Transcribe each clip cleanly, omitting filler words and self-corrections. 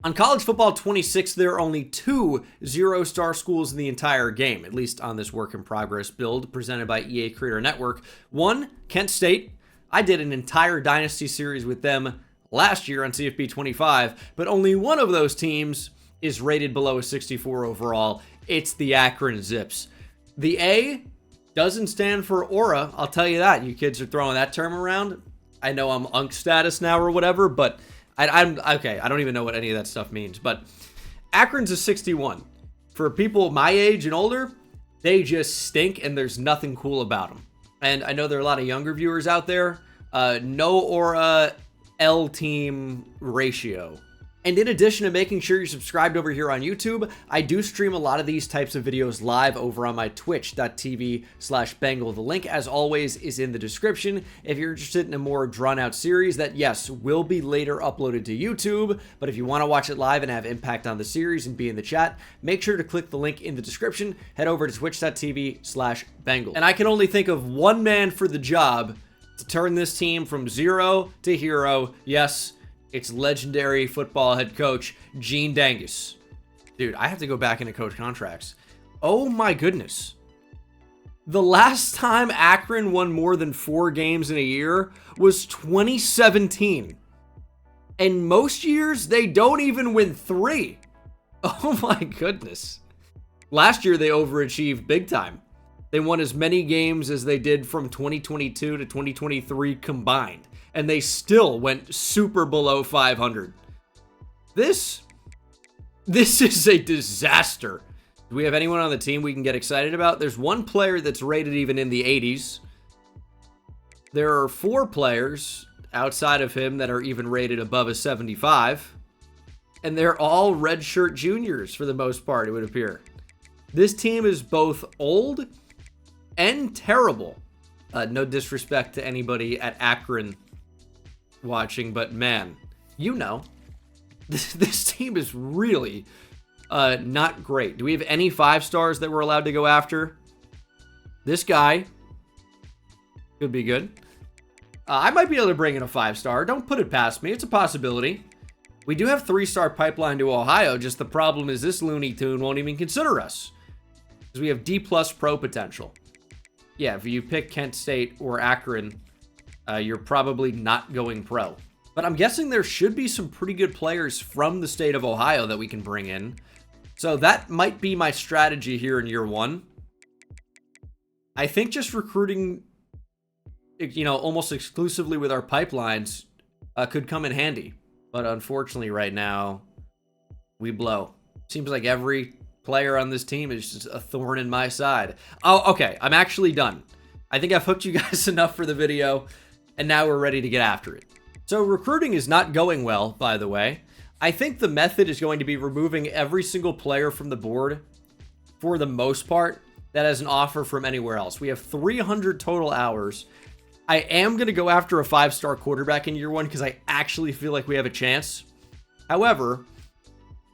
On College Football 26, there are only 2 zero-star schools in the entire game, at least on this work-in-progress build presented by EA Creator Network. One, Kent State. I did an entire Dynasty series with them last year on CFB 25, but only one of those teams is rated below a 64 overall. It's the Akron Zips. The A doesn't stand for aura, I'll tell you that. You kids are throwing that term around. I know I'm UNC status now or whatever, but I'm okay. I don't even know what any of that stuff means, but Akron's a 61. For people my age and older, they just stink and there's nothing cool about them. And I know there are a lot of younger viewers out there. No aura, L team ratio. And in addition to making sure you're subscribed over here on YouTube, I do stream a lot of these types of videos live over on my twitch.tv/Bengal. The link, as always, is in the description. If you're interested in a more drawn-out series that, yes, will be later uploaded to YouTube, but if you want to watch it live and have impact on the series and be in the chat, make sure to click the link in the description. Head over to twitch.tv/Bengal. And I can only think of one man for the job to turn this team from zero to hero. Yes, it's legendary football head coach, Gene Dangus. Dude, I have to go back into coach contracts. Oh my goodness. The last time Akron won more than 4 games in a year was 2017. And most years, they don't even win 3. Oh my goodness. Last year, they overachieved big time. They won as many games as they did from 2022 to 2023 combined. And they still went super below 500. This is a disaster. Do we have anyone on the team we can get excited about? There's one player that's rated even in the 80s. There are 4 players outside of him that are even rated above a 75. And they're all redshirt juniors for the most part, it would appear. This team is both old and terrible. No disrespect to anybody at Akron watching, but man, you know, this team is really not great. Do we have any 5 stars that we're allowed to go after? This guy could be good. I might be able to bring in a 5-star. Don't put it past me. It's a possibility. We do have 3-star pipeline to Ohio. Just the problem is this Looney Tune won't even consider us because we have D+ pro potential. Yeah, if you pick Kent State or Akron, you're probably not going pro. But I'm guessing there should be some pretty good players from the state of Ohio that we can bring in. So that might be my strategy here in year 1. I think just recruiting, you know, almost exclusively with our pipelines could come in handy. But unfortunately right now, we blow. Seems like every player on this team is just a thorn in my side. Oh, okay. I'm actually done. I think I've hooked you guys enough for the video. And now we're ready to get after it. So recruiting is not going well, by the way. I think the method is going to be removing every single player from the board, for the most part, that has an offer from anywhere else. We have 300 total hours. I am going to go after a 5-star quarterback in year 1 because I actually feel like we have a chance. However,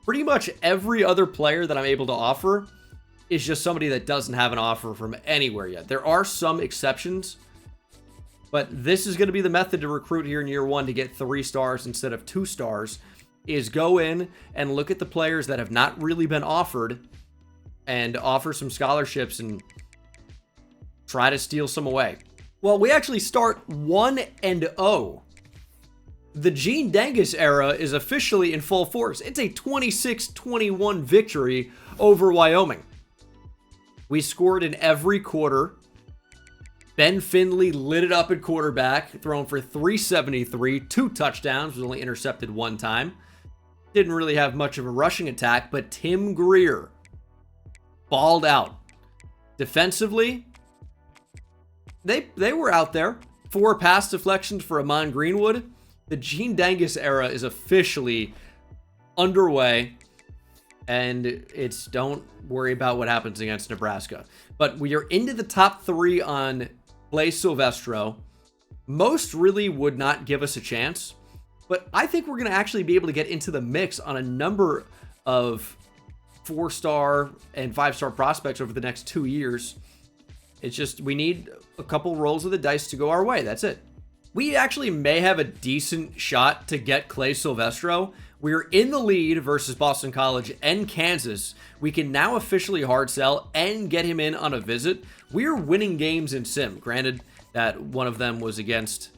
pretty much every other player that I'm able to offer is just somebody that doesn't have an offer from anywhere yet. There are some exceptions, but this is going to be the method to recruit here in year 1 to get 3 stars instead of 2 stars, is go in and look at the players that have not really been offered and offer some scholarships and try to steal some away. Well, we actually start 1-0. The Gene Dangus era is officially in full force. It's a 26-21 victory over Wyoming. We scored in every quarter. Ben Finley lit it up at quarterback, thrown for 373, 2 touchdowns, was only intercepted 1 time. Didn't really have much of a rushing attack, but Tim Greer balled out. Defensively, they were out there. 4 pass deflections for Amon Greenwood. The Gene Dangus era is officially underway, and it's don't worry about what happens against Nebraska. But we are into the top 3 on Play Silvestro. Most really would not give us a chance, but I think we're going to actually be able to get into the mix on a number of 4-star and 5-star prospects over the next 2 years. It's just we need a couple rolls of the dice to go our way. That's it. We actually may have a decent shot to get Clay Silvestro. We're in the lead versus Boston College and Kansas. We can now officially hard sell and get him in on a visit. We're winning games in Sim. Granted that one of them was against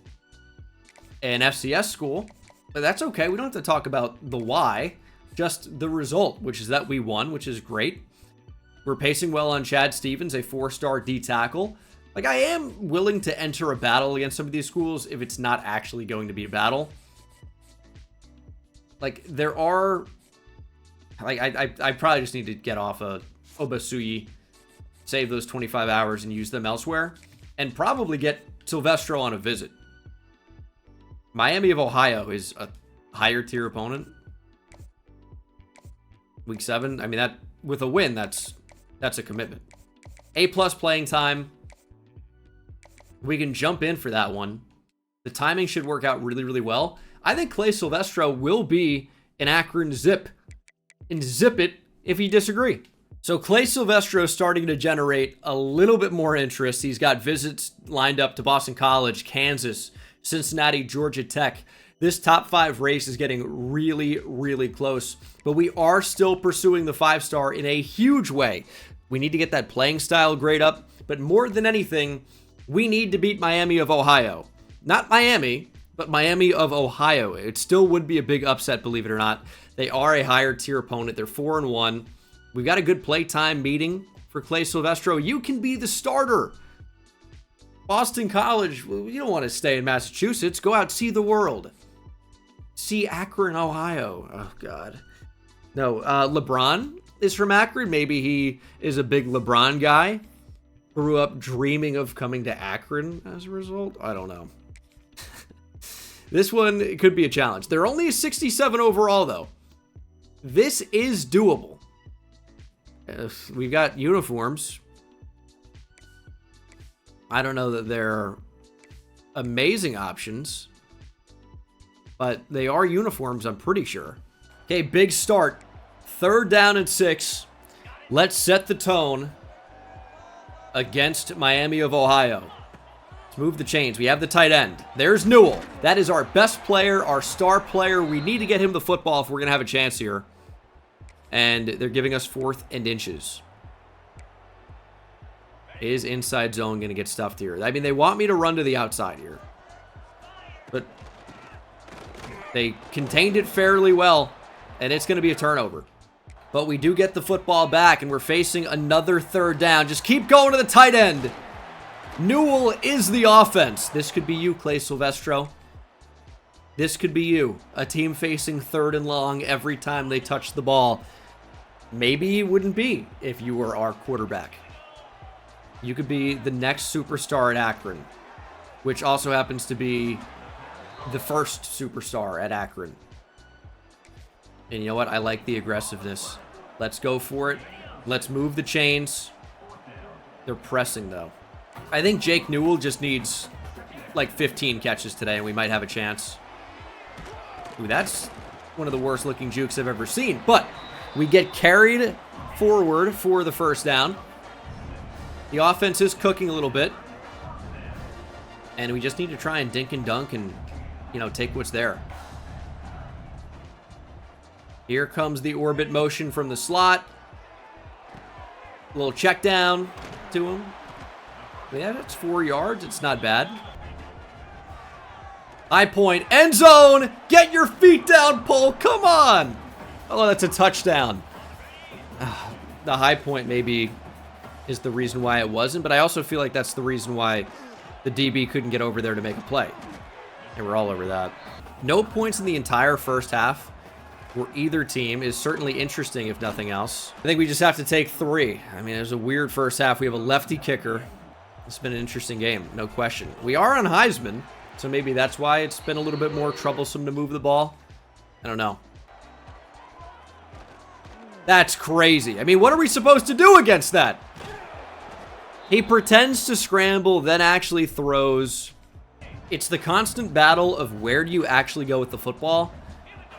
an FCS school, but that's okay. We don't have to talk about the why, just the result, which is that we won, which is great. We're pacing well on Chad Stevens, a 4-star D tackle. Like, I am willing to enter a battle against some of these schools if it's not actually going to be a battle. Like, there are... Like, I probably just need to get off a Obasuyi, save those 25 hours and use them elsewhere, and probably get Silvestro on a visit. Miami of Ohio is a higher tier opponent. Week 7, I mean, that with a win, that's a commitment. A+ playing time. We can jump in for that one. The timing should work out really, really well. I think Clay Silvestro will be an Akron zip. And zip it if you disagree. So Clay Silvestro is starting to generate a little bit more interest. He's got visits lined up to Boston College, Kansas, Cincinnati, Georgia Tech. This top 5 race is getting really, really close. But we are still pursuing the 5-star in a huge way. We need to get that playing style grade up. But more than anything, we need to beat Miami of Ohio. Not Miami, but Miami of Ohio. It still would be a big upset, believe it or not. They are a higher tier opponent. They're 4-1. We've got a good playtime meeting for Clay Silvestro. You can be the starter. Boston College, you don't want to stay in Massachusetts. Go out, see the world. See Akron, Ohio. Oh, God. No, LeBron is from Akron. Maybe he is a big LeBron guy. Grew up dreaming of coming to Akron as a result. I don't know. This one could be a challenge. They're only a 67 overall, though. This is doable. We've got uniforms. I don't know that they're amazing options, but they are uniforms, I'm pretty sure. Okay, big start. 3rd down and 6. Let's set the tone against Miami of Ohio. Let's move the chains. We have the tight end. There's Newell. That is our best player, our star player. We need to get him the football if we're going to have a chance here. And they're giving us 4th and inches. Is inside zone going to get stuffed here? I mean, they want me to run to the outside here. But they contained it fairly well. And it's going to be a turnover. But we do get the football back, and we're facing another 3rd down. Just keep going to the tight end. Newell is the offense. This could be you, Clay Silvestro. This could be you. A team facing 3rd and long every time they touch the ball. Maybe you wouldn't be if you were our quarterback. You could be the next superstar at Akron, which also happens to be the first superstar at Akron. And you know what? I like the aggressiveness. Let's go for it. Let's move the chains. They're pressing, though. I think Jake Newell just needs like 15 catches today, and we might have a chance. Ooh, that's one of the worst looking jukes I've ever seen. But we get carried forward for the 1st down. The offense is cooking a little bit. And we just need to try and dink and dunk and, you know, take what's there. Here comes the orbit motion from the slot. A little check down to him. Yeah, that's 4 yards. It's not bad. High point. End zone. Get your feet down, Paul. Come on. Oh, that's a touchdown. The high point maybe is the reason why it wasn't, but I also feel like that's the reason why the DB couldn't get over there to make a play. And we're all over that. No points in the entire first half for either team is certainly interesting, if nothing else. I think we just have to take 3. I mean, it was a weird first half. We have a lefty kicker. It's been an interesting game, no question. We are on Heisman, so maybe that's why it's been a little bit more troublesome to move the ball. I don't know. That's crazy. I mean, what are we supposed to do against that? He pretends to scramble, then actually throws. It's the constant battle of where do you actually go with the football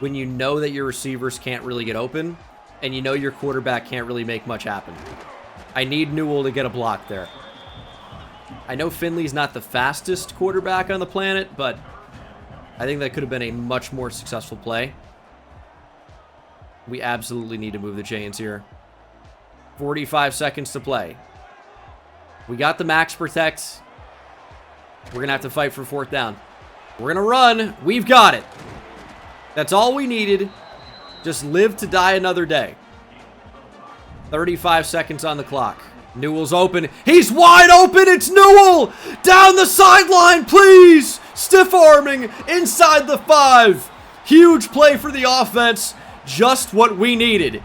when you know that your receivers can't really get open and you know your quarterback can't really make much happen. I need Newell to get a block there. I know Finley's not the fastest quarterback on the planet, but I think that could have been a much more successful play. We absolutely need to move the chains here. 45 seconds to play. We got the max protect. We're going to have to fight for 4th down. We're going to run. We've got it. That's all we needed. Just live to die another day. 35 seconds on the clock. Newell's open. He's wide open. It's Newell. Down the sideline, please. Stiff arming inside the 5. Huge play for the offense. Just what we needed.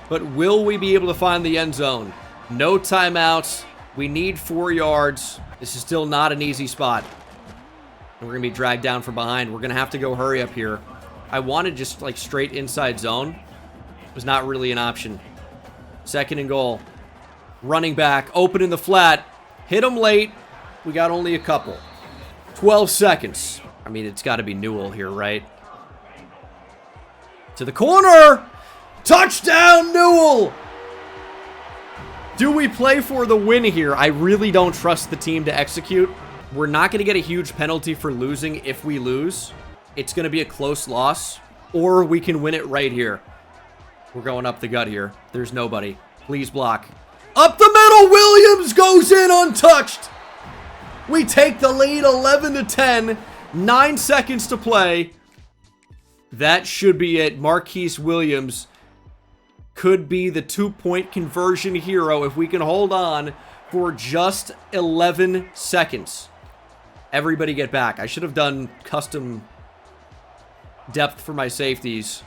But will we be able to find the end zone? No timeouts. We need 4 yards. This is still not an easy spot. And we're going to be dragged down from behind. We're going to have to go hurry up here. I wanted just like straight inside zone. It was not really an option. 2nd and goal. Running back. Open in the flat. Hit him late. We got only a couple. 12 seconds. I mean, it's got to be Newell here, right? To the corner. Touchdown, Newell! Do we play for the win here? I really don't trust the team to execute. We're not going to get a huge penalty for losing if we lose. It's going to be a close loss, or we can win it right here. We're going up the gut here. There's nobody. Please block. Up the middle, Williams goes in untouched. We take the lead 11-10. 9 seconds to play. That should be it. Marquise Williams could be the 2-point conversion hero if we can hold on for just 11 seconds. Everybody get back. I should have done custom depth for my safeties.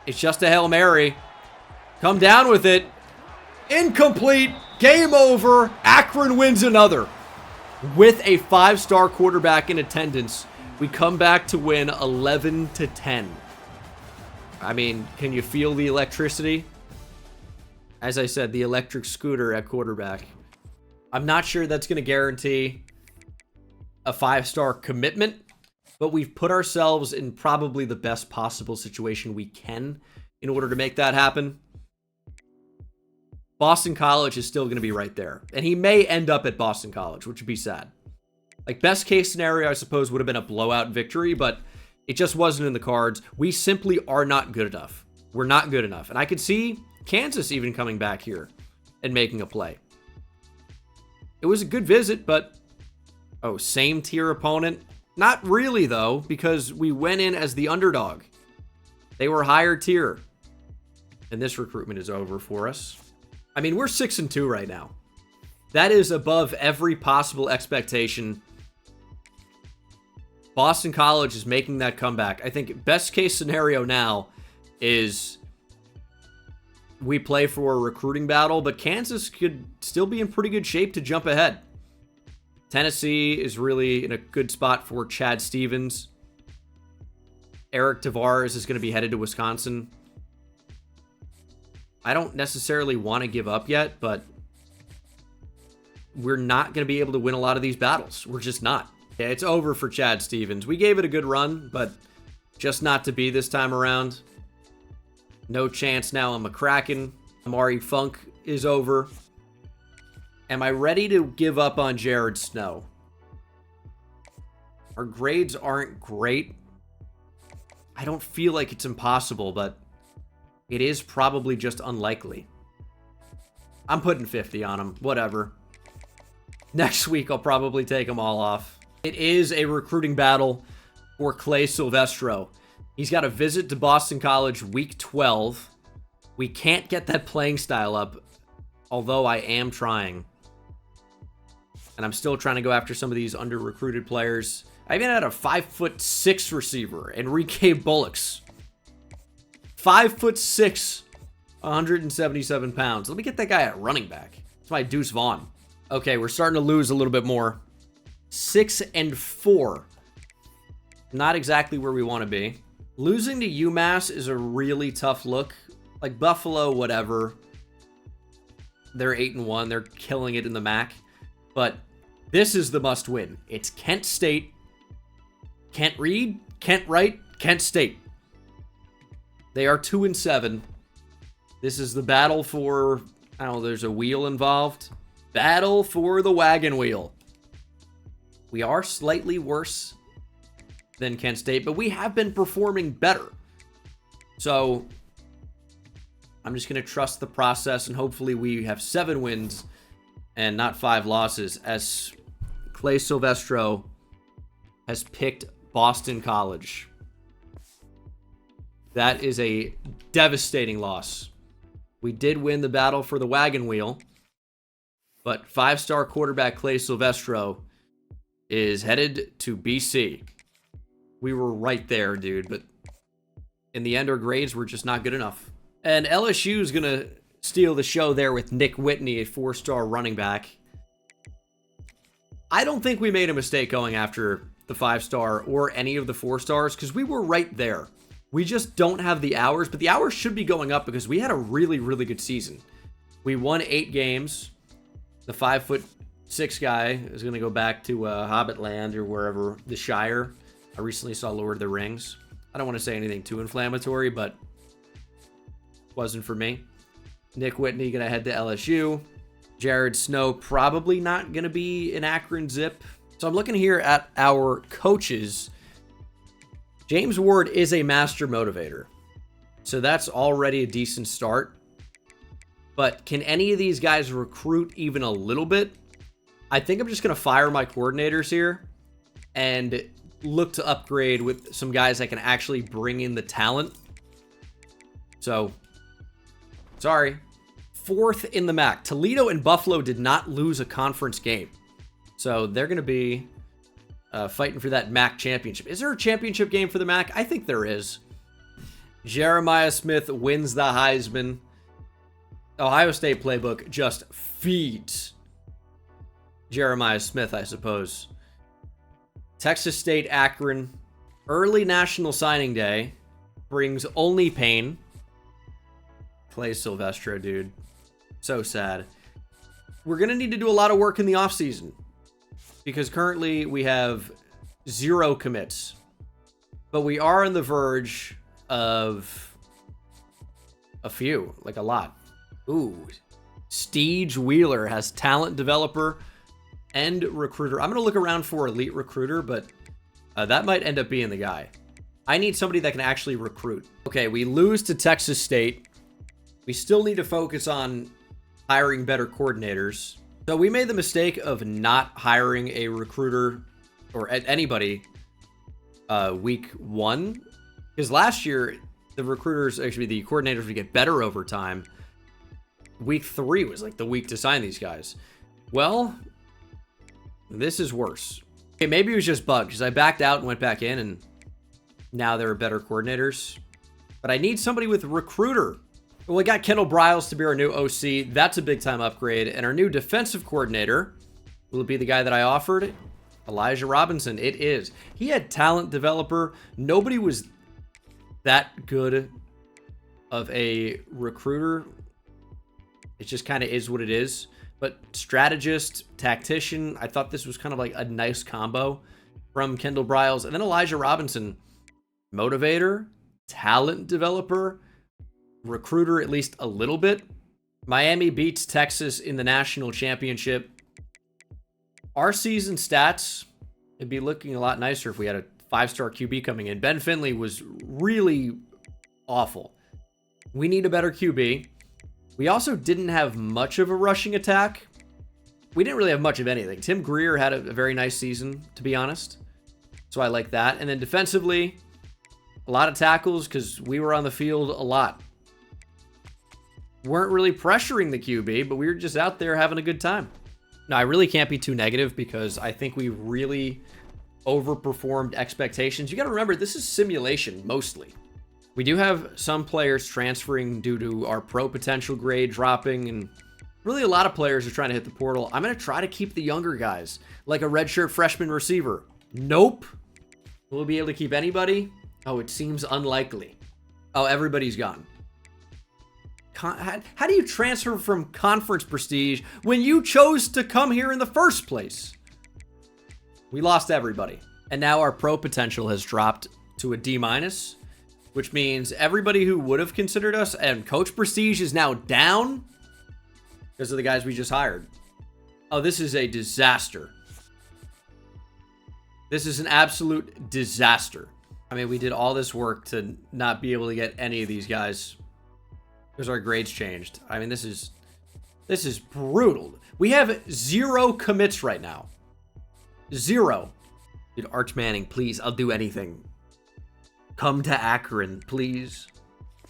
It's just a Hail Mary. Come down with it. Incomplete. Game over. Akron wins another. With a 5-star quarterback in attendance, we come back to win 11-10. I mean, can you feel the electricity? As I said, the electric scooter at quarterback. I'm not sure that's going to guarantee a 5-star commitment, but we've put ourselves in probably the best possible situation we can in order to make that happen. Boston College is still going to be right there, and he may end up at Boston College, which would be sad. Like, best case scenario, I suppose, would have been a blowout victory, but it just wasn't in the cards. We simply are not good enough. We're not good enough. And I could see Kansas even coming back here and making a play. It was a good visit, but... oh, same tier opponent? Not really, though, because we went in as the underdog. They were higher tier. And this recruitment is over for us. I mean, we're 6-2 right now. That is above every possible expectation. Boston College is making that comeback. I think best case scenario now is we play for a recruiting battle, but Kansas could still be in pretty good shape to jump ahead. Tennessee is really in a good spot for Chad Stevens. Eric Tavares is going to be headed to Wisconsin. I don't necessarily want to give up yet, but we're not going to be able to win a lot of these battles. We're just not. Yeah, it's over for Chad Stevens. We gave it a good run, but just not to be this time around. No chance now on McCracken. Amari Funk is over. Am I ready to give up on Jared Snow? Our grades aren't great. I don't feel like it's impossible, but it is probably just unlikely. I'm putting 50 on him. Whatever. Next week, I'll probably take them all off. It is a recruiting battle for Clay Silvestro. He's got a visit to Boston College week 12. We can't get that playing style up, although I am trying. And I'm still trying to go after some of these under-recruited players. I even had a 5'6" receiver, Enrique Bullocks. 5'6", 177 pounds. Let me get that guy at running back. It's my Deuce Vaughn. Okay, we're starting to lose a little bit more. 6-4. Not exactly where we want to be. Losing to UMass is a really tough look. Like Buffalo, whatever. They're 8-1. They're killing it in the MAC. But this is the must win. It's Kent State. Kent read, Kent write, Kent State. They are 2-7. This is the battle for, I don't know, there's a wheel involved. Battle for the wagon wheel. We are slightly worse than Kent State, but we have been performing better. So I'm just going to trust the process, and hopefully we have 7 wins and not 5 losses, as Clay Silvestro has picked Boston College. That is a devastating loss. We did win the battle for the wagon wheel, but 5-star quarterback Clay Silvestro is headed to BC. We were right there, dude, but in the end, our grades were just not good enough. And LSU is going to steal the show there with Nick Whitney, a 4-star running back. I don't think we made a mistake going after the 5-star or any of the 4-stars, because we were right there. We just don't have the hours, but the hours should be going up because we had a really, really good season. We won 8 games. The 5'6" guy is going to go back to Hobbit Land or wherever, the Shire. I recently saw Lord of the Rings. I don't want to say anything too inflammatory, but wasn't for me. Nick Whitney going to head to LSU. Jared Snow probably not going to be an Akron Zip. So I'm looking here at our coaches. James Ward is a master motivator. So that's already a decent start. But can any of these guys recruit even a little bit? I think I'm just going to fire my coordinators here and look to upgrade with some guys that can actually bring in the talent. So, sorry. 4th in the MAC. Toledo and Buffalo did not lose a conference game. So they're going to be fighting for that MAC championship. Is there a championship game for the MAC? I think there is. Jeremiah Smith wins the Heisman. Ohio State playbook just feeds Jeremiah Smith, I suppose. Texas State, Akron. Early National Signing Day brings only pain. Clay Silvestro, dude. So sad. We're going to need to do a lot of work in the offseason, because currently we have 0 commits. But we are on the verge of a few, like a lot. Ooh. Steege Wheeler has talent developer and recruiter. I'm going to look around for elite recruiter, but that might end up being the guy. I need somebody that can actually recruit. Okay, we lose to Texas State. We still need to focus on hiring better coordinators. So we made the mistake of not hiring a recruiter or anybody week 1. Because last year, the coordinators would get better over time. Week 3 was like the week to sign these guys. Well, this is worse. Okay, maybe it was just bugged because I backed out and went back in, and now there are better coordinators. But I need somebody with recruiter. Well, we got Kendall Briles to be our new OC. That's a big-time upgrade. And our new defensive coordinator, will it be the guy that I offered? Elijah Robinson. It is. He had talent developer. Nobody was that good of a recruiter. It just kind of is what it is. But strategist, tactician, I thought this was kind of like a nice combo from Kendall Briles. And then Elijah Robinson, motivator, talent developer, recruiter at least a little bit. Miami beats Texas in the national championship. Our season stats, it'd be looking a lot nicer if we had a 5-star QB coming in. Ben Finley was really awful. We need a better QB. We also didn't have much of a rushing attack. We didn't really have much of anything. Tim Greer had a very nice season, to be honest. So I like that. And then defensively, a lot of tackles because we were on the field a lot. Weren't really pressuring the QB, but we were just out there having a good time. Now, I really can't be too negative because I think we really overperformed expectations. You got to remember, this is simulation mostly. We do have some players transferring due to our pro potential grade dropping, and really a lot of players are trying to hit the portal. I'm going to try to keep the younger guys, like a redshirt freshman receiver. Nope. Will we be able to keep anybody? Oh, it seems unlikely. Oh, everybody's gone. How do you transfer from conference prestige when you chose to come here in the first place? We lost everybody. And now our pro potential has dropped to a D-, which means everybody who would have considered us and coach prestige is now down because of the guys we just hired. Oh, this is a disaster. This is an absolute disaster. I mean, we did all this work to not be able to get any of these guys because our grades changed. I mean, this is brutal. We have 0 commits right now. 0. Dude, Arch Manning, please, I'll do anything. Come to Akron, please.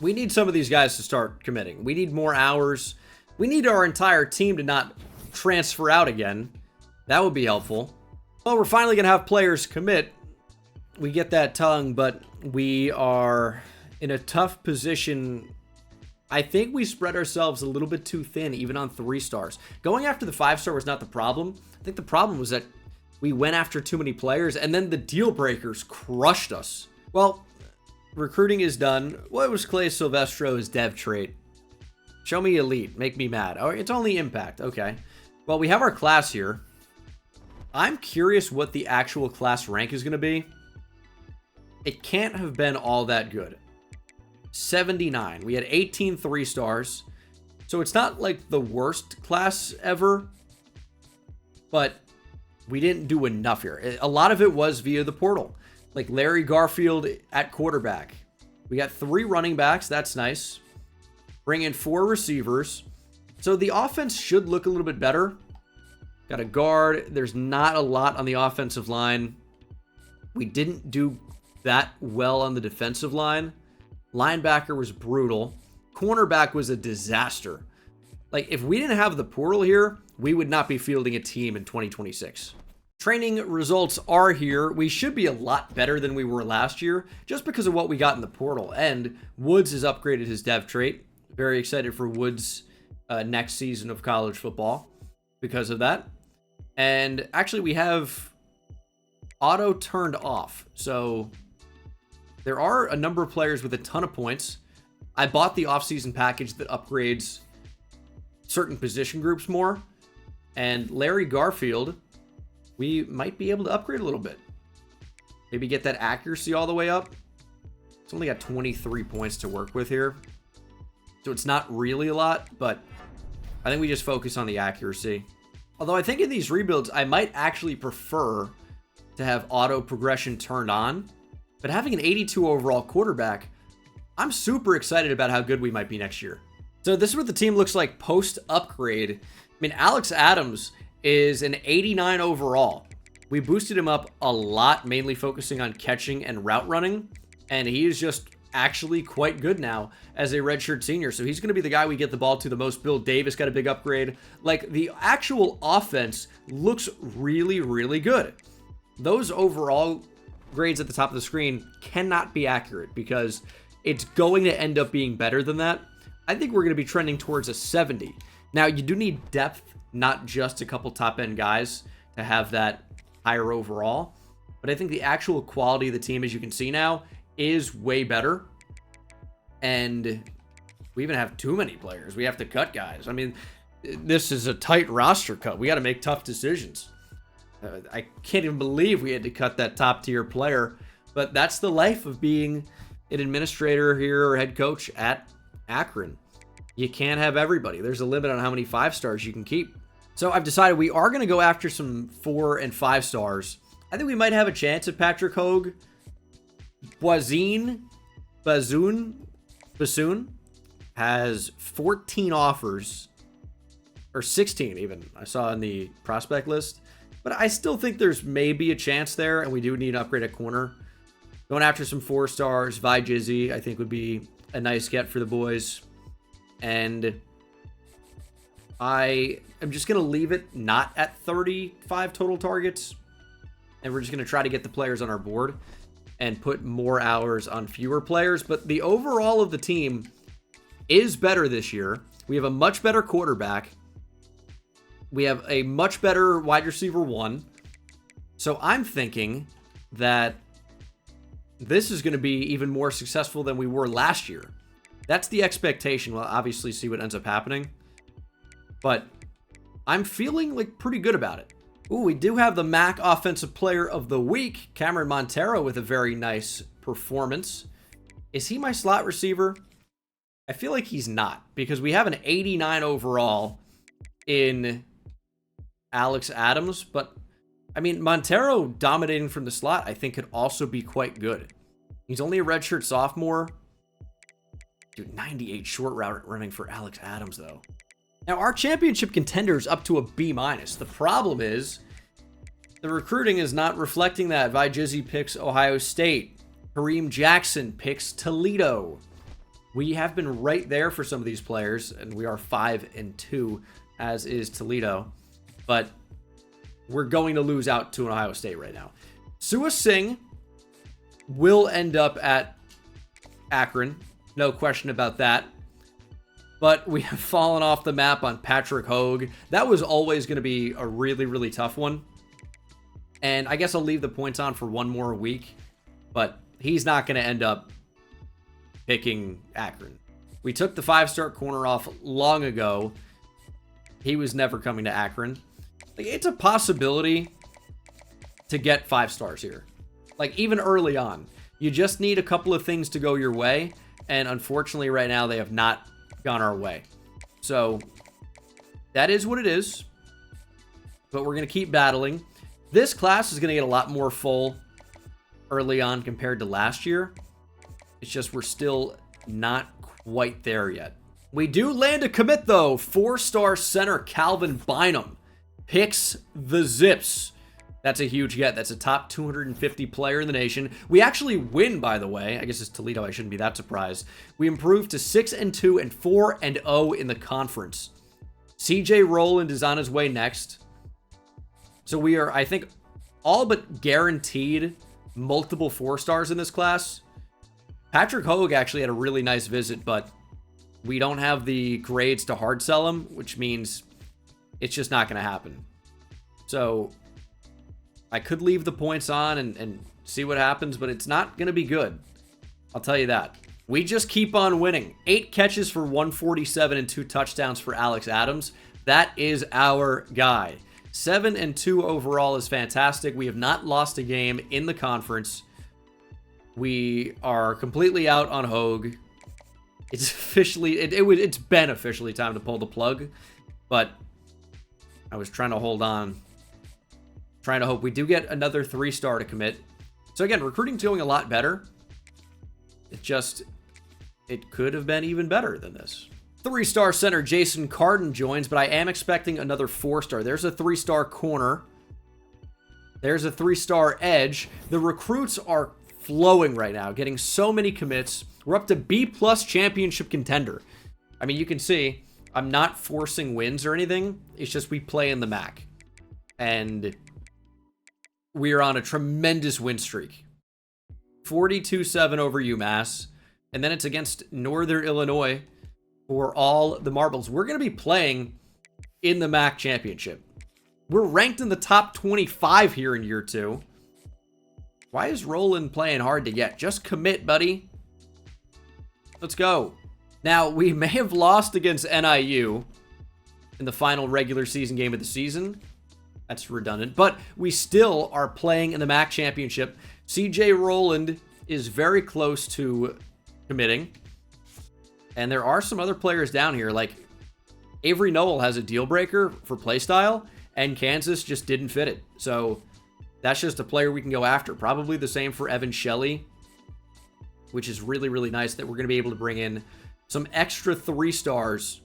We need some of these guys to start committing. We need more hours. We need our entire team to not transfer out again. That would be helpful. Well, we're finally going to have players commit. We get that tongue, but we are in a tough position. I think we spread ourselves a little bit too thin, even on 3 stars. Going after the 5-star was not the problem. I think the problem was that we went after too many players, and then the deal breakers crushed us. Well, recruiting is done. What was Clay Silvestro's dev trait? Show me elite. Make me mad. Oh, it's only impact. Okay. Well, we have our class here. I'm curious what the actual class rank is going to be. It can't have been all that good. 79. We had 18 3-stars. So it's not like the worst class ever. But we didn't do enough here. A lot of it was via the portal. Like Larry Garfield at quarterback. We got 3 running backs. That's nice. Bring in 4 receivers. So the offense should look a little bit better. Got a guard. There's not a lot on the offensive line. We didn't do that well on the defensive line. Linebacker was brutal. Cornerback was a disaster. Like, if we didn't have the portal here, we would not be fielding a team in 2026. Training results are here. We should be a lot better than we were last year just because of what we got in the portal. And Woods has upgraded his dev trait. Very excited for Woods' next season of college football because of that. And actually, we have auto turned off. So there are a number of players with a ton of points. I bought the offseason package that upgrades certain position groups more. And Larry Garfield, we might be able to upgrade a little bit. Maybe get that accuracy all the way up. It's only got 23 points to work with here. So it's not really a lot, but I think we just focus on the accuracy. Although I think in these rebuilds, I might actually prefer to have auto progression turned on. But having an 82 overall quarterback, I'm super excited about how good we might be next year. So this is what the team looks like post-upgrade. I mean, Alex Adams is an 89 overall. We boosted him up a lot, mainly focusing on catching and route running. And he is just actually quite good now as a redshirt senior. So he's going to be the guy we get the ball to the most. Bill Davis got a big upgrade. Like, the actual offense looks really, really good. Those overall grades at the top of the screen cannot be accurate because it's going to end up being better than that. I think we're going to be trending towards a 70. Now, you do need depth, not just a couple top-end guys to have that higher overall. But I think the actual quality of the team, as you can see now, is way better. And we even have too many players. We have to cut guys. I mean, this is a tight roster cut. We got to make tough decisions. I can't even believe we had to cut that top-tier player. But that's the life of being an administrator here or head coach at Akron. You can't have everybody. There's a limit on how many 5-stars you can keep. So I've decided we are going to go after some 4 and 5 stars. I think we might have a chance at Patrick Hogue. Bassoon has 14 offers, or 16 even, I saw in the prospect list. But I still think there's maybe a chance there, and we do need an upgrade at corner. Going after some 4 stars, Vi Jizzy, I think would be a nice get for the boys. And I am just going to leave it not at 35 total targets. And we're just going to try to get the players on our board and put more hours on fewer players. But the overall of the team is better this year. We have a much better quarterback. We have a much better wide receiver 1. So I'm thinking that this is going to be even more successful than we were last year. That's the expectation. We'll obviously see what ends up happening. But I'm feeling like pretty good about it. Ooh, we do have the MAC Offensive Player of the Week, Cameron Montero, with a very nice performance. Is he my slot receiver? I feel like he's not, because we have an 89 overall in Alex Adams. But, I mean, Montero dominating from the slot, I think, could also be quite good. He's only a redshirt sophomore. Dude, 98 short route running for Alex Adams, though. Now, our championship contender is up to a B-. The problem is the recruiting is not reflecting that. Vijizzi picks Ohio State. Kareem Jackson picks Toledo. We have been right there for some of these players, and we are 5-2, as is Toledo. But we're going to lose out to an Ohio State right now. Sua Singh will end up at Akron. No question about that. But we have fallen off the map on Patrick Hogue. That was always going to be a really, really tough one. And I guess I'll leave the points on for one more week. But he's not going to end up picking Akron. We took the 5-star corner off long ago. He was never coming to Akron. Like, it's a possibility to get 5 stars here. Like, even early on. You just need a couple of things to go your way. And unfortunately, right now, they have not gone our way. So, that is what it is. But we're going to keep battling. This class is going to get a lot more full early on compared to last year. It's just we're still not quite there yet. We do land a commit, though. 4-star center Calvin Bynum picks the Zips. That's a huge get. That's a top 250 player in the nation. We actually win, by the way. I guess it's Toledo. I shouldn't be that surprised. We improved to 6-2 and 4-0 in the conference. CJ Rowland is on his way next. So we are, I think, all but guaranteed multiple 4 stars in this class. Patrick Hogue actually had a really nice visit, but we don't have the grades to hard sell him, which means it's just not going to happen. So I could leave the points on and see what happens, but it's not going to be good. I'll tell you that. We just keep on winning. 8 catches for 147 and 2 touchdowns for Alex Adams. That is our guy. 7-2 overall is fantastic. We have not lost a game in the conference. We are completely out on Hogue. It's officially, it's been officially time to pull the plug, but I was trying to hold on, trying to hope we do get another 3-star to commit. So again, recruiting's going a lot better. It could have been even better than this. 3-star center Jason Carden joins, but I am expecting another 4-star. There's a 3-star corner. There's a 3-star edge. The recruits are flowing right now, getting so many commits. We're up to B+ championship contender. I mean, you can see I'm not forcing wins or anything. It's just we play in the MAC. And we are on a tremendous win streak. 42-7 over UMass. And then it's against Northern Illinois for all the marbles. We're going to be playing in the MAC championship. We're ranked in the top 25 here in year 2. Why is Roland playing hard to get? Just commit, buddy. Let's go. Now, we may have lost against NIU in the final regular season game of the season. That's redundant. But we still are playing in the MAC championship. CJ Rowland is very close to committing. And there are some other players down here. Like, Avery Noel has a deal breaker for playstyle, and Kansas just didn't fit it. So that's just a player we can go after. Probably the same for Evan Shelley, which is really, really nice that we're going to be able to bring in some extra 3 stars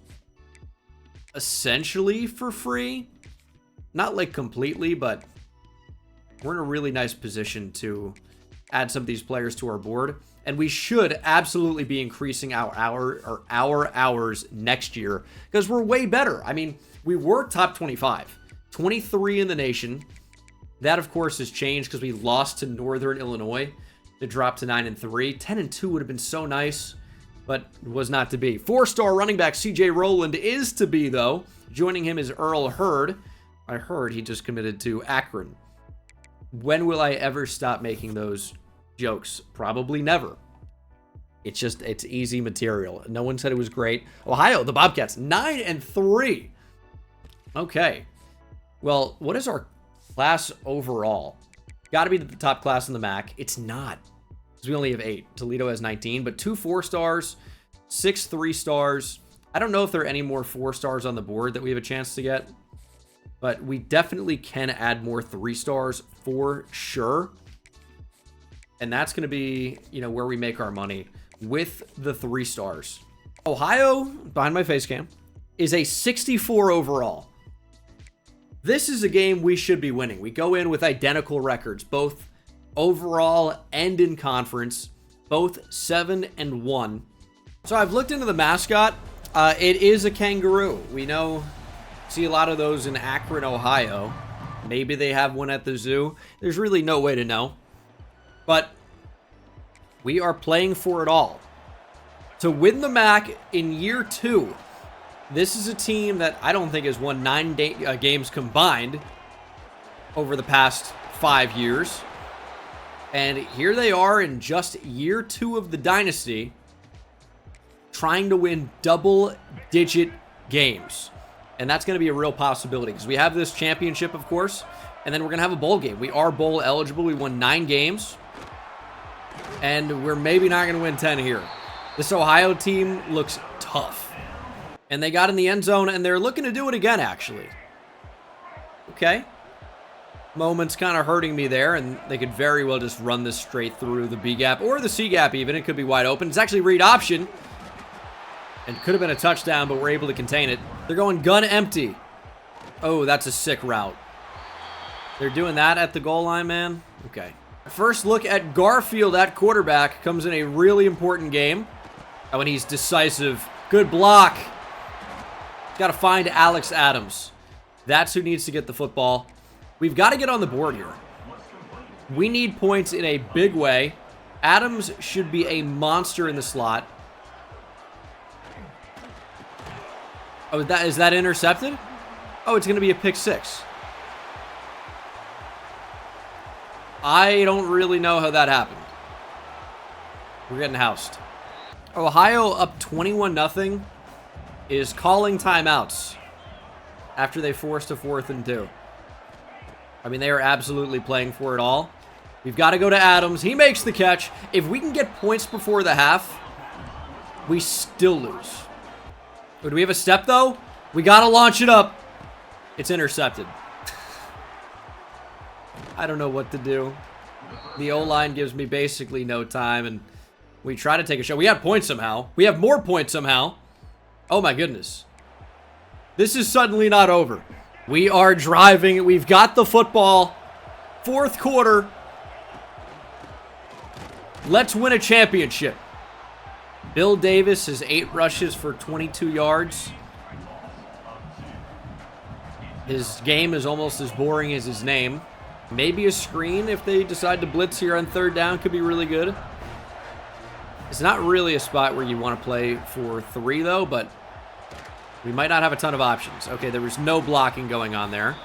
essentially for free. Not like completely, but we're in a really nice position to add some of these players to our board. And we should absolutely be increasing our hours next year because we're way better. I mean, we were top 25, 23 in the nation. That, of course, has changed because we lost to Northern Illinois to drop to 9-3. 10-2 would have been so nice, but was not to be. 4-star running back CJ Rowland is to be, though. Joining him is Earl Hurd. I heard he just committed to Akron. When will I ever stop making those jokes? Probably never. It's easy material. No one said it was great. Ohio, the Bobcats, 9-3. Okay. Well, what is our class overall? Got to be the top class in the MAC. It's not, because we only have 8. Toledo has 19, but 2 4-stars, 6 3-stars. I don't know if there are any more 4-stars on the board that we have a chance to get, but we definitely can add more 3-stars for sure. And that's going to be, you know, where we make our money with the 3 stars. Ohio, behind my face cam, is a 64 overall. This is a game we should be winning. We go in with identical records, both overall and in conference, both 7-1. So I've looked into the mascot. It is a kangaroo. We see a lot of those in Akron, Ohio. Maybe they have one at the zoo. There's really no way to know. But we are playing for it all. To win the MAC in year 2, this is a team that I don't think has won 9 games combined over the past 5 years. And here they are in just year 2 of the Dynasty, trying to win double-digit games. And that's going to be a real possibility because we have this championship, of course, and then we're going to have a bowl game. We are bowl eligible. We won 9 games, and we're maybe not going to win 10 here. This Ohio team looks tough. And they got in the end zone, and they're looking to do it again, actually. Okay. Moment's kind of hurting me there, and they could very well just run this straight through the B gap, or the C gap even. It could be wide open. It's actually read option. And could have been a touchdown, but we're able to contain it. They're going gun empty. Oh, that's a sick route. They're doing that at the goal line, man. Okay. First look at Garfield at quarterback comes in a really important game. When he's decisive. Good block. Got to find Alex Adams. That's who needs to get the football. We've got to get on the board here. We need points in a big way. Adams should be a monster in the slot. Oh, is that intercepted? Oh, it's going to be a pick 6. I don't really know how that happened. We're getting housed. Ohio up 21-0 is calling timeouts after they forced a 4th and 2. I mean, they are absolutely playing for it all. We've got to go to Adams. He makes the catch. If we can get points before the half, we still lose. Oh, do we have a step, though? We got to launch it up. It's intercepted. I don't know what to do. The O-line gives me basically no time, and we try to take a shot. We have points somehow. We have more points somehow. Oh, my goodness. This is suddenly not over. We are driving. We've got the football. 4th quarter. Let's win a championship. Bill Davis has 8 rushes for 22 yards. His game is almost as boring as his name. Maybe a screen if they decide to blitz here on 3rd down could be really good. It's not really a spot where you want to play for 3, though, but we might not have a ton of options. Okay, there was no blocking going on there.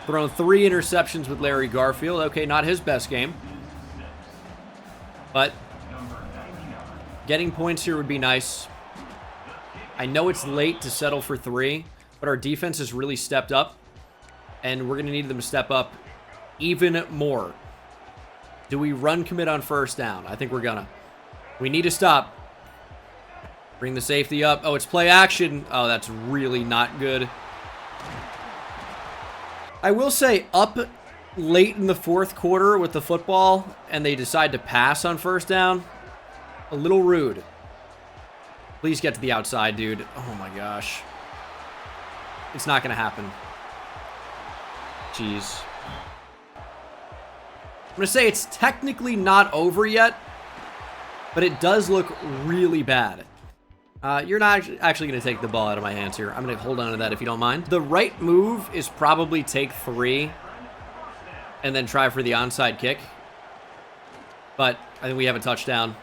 Thrown 3 interceptions with Larry Garfield. Okay, not his best game. But getting points here would be nice. I know it's late to settle for 3, but our defense has really stepped up, and we're going to need them to step up even more. Do we run commit on 1st down? I think we're gonna. We need to stop. Bring the safety up. Oh, it's play action. Oh, that's really not good. I will say, up late in the 4th quarter with the football, and they decide to pass on 1st down. A little rude. Please get to the outside, dude. Oh my gosh. It's not going to happen. Jeez. I'm going to say it's technically not over yet, but it does look really bad. You're not actually going to take the ball out of my hands here. I'm going to hold on to that if you don't mind. The right move is probably take 3 and then try for the onside kick. But I think we have a touchdown.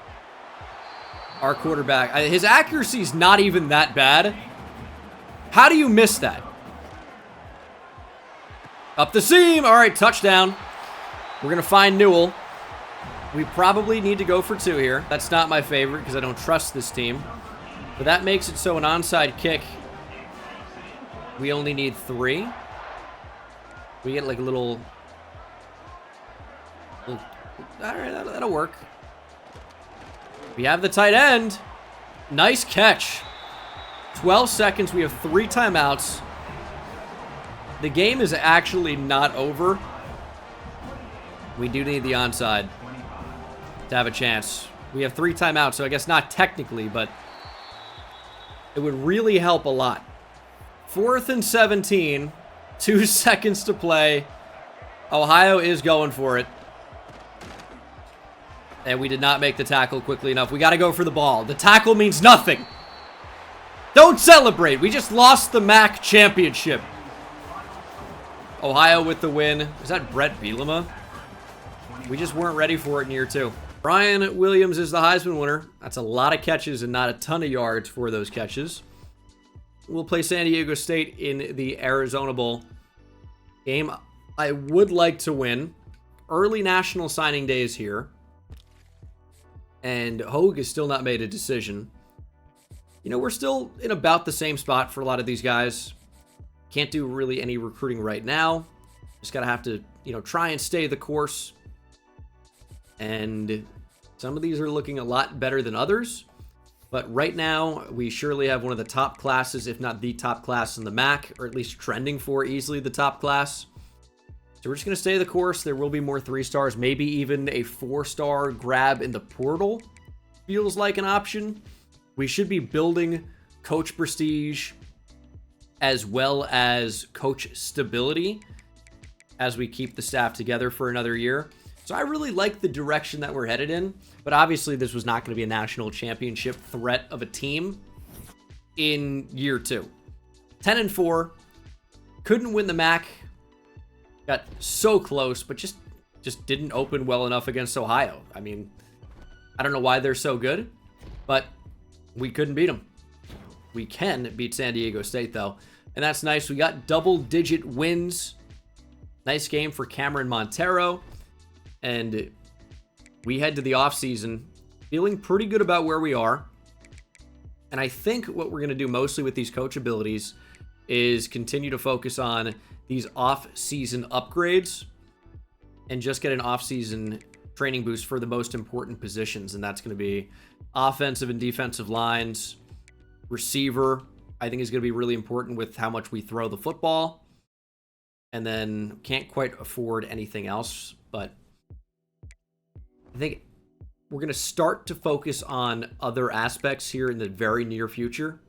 Our quarterback, his accuracy is not even that bad. How do you miss that? Up the seam. All right, touchdown. We're going to find Newell. We probably need to go for 2 here. That's not my favorite because I don't trust this team. But that makes it so an onside kick, we only need 3. We get like a little all right, that'll work. We have the tight end. Nice catch. 12 seconds. We have 3 timeouts. The game is actually not over. We do need the onside to have a chance. We have 3 timeouts, so I guess not technically, but it would really help a lot. 4th and 17, 2 seconds to play. Ohio is going for it. And we did not make the tackle quickly enough. We got to go for the ball. The tackle means nothing. Don't celebrate. We just lost the MAC championship. Ohio with the win. Is that Brett Bielema? We just weren't ready for it in year 2. Brian Williams is the Heisman winner. That's a lot of catches and not a ton of yards for those catches. We'll play San Diego State in the Arizona Bowl game. I would like to win. Early national signing day is here. And Hogue has still not made a decision. You know, we're still in about the same spot for a lot of these guys. Can't do really any recruiting right now. Just gotta have to, you know, try and stay the course. And some of these are looking a lot better than others. But right now, we surely have one of the top classes, if not the top class in the MAC, or at least trending for easily the top class. So we're just going to stay the course. There will be more 3-stars, maybe even a 4-star grab in the portal. Feels like an option. We should be building coach prestige as well as coach stability as we keep the staff together for another year. So I really like the direction that we're headed in, but obviously this was not going to be a national championship threat of a team in year 2. 10-4, couldn't win the MAC, got so close, but just didn't open well enough against Ohio. I mean, I don't know why they're so good, but we couldn't beat them. We can beat San Diego State though, and that's nice. We got double-digit wins. Nice game for Cameron Montero. And we head to the offseason feeling pretty good about where we are. And I think what we're going to do mostly with these coach abilities is continue to focus on these off-season upgrades and just get an off-season training boost for the most important positions. And that's going to be offensive and defensive lines. Receiver, I think, is going to be really important with how much we throw the football. And then can't quite afford anything else, but I think we're going to start to focus on other aspects here in the very near future.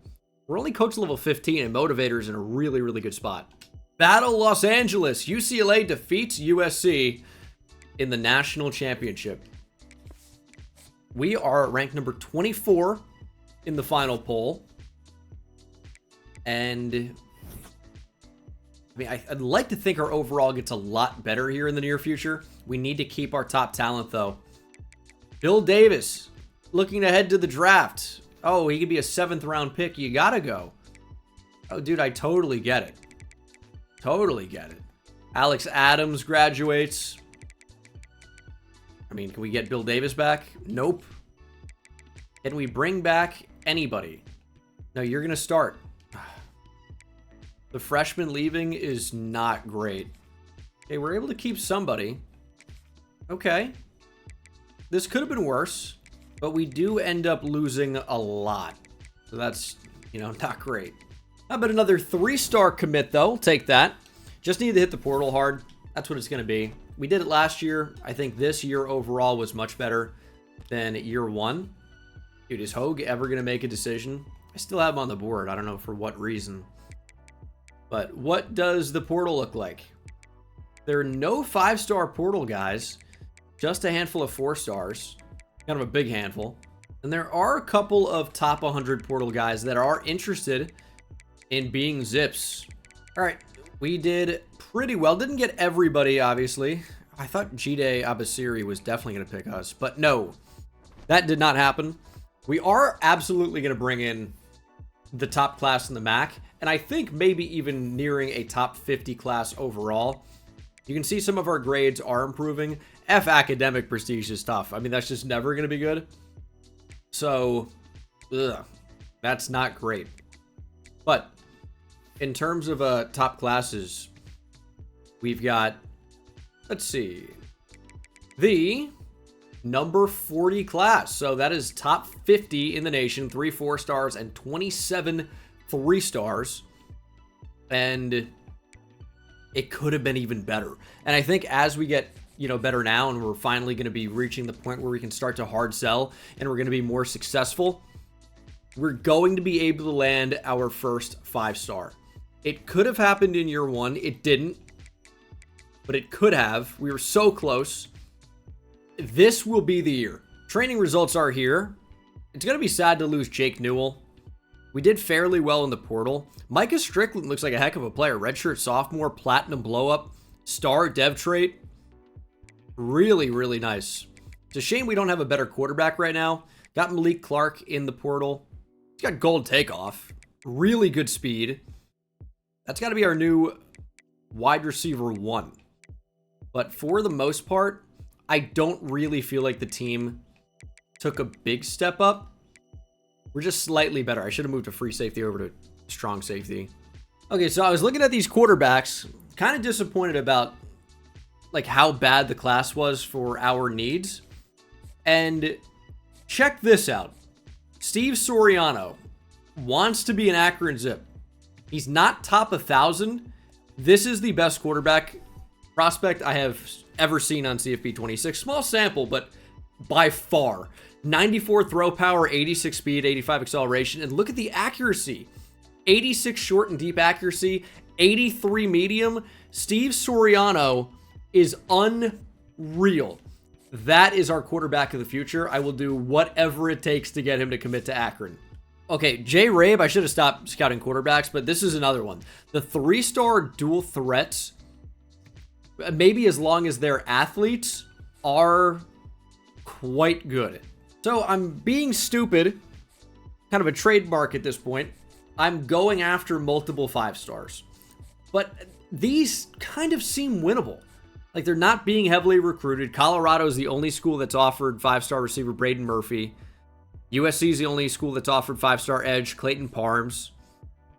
We're only coach level 15, and Motivator's in a really, really good spot. Battle Los Angeles. UCLA defeats USC in the national championship. We are ranked number 24 in the final poll. And I mean, I'd like to think our overall gets a lot better here in the near future. We need to keep our top talent, though. Bill Davis, looking ahead to the draft. Oh, he could be a 7th round pick. You gotta go. Oh, dude, I totally get it. Totally get it. Alex Adams graduates. I mean, can we get Bill Davis back? Nope. Can we bring back anybody? No, you're gonna start. The freshman leaving is not great. Okay, we're able to keep somebody. Okay. This could have been worse, but we do end up losing a lot. So that's, you know, not great. How about another 3-star commit, though? We'll take that. Just need to hit the portal hard. That's what it's going to be. We did it last year. I think this year overall was much better than year 1. Dude, is Hogue ever going to make a decision? I still have him on the board. I don't know for what reason. But what does the portal look like? There are no 5-star portal guys. Just a handful of 4-stars. Kind of a big handful. And there are a couple of top 100 portal guys that are interested in being Zips. All right, we did pretty well. Didn't get everybody, obviously. I thought Jide Abasiri was definitely going to pick us, but no. That did not happen. We are absolutely going to bring in the top class in the MAC, and I think maybe even nearing a top 50 class overall. You can see some of our grades are improving. Academic prestige is tough. I mean, that's just never going to be good. So, that's not great. But in terms of top classes, we've got, let's see, the number 40 class. So that is top 50 in the nation, 3 4-stars and 27 3-stars. And it could have been even better. And I think as we get better now, and we're finally going to be reaching the point where we can start to hard sell and we're going to be more successful, we're going to be able to land our first 5-star. It could have happened in year 1. It didn't, but it could have. We were so close. This will be the year. Training results are here. It's going to be sad to lose Jake Newell. We did fairly well in the portal. Micah Strickland looks like a heck of a player. Redshirt sophomore, platinum blow-up, star dev trait. Really, really nice. It's a shame we don't have a better quarterback right now. Got Malik Clark in the portal. He's got gold takeoff. Really good speed. That's got to be our new wide receiver 1. But for the most part, I don't really feel like the team took a big step up. We're just slightly better. I should have moved a free safety over to strong safety. Okay, so I was looking at these quarterbacks, kind of disappointed about like how bad the class was for our needs. And check this out. Steve Soriano wants to be an Akron Zip. He's not top 1,000. This is the best quarterback prospect I have ever seen on CFP 26. Small sample, but by far. 94 throw power, 86 speed, 85 acceleration, and look at the accuracy. 86 short and deep accuracy, 83 medium. Steve Soriano is unreal. That is our quarterback of the future. I will do whatever it takes to get him to commit to Akron. Okay, Jay Rabe, I should have stopped scouting quarterbacks, but this is another one. The 3-star dual threats, maybe as long as their athletes, are quite good. So I'm being stupid, kind of a trademark at this point. I'm going after multiple 5-stars, but these kind of seem winnable. Like, they're not being heavily recruited. Colorado is the only school that's offered 5-star receiver Braden Murphy. USC is the only school that's offered 5-star edge Clayton Parms.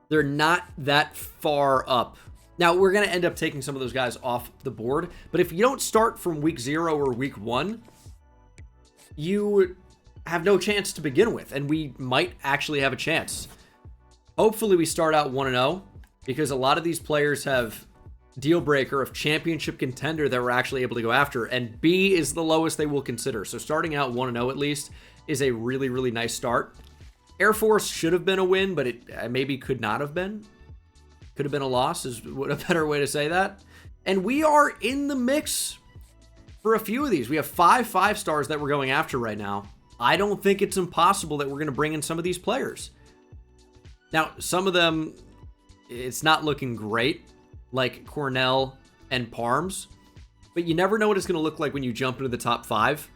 They're not that far up. Now, we're going to end up taking some of those guys off the board, but if you don't start from week 0 or week 1, you have no chance to begin with, and we might actually have a chance. Hopefully we start out 1-0, because a lot of these players have deal breaker of championship contender that we're actually able to go after, and B is the lowest they will consider. So starting out 1-0 at least is a really, really nice start. Air Force should have been a win, but it maybe could not have been. Could have been a loss is what a better way to say that. And we are in the mix for a few of these. We have 5 stars that we're going after right now. I don't think it's impossible that we're going to bring in some of these players. Now, some of them, it's not looking great, like Cornell and Parms, but you never know what it's going to look like when you jump into the top 5.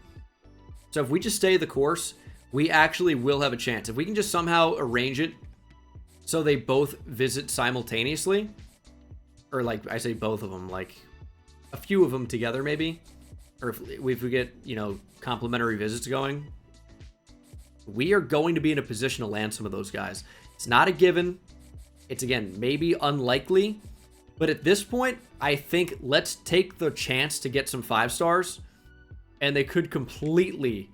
So if we just stay the course, we actually will have a chance. If we can just somehow arrange it so they both visit simultaneously, or like I say both of them, like a few of them together maybe, or if we get, complimentary visits going, we are going to be in a position to land some of those guys. It's not a given. It's, again, maybe unlikely, but at this point, I think let's take the chance to get some 5 stars, and they could completely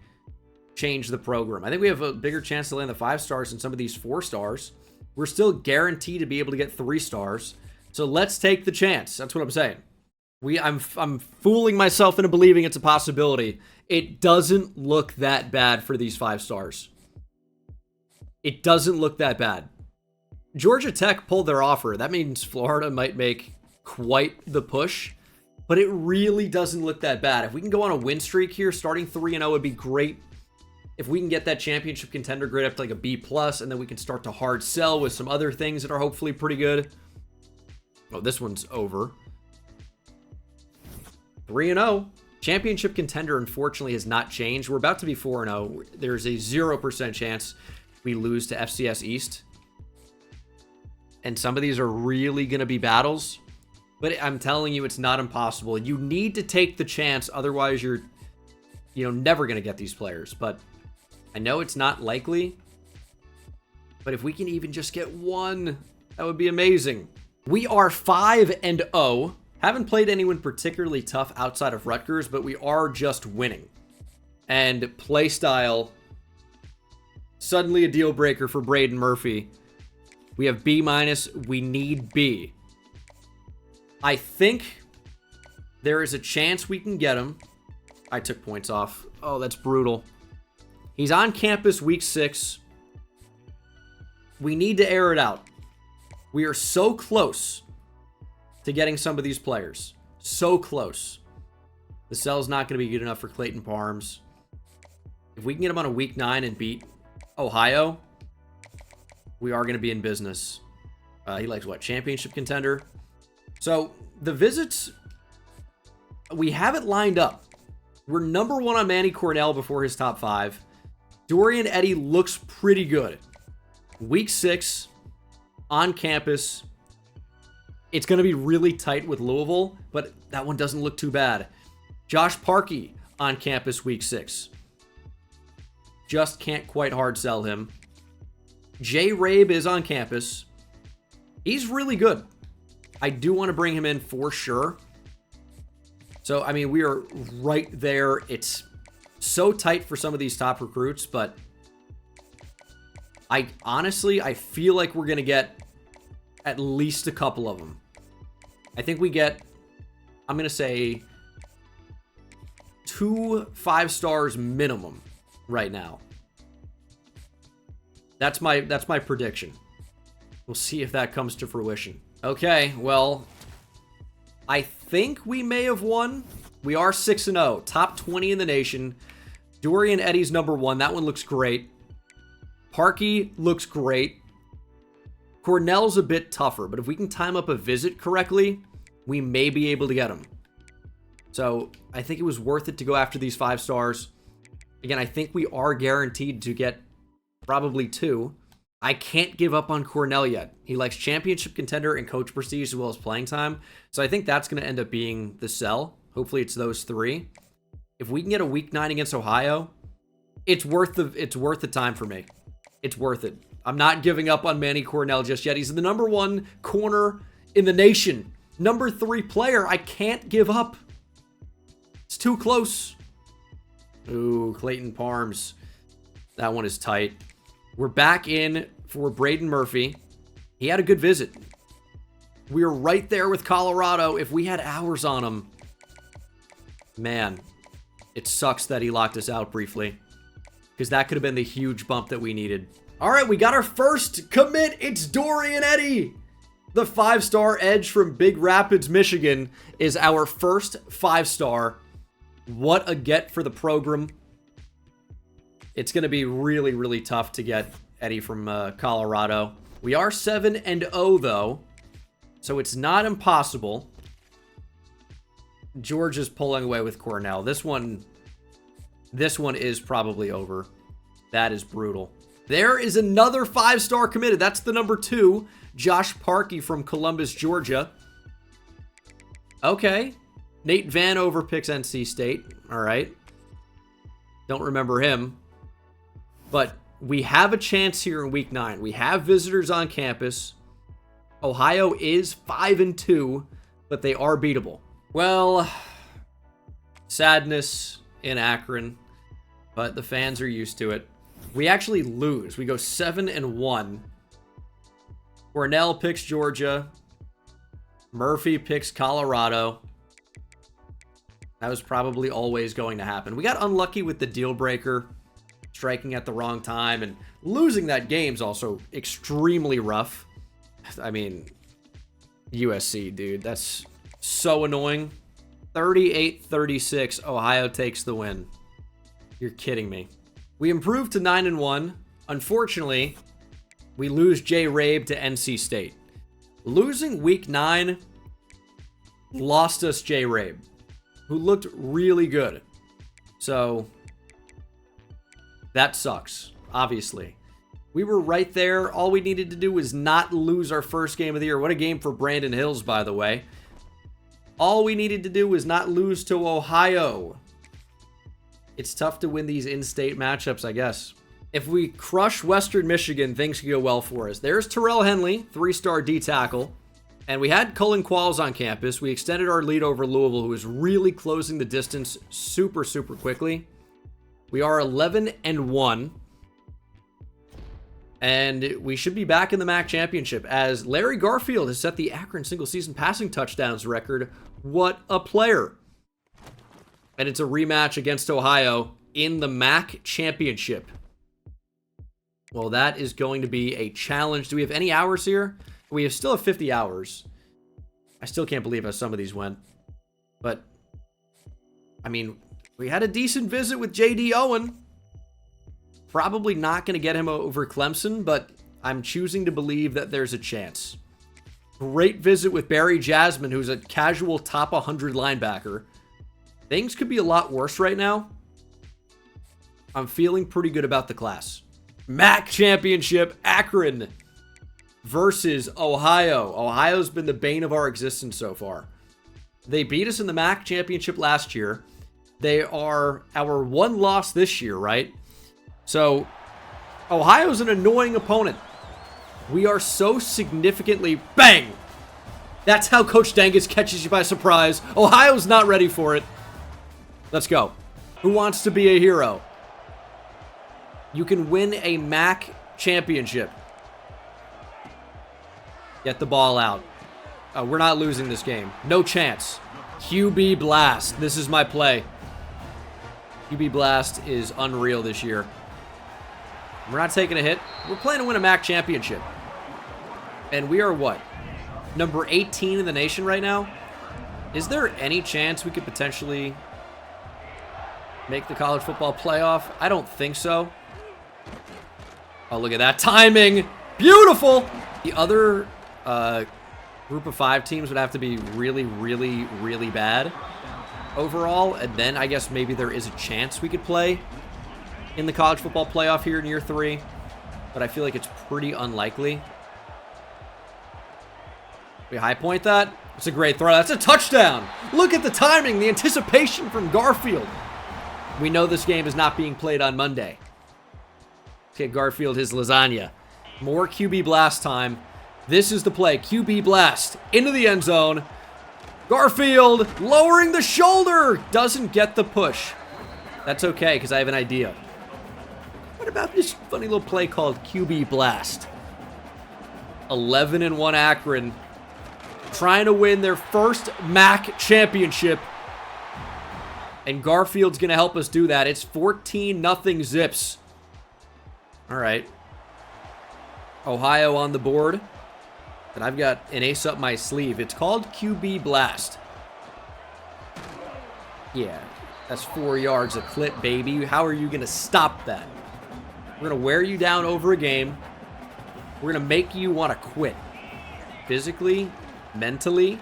change the program. I think we have a bigger chance to land the 5 stars than some of these 4 stars. We're still guaranteed to be able to get 3 stars. So let's take the chance. That's what I'm saying. I'm fooling myself into believing it's a possibility. It doesn't look that bad for these 5 stars. It doesn't look that bad. Georgia Tech pulled their offer. That means Florida might make quite the push, but it really doesn't look that bad. If we can go on a win streak here, starting 3-0 would be great. If we can get that championship contender grade up to like a B+, and then we can start to hard sell with some other things that are hopefully pretty good. Oh, this one's over. 3-0. Championship contender, unfortunately, has not changed. We're about to be 4-0. There's a 0% chance we lose to FCS East. And some of these are really going to be battles. But I'm telling you, it's not impossible. You need to take the chance. Otherwise, you're never going to get these players. But I know it's not likely. But if we can even just get one, that would be amazing. We are 5-0. Haven't played anyone particularly tough outside of Rutgers, but we are just winning. And play style, suddenly a deal breaker for Braden Murphy. We have B-. We need B. I think There is a chance we can get him. I took points off. Oh, that's brutal. He's on campus week 6. We need to air it out. We are so close to getting some of these players. So close. The sell's not going to be good enough for Clayton Parms. If we can get him on a week 9 and beat Ohio, we are going to be in business. He likes what? Championship contender. So the visits, we have it lined up. We're number 1 on Manny Cornell before his top 5. Dorian Eddy looks pretty good. Week 6 on campus. It's going to be really tight with Louisville, but that one doesn't look too bad. Josh Parkey on campus week 6. Just can't quite hard sell him. Jay Rabe is on campus. He's really good. I do want to bring him in for sure. So, I mean, we are right there. It's so tight for some of these top recruits, but I feel like we're going to get at least a couple of them. I think we get, I'm going to say 2 5-stars minimum right now. That's my prediction. We'll see if that comes to fruition. Okay, well, I think we may have won. We are 6-0, top 20 in the nation. Dorian Eddy's number 1. That one looks great. Parkey looks great. Cornell's a bit tougher, but if we can time up a visit correctly, we may be able to get him. So I think it was worth it to go after these 5 stars. Again, I think we are guaranteed to get probably 2. I can't give up on Cornell yet. He likes championship contender and coach prestige as well as playing time. So I think that's going to end up being the sell. Hopefully it's those 3. If we can get a week 9 against Ohio, it's worth the time for me. It's worth it. I'm not giving up on Manny Cornell just yet. He's the number 1 corner in the nation. Number 3 player. I can't give up. It's too close. Ooh, Clayton Parms. That one is tight. We're back in for Braden Murphy. He had a good visit. We were right there with Colorado. If we had hours on him, man, it sucks that he locked us out briefly, because that could have been the huge bump that we needed. All right, we got our first commit. It's Dorian Eddy. The 5-star edge from Big Rapids, Michigan is our first 5-star. What a get for the program. It's going to be really, really tough to get Eddy from Colorado. We are 7-0 though, so it's not impossible. Georgia's pulling away with Cornell. This one is probably over. That is brutal. There is another 5-star committed. That's the number 2, Josh Parkey from Columbus, Georgia. Okay. Nate Vanover picks NC State. All right. Don't remember him. But we have a chance here in week 9. We have visitors on campus. Ohio is 5-2, but they are beatable. Well, sadness in Akron, but the fans are used to it. We actually lose. We go 7-1. Cornell picks Georgia. Murphy picks Colorado. That was probably always going to happen. We got unlucky with the deal breaker, striking at the wrong time, and losing that game's also extremely rough. I mean, USC, dude, that's so annoying. 38-36, Ohio takes the win. You're kidding me. We improved to 9-1. Unfortunately, we lose Jay Rabe to NC State. Losing week 9 lost us Jay Rabe, who looked really good. So that sucks, obviously. We were right there. All we needed to do was not lose our first game of the year. What a game for Brandon Hills, by the way. All we needed to do was not lose to Ohio. It's tough to win these in-state matchups, I guess. If we crush Western Michigan, things could go well for us. There's Terrell Henley, 3-star D-tackle. And we had Cullen Qualls on campus. We extended our lead over Louisville, who is really closing the distance super, super quickly. We are 11-1. And we should be back in the MAC championship, as Larry Garfield has set the Akron single-season passing touchdowns record What a player. And it's a rematch against Ohio in the MAC championship. Well, that is going to be a challenge. Do we have any hours here? We still have 50 hours. I still can't believe how some of these went. But, I mean, we had a decent visit with J.D. Owen. Probably not going to get him over Clemson, but I'm choosing to believe that there's a chance. Great visit with Barry Jasmine, who's a casual top 100 linebacker. Things could be a lot worse right now. I'm feeling pretty good about the class. MAC championship, Akron versus Ohio. Ohio's been the bane of our existence so far. They beat us in the MAC championship last year. They are our one loss this year, right? So, Ohio's an annoying opponent. We are so significantly... Bang! That's how Coach Dangus catches you by surprise. Ohio's not ready for it. Let's go. Who wants to be a hero? You can win a MAC championship. Get the ball out. We're not losing this game. No chance. QB Blast. This is my play. QB Blast is unreal this year. We're not taking a hit. We're playing to win a MAC championship. And we are what? Number 18 in the nation right now? Is there any chance we could potentially make the college football playoff? I don't think so. Oh, look at that timing. Beautiful. The other group of 5 teams would have to be really, really, really bad overall. And then I guess maybe there is a chance we could play in the college football playoff here in year 3. But I feel like it's pretty unlikely. We high point that. It's a great throw. That's a touchdown. Look at the timing, the anticipation from Garfield. We know this game is not being played on Monday. Let's get Garfield his lasagna. More QB Blast time. This is the play. QB Blast into the end zone. Garfield lowering the shoulder. Doesn't get the push. That's okay because I have an idea. What about this funny little play called QB Blast? 11-1 Akron. Trying to win their first MAC championship. And Garfield's going to help us do that. It's 14-0 Zips. All right. Ohio on the board. And I've got an ace up my sleeve. It's called QB Blast. Yeah, that's 4 yards a clip, baby. How are you going to stop that? We're going to wear you down over a game. We're going to make you want to quit. Physically, mentally,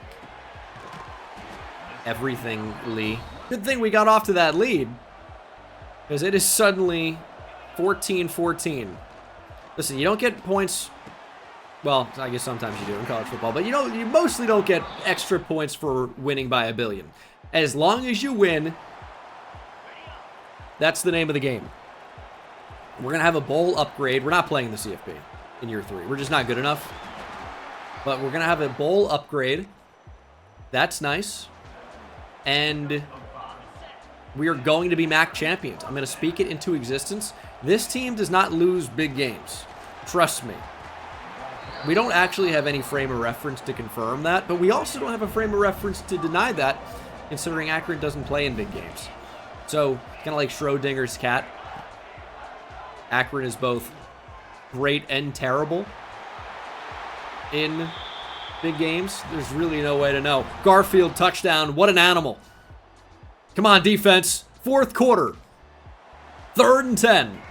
everythingly. Good thing we got off to that lead, because it is suddenly 14-14. Listen, you don't get points. Well, I guess sometimes you do in college football, but you mostly don't get extra points for winning by a billion. As long as you win, that's the name of the game. We're going to have a bowl upgrade. We're not playing the CFP in year 3. We're just not good enough. But we're going to have a bowl upgrade. That's nice. And we are going to be MAC champions. I'm going to speak it into existence. This team does not lose big games. Trust me. We don't actually have any frame of reference to confirm that, but we also don't have a frame of reference to deny that, considering Akron doesn't play in big games. So, kind of like Schrodinger's cat. Akron is both great and terrible in big games. There's really no way to know. Garfield touchdown. What an animal. Come on, defense. 4th quarter. 3rd and 10.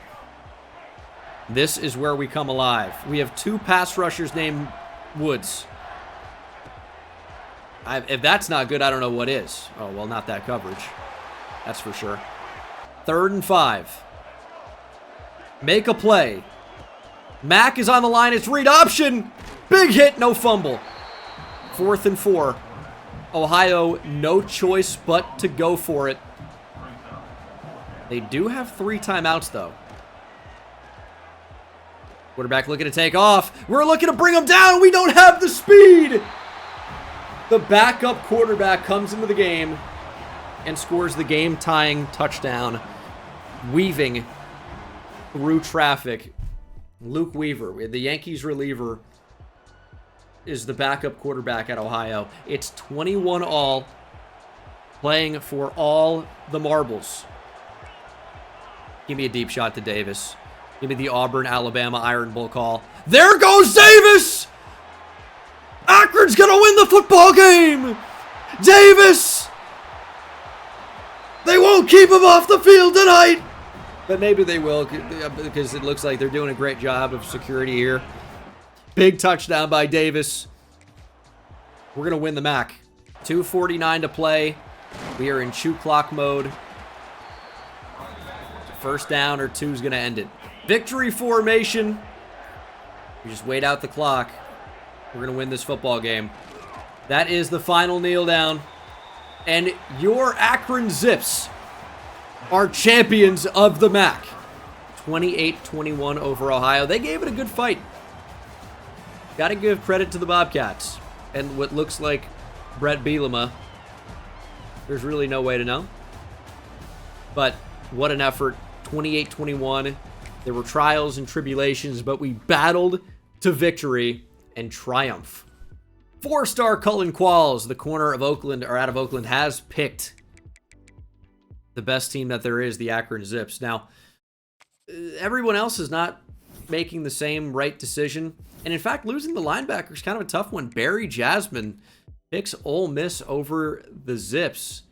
This is where we come alive. We have 2 pass rushers named Woods. If that's not good, I don't know what is. Oh, well, not that coverage. That's for sure. 3rd and 5. Make a play. Mack is on the line. It's read option. Big hit, no fumble. 4th and 4. Ohio, no choice but to go for it. They do have 3 timeouts, though. Quarterback looking to take off. We're looking to bring him down. We don't have the speed. The backup quarterback comes into the game and scores the game-tying touchdown, weaving through traffic. Luke Weaver, the Yankees reliever, is the backup quarterback at Ohio. It's 21 all, playing for all the marbles. Give me a deep shot to Davis. Give me the Auburn, Alabama Iron Bowl call. There goes Davis! Akron's gonna win the football game! Davis! They won't keep him off the field tonight! But maybe they will, because it looks like they're doing a great job of security here. Big touchdown by Davis. We're gonna win the MAC. 2:49 to play. We are in chew clock mode. First down or two is gonna end it. Victory formation. We just wait out the clock. We're going to win this football game. That is the final kneel down. And your Akron Zips are champions of the MAC. 28-21 over Ohio. They gave it a good fight. Got to give credit to the Bobcats. And what looks like Brett Bielema. There's really no way to know. But what an effort. 28-21. There were trials and tribulations, but we battled to victory and triumph. 4-star Cullen Qualls, the corner of Oakland, or out of Oakland, has picked the best team that there is, the Akron Zips. Now, everyone else is not making the same right decision. And in fact, losing the linebacker is kind of a tough one. Barry Jasmine picks Ole Miss over the Zips.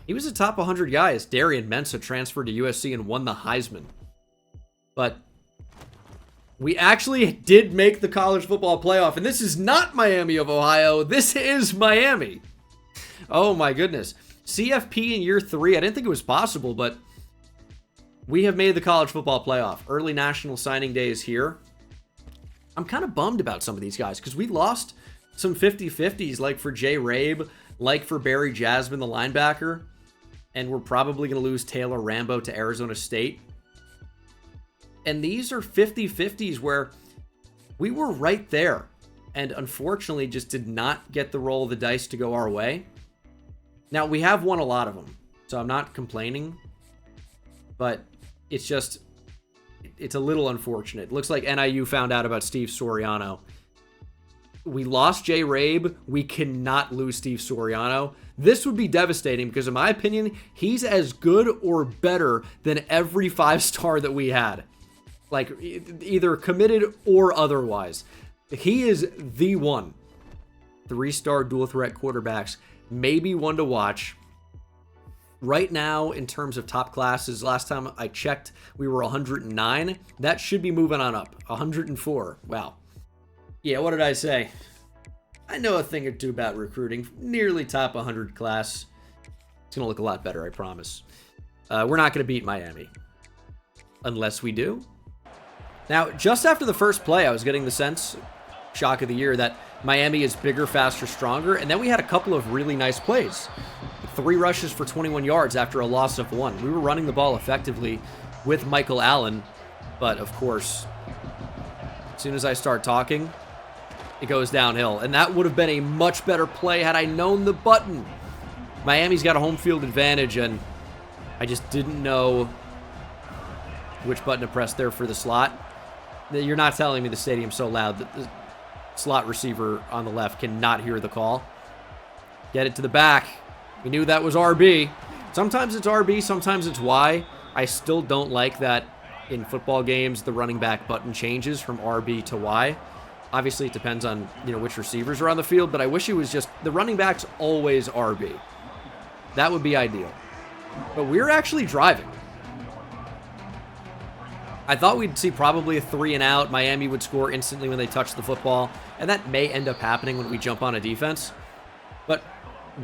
He was a top 100 guy as Darian Mensah transferred to USC and won the Heisman. But we actually did make the college football playoff. And this is not Miami of Ohio. This is Miami. Oh my goodness. CFP in year 3. I didn't think it was possible, but we have made the college football playoff. Early national signing day is here. I'm kind of bummed about some of these guys because we lost some 50-50s like for Jay Rabe, like for Barry Jasmine, the linebacker. And we're probably going to lose Taylor Rambo to Arizona State. And these are 50-50s where we were right there and unfortunately just did not get the roll of the dice to go our way. Now, we have won a lot of them, so I'm not complaining, but it's just, it's a little unfortunate. It looks like NIU found out about Steve Soriano. We lost Jay Rabe. We cannot lose Steve Soriano. This would be devastating because, in my opinion, he's as good or better than every 5-star that we had. Like, either committed or otherwise. He is the one. 3-star dual threat quarterbacks. Maybe one to watch. Right now, in terms of top classes, last time I checked, we were 109. That should be moving on up. 104. Wow. Yeah, what did I say? I know a thing or two about recruiting. Nearly top 100 class. It's going to look a lot better, I promise. We're not going to beat Miami. Unless we do. Now, just after the first play, I was getting the sense, shock of the year, that Miami is bigger, faster, stronger. And then we had a couple of really nice plays. 3 rushes for 21 yards after a loss of 1. We were running the ball effectively with Michael Allen. But, of course, as soon as I start talking, it goes downhill. And that would have been a much better play had I known the button. Miami's got a home field advantage, and I just didn't know which button to press there for the slot. You're not telling me the stadium's so loud that the slot receiver on the left cannot hear the call. Get it to the back. We knew that was RB. Sometimes it's RB, sometimes it's Y. I still don't like that in football games the running back button changes from RB to Y. Obviously, it depends on, which receivers are on the field, but I wish it was just the running back's always RB. That would be ideal. But we're actually driving. I thought we'd see probably a 3 and out. Miami would score instantly when they touch the football, and that may end up happening when we jump on a defense. But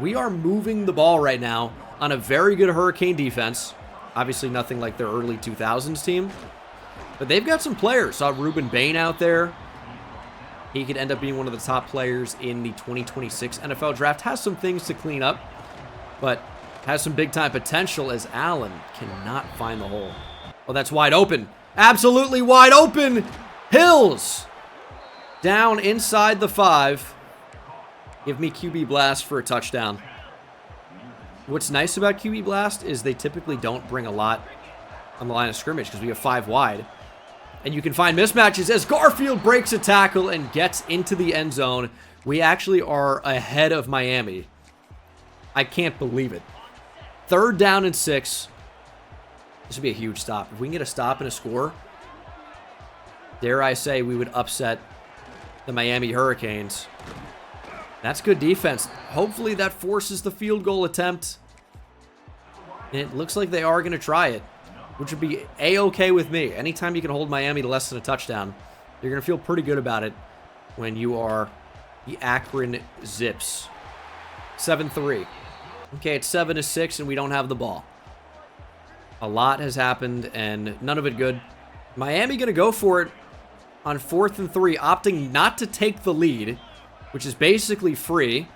we are moving the ball right now on a very good Hurricane defense. Obviously nothing like their early 2000s team. But they've got some players. Saw Ruben Bain out there. He could end up being one of the top players in the 2026 NFL Draft. Has some things to clean up, but has some big-time potential as Allen cannot find the hole. Oh, that's wide open. Absolutely wide open. Hills down inside the 5. Give me QB Blast for a touchdown. What's nice about QB Blast is they typically don't bring a lot on the line of scrimmage because we have 5 wide. And you can find mismatches as Garfield breaks a tackle and gets into the end zone. We actually are ahead of Miami. I can't believe it. 3rd down and 6. This would be a huge stop. If we can get a stop and a score, dare I say we would upset the Miami Hurricanes. That's good defense. Hopefully that forces the field goal attempt. And it looks like they are going to try it, which would be A-okay with me. Anytime you can hold Miami to less than a touchdown, you're going to feel pretty good about it when you are the Akron Zips. 7-3. Okay, it's 7-6, and we don't have the ball. A lot has happened, and none of it good. Miami going to go for it on 4th and 3, opting not to take the lead, which is basically free.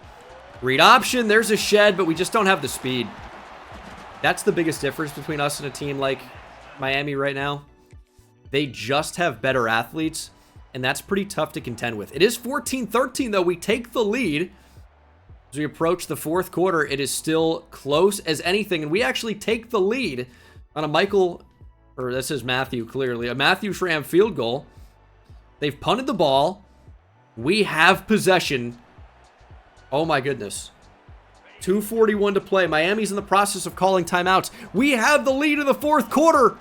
Read option, there's a shed, but we just don't have the speed. That's the biggest difference between us and a team like Miami right now. They just have better athletes, and that's pretty tough to contend with. It is 14-13, though. We take the lead. As we approach the 4th quarter, it is still close as anything, and we actually take the lead on a this is Matthew, clearly. A Matthew Schramm field goal. They've punted the ball. We have possession. Oh, my goodness. 2:41 to play. Miami's in the process of calling timeouts. We have the lead in the 4th quarter.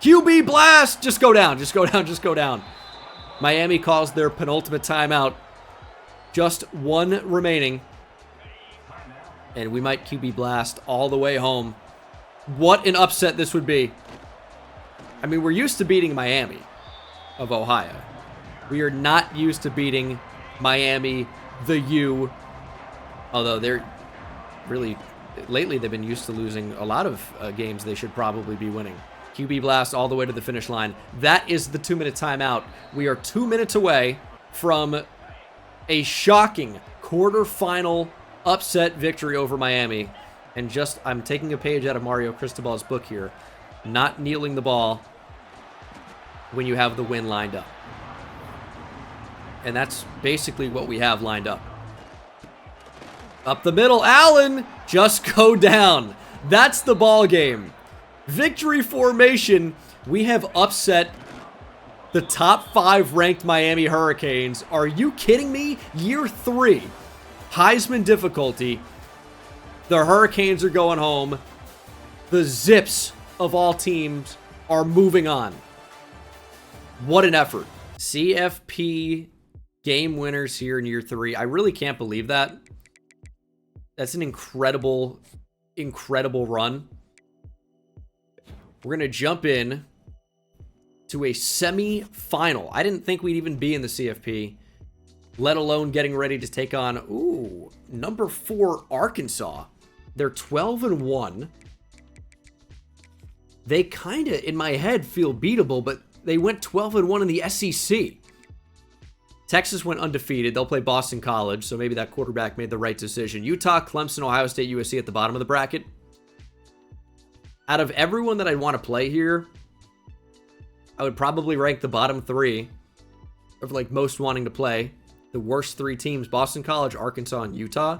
QB blast. Just go down. Just go down. Just go down. Miami calls their penultimate timeout. Just 1 remaining. And we might QB blast all the way home. What an upset this would be. I mean, we're used to beating Miami of Ohio. We are not used to beating Miami, the U. Although they're really, lately they've been used to losing a lot of games they should probably be winning. QB blast all the way to the finish line. That is the 2-minute timeout. We are 2 minutes away from a shocking quarterfinal upset victory over Miami. And I'm taking a page out of Mario Cristobal's book here. Not kneeling the ball when you have the win lined up. And that's basically what we have lined up. Up the middle, Allen, just go down. That's the ball game. Victory formation. We have upset the top 5 ranked Miami Hurricanes. Are you kidding me? Year 3. Heisman difficulty. The Hurricanes are going home. The Zips of all teams are moving on. What an effort. CFP game winners here in year 3. I really can't believe that. That's an incredible, incredible run. We're going to jump in to a semi-final. I didn't think we'd even be in the CFP, let alone getting ready to take on, number 4 Arkansas. They're 12-1. They kind of, in my head, feel beatable, but they went 12-1 in the SEC. Texas went undefeated. They'll play Boston College, so maybe that quarterback made the right decision. Utah, Clemson, Ohio State, USC at the bottom of the bracket. Out of everyone that I'd want to play here, I would probably rank the bottom 3 of most wanting to play. The worst 3 teams, Boston College, Arkansas, and Utah.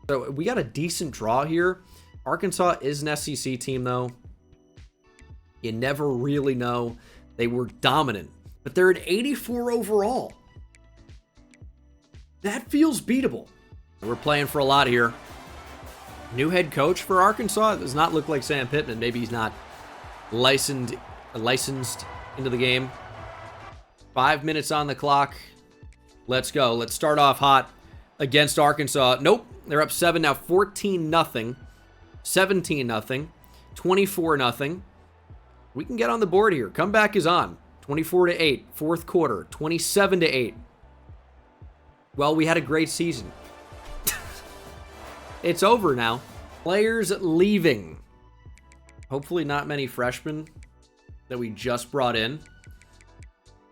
So we got a decent draw here. Arkansas is an SEC team, though. You never really know. They were dominant, but they're at 84 overall. That feels beatable. We're playing for a lot here. New head coach for Arkansas. It does not look like Sam Pittman. Maybe he's not licensed into the game. 5 minutes on the clock. Let's go. Let's start off hot against Arkansas. Nope. They're up 7 now. 14-0. 17-0. 24-0. We can get on the board here. Comeback is on. 24-8. 4th quarter. 27-8. Well, we had a great season. It's over now. Players leaving. Hopefully not many freshmen that we just brought in.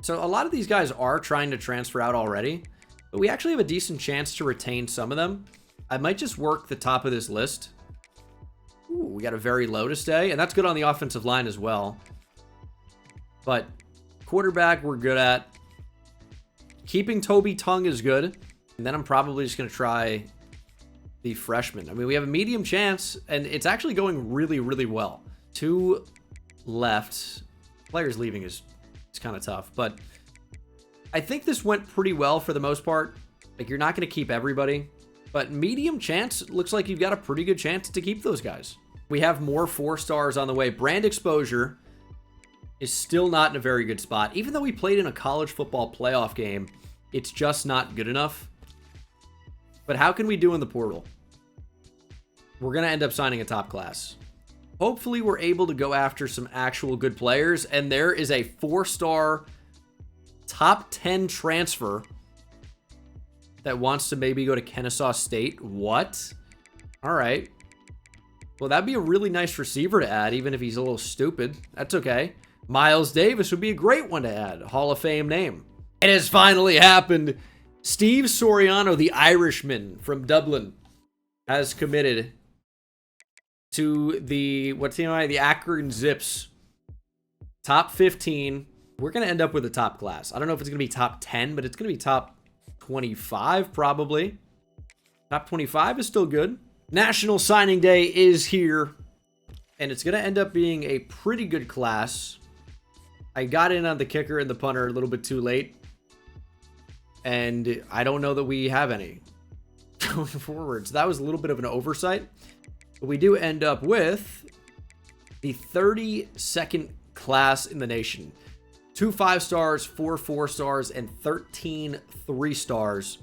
So a lot of these guys are trying to transfer out already, but we actually have a decent chance to retain some of them. I might just work the top of this list. Ooh, we got a very low to stay, and that's good on the offensive line as well. But quarterback, we're good at. Keeping Toby Tongue is good. And then I'm probably just going to try the freshman. I mean, we have a medium chance, and it's actually going really, really well. 2 left. Players leaving is it's kind of tough. But I think this went pretty well for the most part. Like, you're not going to keep everybody, but medium chance, looks like you've got a pretty good chance to keep those guys. We have more 4 stars on the way. Brand exposure is still not in a very good spot. Even though we played in a college football playoff game, it's just not good enough. But how can we do in the portal? We're going to end up signing a top class. Hopefully we're able to go after some actual good players. And there is a 4-star top 10 transfer that wants to maybe go to Kennesaw State. What? All right. Well, that'd be a really nice receiver to add, even if he's a little stupid. That's okay. Miles Davis would be a great one to add. Hall of Fame name. It has finally happened. Steve Soriano, the Irishman from Dublin, has committed to the, what team am I? The Akron Zips. Top 15. We're going to end up with a top class. I don't know if it's going to be top 10, but it's going to be top 25 probably. Top 25 is still good. National Signing Day is here, and it's going to end up being a pretty good class. I got in on the kicker and the punter a little bit too late, and I don't know that we have any going forward. So that was a little bit of an oversight. But we do end up with the 32nd class in the nation. 2 5-stars, 4 4-stars, and 13 3-stars.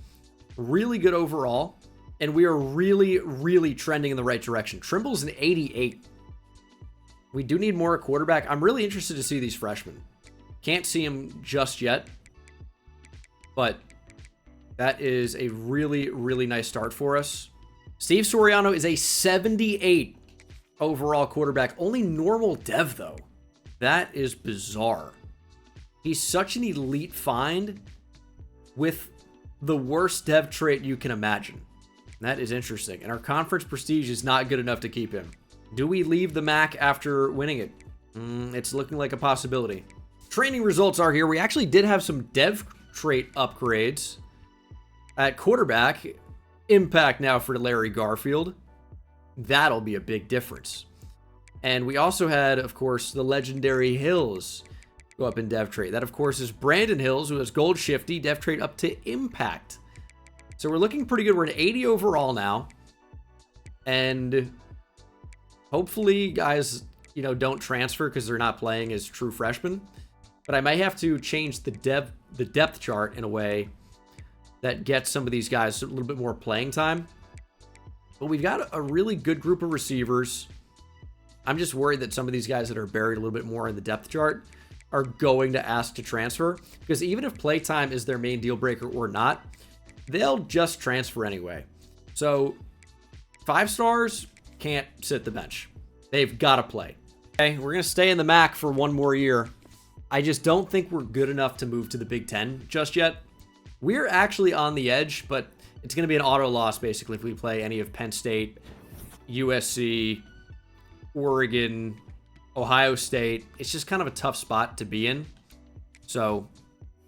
Really good overall. And we are really, really trending in the right direction. Trimble's an 88. We do need more at quarterback. I'm really interested to see these freshmen. Can't see them just yet. But that is a really, really nice start for us. Steve Soriano is a 78 overall quarterback. Only normal dev, though. That is bizarre. He's such an elite find with the worst dev trait you can imagine. That is interesting. And our conference prestige is not good enough to keep him. Do we leave the MAC after winning it? It's looking like a possibility. Training results are here. We actually did have some dev trait upgrades at quarterback. Impact now for Larry Garfield. That'll be a big difference. And we also had, of course, the legendary Hills go up in dev trait. That, of course, is Brandon Hills, who has gold shifty, dev trait up to impact. So we're looking pretty good. We're at 80 overall now. And hopefully guys, don't transfer because they're not playing as true freshmen. But I might have to change the depth chart in a way that gets some of these guys a little bit more playing time. But we've got a really good group of receivers. I'm just worried that some of these guys that are buried a little bit more in the depth chart are going to ask to transfer. Because even if playtime is their main deal breaker or not, they'll just transfer anyway. So 5 stars can't sit the bench. They've got to play. Okay, we're going to stay in the MAC for one more year. I just don't think we're good enough to move to the Big Ten just yet. We're actually on the edge, but it's going to be an auto loss basically if we play any of Penn State, USC, Oregon, Ohio State. It's just kind of a tough spot to be in. So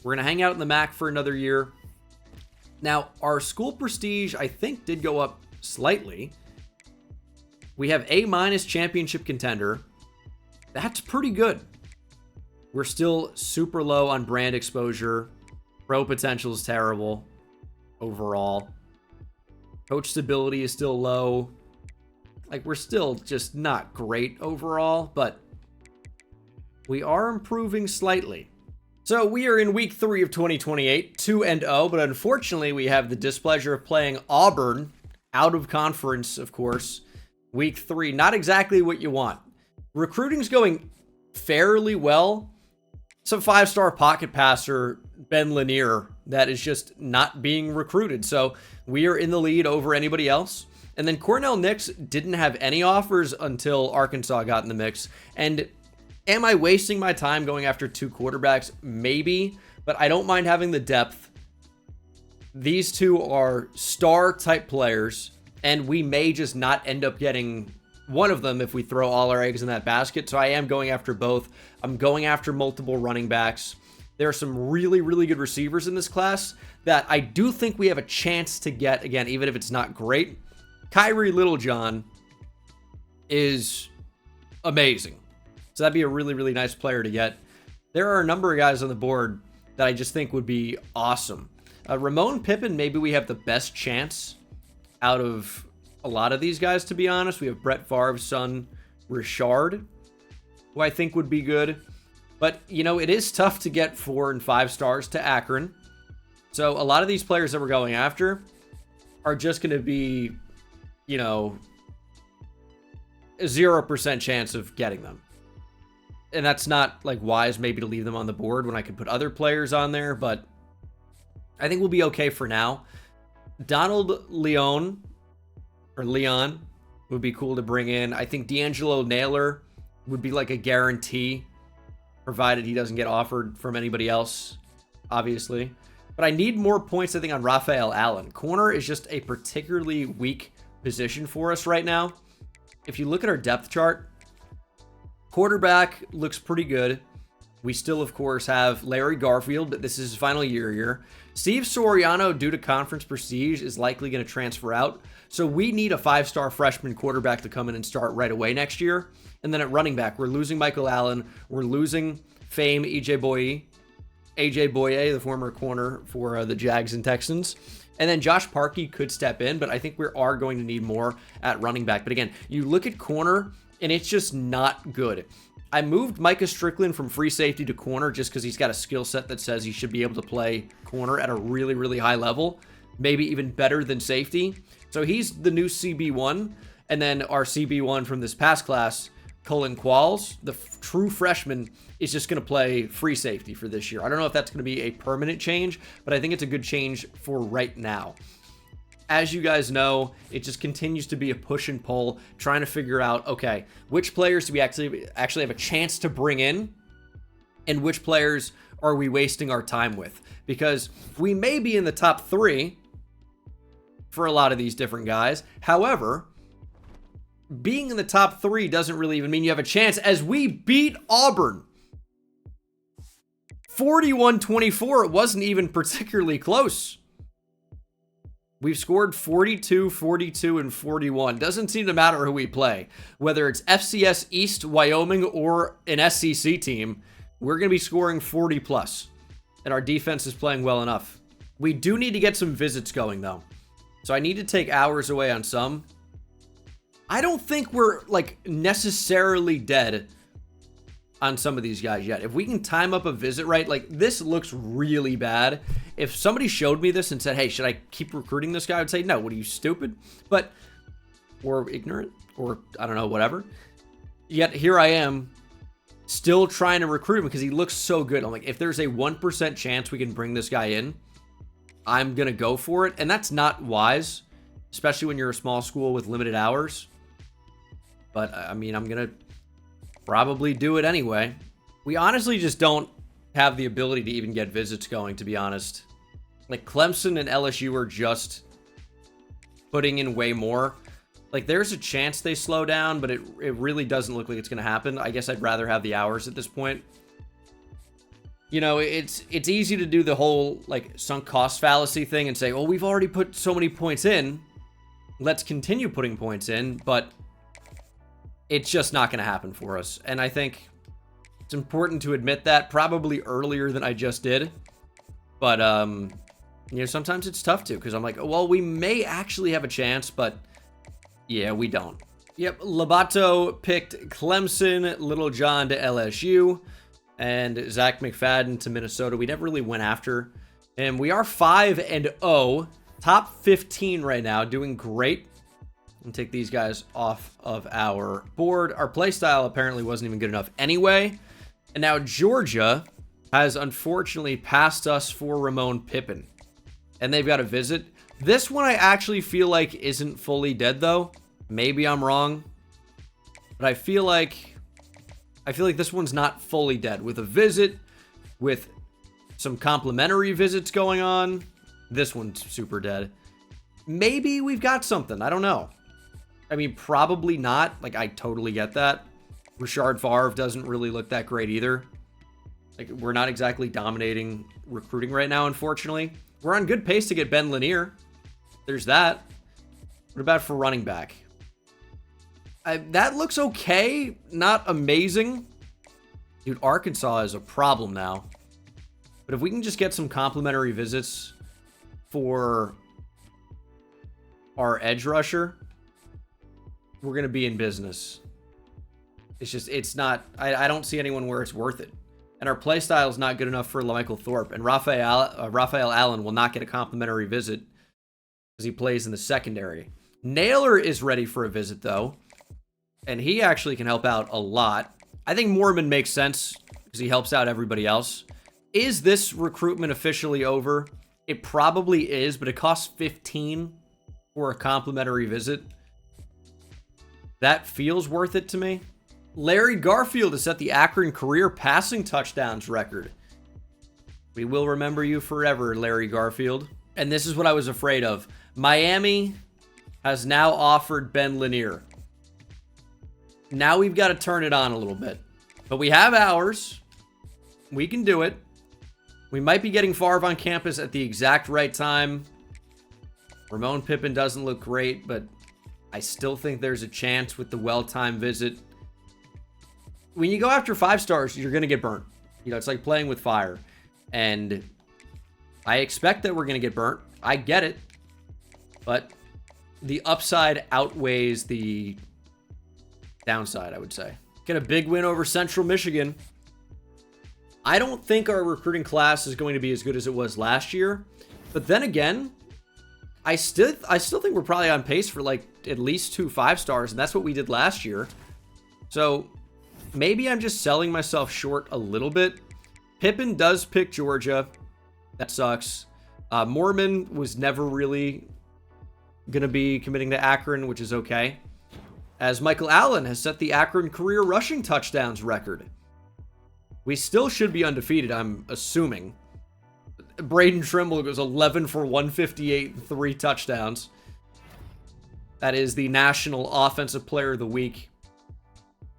we're going to hang out in the MAC for another year. Now, our school prestige, I think, did go up slightly. We have A- championship contender. That's pretty good. We're still super low on brand exposure. Pro potential is terrible overall. Coach stability is still low. Like, we're still just not great overall, but we are improving slightly. So we are in week 3 of 2028, 2-0, but unfortunately we have the displeasure of playing Auburn out of conference, of course. Week 3, not exactly what you want. Recruiting's going fairly well. Some 5-star pocket passer, Ben Lanier, that is just not being recruited. So we are in the lead over anybody else. And then Cornell Nix didn't have any offers until Arkansas got in the mix. And am I wasting my time going after 2 quarterbacks? Maybe, but I don't mind having the depth. These 2 are star-type players, and we may just not end up getting one of them if we throw all our eggs in that basket. So I am going after both. I'm going after multiple running backs. There are some really, really good receivers in this class that I do think we have a chance to get, again, even if it's not great. Kyrie Littlejohn is amazing. So that'd be a really, really nice player to get. there are a number of guys on the board that I just think would be awesome. Ramon Pippen, maybe we have the best chance out of a lot of these guys, to be honest. We have Brett Favre's son, Richard, who I think would be good. But, you know, it is tough to get 4 and 5 stars to Akron. So a lot of these players that we're going after are just going to be, you know, a 0% chance of getting them. And that's not, like, wise maybe to leave them on the board when I could put other players on there, but I think we'll be okay for now. Donald Leon would be cool to bring in. I think D'Angelo Naylor would be like a guarantee, provided he doesn't get offered from anybody else, obviously. But I need more points, I think, on Raphael Allen. Corner is just a particularly weak position for us right now. If you look at our depth chart, quarterback looks pretty good. We still, of course, have Larry Garfield, but this is his final year here. Steve Soriano, due to conference prestige, is likely going to transfer out. So we need a 5-star freshman quarterback to come in and start right away next year. And then at running back, we're losing Michael Allen. We're losing Fame AJ Boye, the former corner for the Jags and Texans. And then Josh Parkey could step in, but I think we are going to need more at running back. But again, you look at corner, and it's just not good. I moved Micah Strickland from free safety to corner just because he's got a skill set that says he should be able to play corner at a really, really high level, maybe even better than safety. So he's the new CB1. And then our CB1 from this past class, Cullen Qualls, the true freshman, is just going to play free safety for this year. I don't know if that's going to be a permanent change, but I think it's a good change for right now. As you guys know, it just continues to be a push and pull, trying to figure out, okay, which players do we actually have a chance to bring in, and which players are we wasting our time with? Because we may be in the top 3 for a lot of these different guys. However, being in the top 3 doesn't really even mean you have a chance, as we beat Auburn 41-24. It wasn't even particularly close. We've scored 42, 42, and 41. Doesn't seem to matter who we play. Whether it's FCS East, Wyoming, or an SEC team, we're going to be scoring 40 plus. And our defense is playing well enough. We do need to get some visits going, though. So I need to take hours away on some. I don't think we're, like, necessarily dead on some of these guys yet. If we can time up a visit right, like, this looks really bad. If somebody showed me this and said, hey, should I keep recruiting this guy? I would say, no, what are you, stupid? But, or ignorant, or I don't know, whatever. Yet here I am still trying to recruit him because he looks so good. I'm like, if there's a 1% chance we can bring this guy in, I'm going to go for it. And that's not wise, especially when you're a small school with limited hours. But, I mean, I'm going to probably do it anyway. We honestly just don't have the ability to even get visits going, to be honest. Like, Clemson and LSU are just putting in way more. Like, there's a chance they slow down, but it really doesn't look like it's going to happen. I guess I'd rather have the hours at this point. You know, it's easy to do the whole, like, sunk cost fallacy thing and say, well, we've already put so many points in. Let's continue putting points in, but it's just not going to happen for us. And I think it's important to admit that probably earlier than I just did. But, you know, sometimes it's tough to, because I'm like, well, we may actually have a chance, but yeah, we don't. Yep, Labato picked Clemson, Little John to LSU, and Zach McFadden to Minnesota. We never really went after. And we are 5-0, top 15 right now, doing great. And take these guys off of our board. Our play style apparently wasn't even good enough anyway. And now Georgia has unfortunately passed us for Ramon Pippen. And they've got a visit. This one I actually feel like isn't fully dead, though. Maybe I'm wrong. But I feel like this one's not fully dead. With a visit, with some complimentary visits going on, this one's super dead. Maybe we've got something. I don't know. I mean, probably not. Like, I totally get that. Richard Favre doesn't really look that great either. Like, we're not exactly dominating recruiting right now, unfortunately. We're on good pace to get Ben Lanier. There's that. What about for running back? That looks okay. Not amazing. Dude, Arkansas is a problem now. But if we can just get some complimentary visits for our edge rusher, we're going to be in business. It's just, it's not, I don't see anyone where it's worth it. And our play style is not good enough for Michael Thorpe. And Raphael Allen will not get a complimentary visit because he plays in the secondary. Naylor is ready for a visit, though. And he actually can help out a lot. I think Mormon makes sense because he helps out everybody else. Is this recruitment officially over? It probably is, but it costs 15 for a complimentary visit. That feels worth it to me. Larry Garfield has set the Akron career passing touchdowns record. We will remember you forever, Larry Garfield. And this is what I was afraid of. Miami has now offered Ben Lanier. Now we've got to turn it on a little bit. But we have ours. We can do it. We might be getting Favre on campus at the exact right time. Ramon Pippen doesn't look great, but I still think there's a chance with the well-timed visit. When you go after 5 stars, you're going to get burnt. You know, it's like playing with fire. And I expect that we're going to get burnt. I get it. But the upside outweighs the downside, I would say. Get a big win over Central Michigan. I don't think our recruiting class is going to be as good as it was last year. But then again, I still think we're probably on pace for like at least 2 5-stars, and that's what we did last year. So maybe I'm just selling myself short a little bit. Pippen does pick Georgia. That sucks. Mormon was never really going to be committing to Akron, which is okay. As Michael Allen has set the Akron career rushing touchdowns record. We still should be undefeated, I'm assuming. Braden Trimble goes 11 for 158 and 3 touchdowns. That is the National Offensive Player of the Week.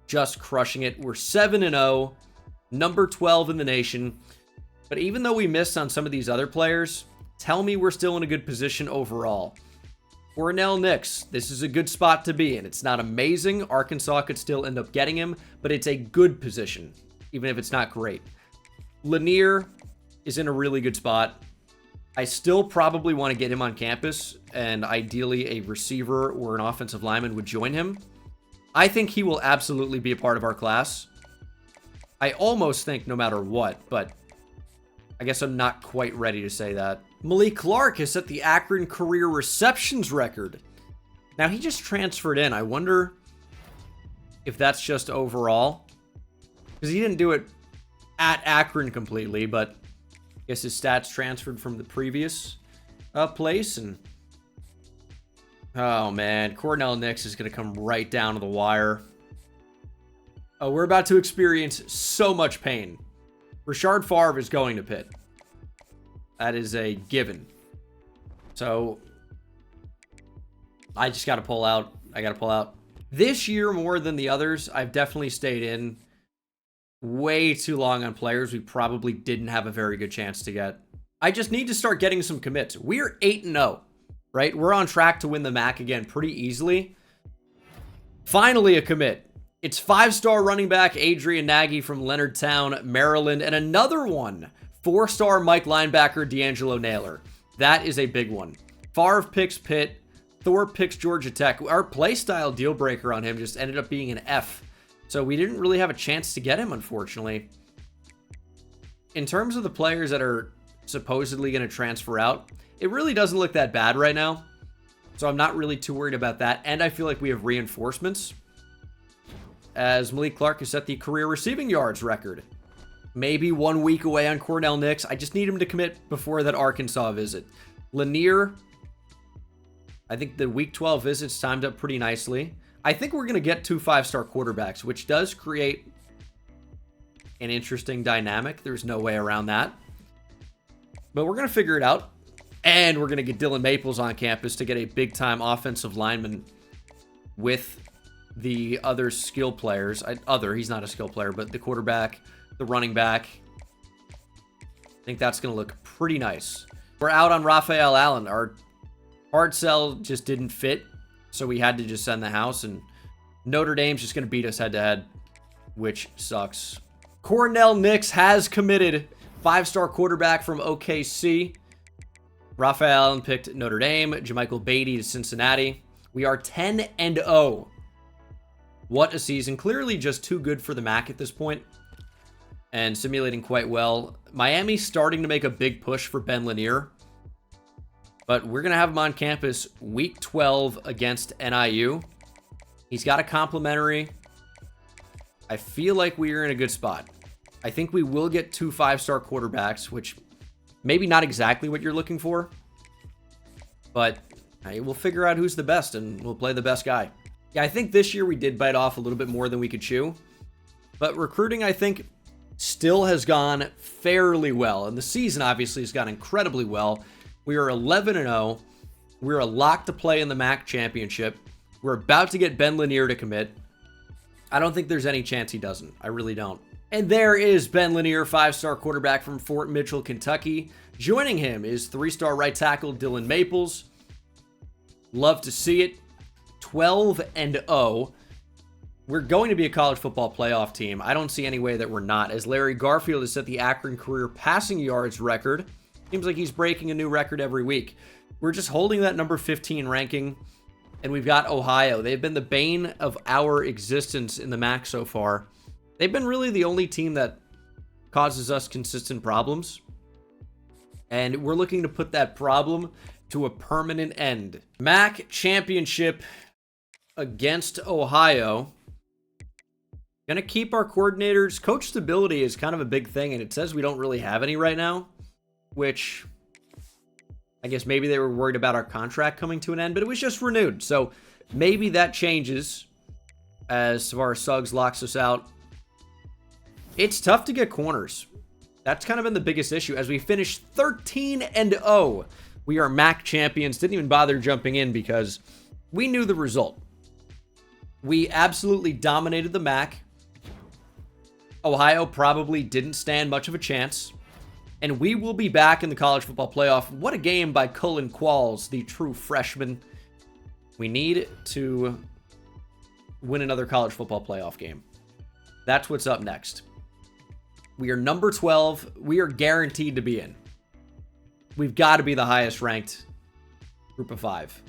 Just crushing it. We're 7-0, number 12 in the nation. But even though we missed on some of these other players, tell me we're still in a good position overall. Cornell Nix, this is a good spot to be in. It's not amazing. Arkansas could still end up getting him, but it's a good position, even if it's not great. Lanier is in a really good spot. I still probably want to get him on campus, and ideally a receiver or an offensive lineman would join him. I think he will absolutely be a part of our class. I almost think no matter what, but I guess I'm not quite ready to say that. Malik Clark has set the Akron career receptions record. Now, he just transferred in. I wonder if that's just overall. Because he didn't do it at Akron completely, but I guess his stats transferred from the previous place. And oh, man. Cornell Nix is going to come right down to the wire. Oh, we're about to experience so much pain. Rashard Favre is going to Pitt. That is a given. So, I just got to pull out. I got to pull out. This year, more than the others, I've definitely stayed in way too long on players we probably didn't have a very good chance to get. I just need to start getting some commits. We're 8-0, right? We're on track to win the MAC again pretty easily. Finally, a commit. It's 5-star running back Adrian Nagy from Leonardtown, Maryland, and another one, 4-star Mike linebacker D'Angelo Naylor. That is a big one. Favre picks Pitt. Thorpe picks Georgia Tech. Our playstyle deal breaker on him just ended up being an F. So we didn't really have a chance to get him, unfortunately. In terms of the players that are supposedly going to transfer out, it really doesn't look that bad right now. So I'm not really too worried about that. And I feel like we have reinforcements. As Malik Clark has set the career receiving yards record. Maybe 1 week away on Cornell Nix. I just need him to commit before that Arkansas visit. Lanier, I think the week 12 visits timed up pretty nicely. I think we're going to get 2 5-star quarterbacks, which does create an interesting dynamic. There's no way around that. But we're going to figure it out. And we're going to get Dylan Maples on campus to get a big-time offensive lineman with the other skill players. He's not a skill player, but the quarterback, the running back. I think that's going to look pretty nice. We're out on Raphael Allen. Our hard sell just didn't fit, so we had to just send the house, and Notre Dame's just going to beat us head-to-head, which sucks. Cornell Nix has committed. 5-star quarterback from OKC. Raphael Allen picked Notre Dame. Jermichael Beatty to Cincinnati. We are 10-0. What a season. Clearly just too good for the MAC at this point. And simulating quite well. Miami's starting to make a big push for Ben Lanier. But we're going to have him on campus week 12 against NIU. He's got a complimentary. I feel like we are in a good spot. I think we will get 2 5-star quarterbacks, which maybe not exactly what you're looking for. But we'll figure out who's the best, and we'll play the best guy. Yeah, I think this year we did bite off a little bit more than we could chew. But recruiting, I think, still has gone fairly well. And the season, obviously, has gone incredibly well. We are 11-0. We're a lock to play in the MAC championship. We're about to get Ben Lanier to commit. I don't think there's any chance he doesn't. I really don't. And there is Ben Lanier, 5-star quarterback from Fort Mitchell, Kentucky. Joining him is 3-star right tackle Dylan Maples. Love to see it. 12-0. We're going to be a college football playoff team. I don't see any way that we're not, as Larry Garfield has set the Akron career passing yards record. Seems like he's breaking a new record every week. We're just holding that number 15 ranking, and we've got Ohio. They've been the bane of our existence in the MAC so far. They've been really the only team that causes us consistent problems, and we're looking to put that problem to a permanent end. MAC championship against Ohio. Gonna keep our coordinators. Coach stability is kind of a big thing, and it says we don't really have any right now, which I guess maybe they were worried about our contract coming to an end, but it was just renewed. So maybe that changes as Savara Suggs locks us out. It's tough to get corners. That's kind of been the biggest issue. As we finish 13-0, we are MAC champions. Didn't even bother jumping in because we knew the result. We absolutely dominated the MAC. Ohio probably didn't stand much of a chance. And we will be back in the college football playoff. What a game by Cullen Qualls, the true freshman. We need to win another college football playoff game. That's what's up next. We are number 12. We are guaranteed to be in. We've got to be the highest ranked group of 5.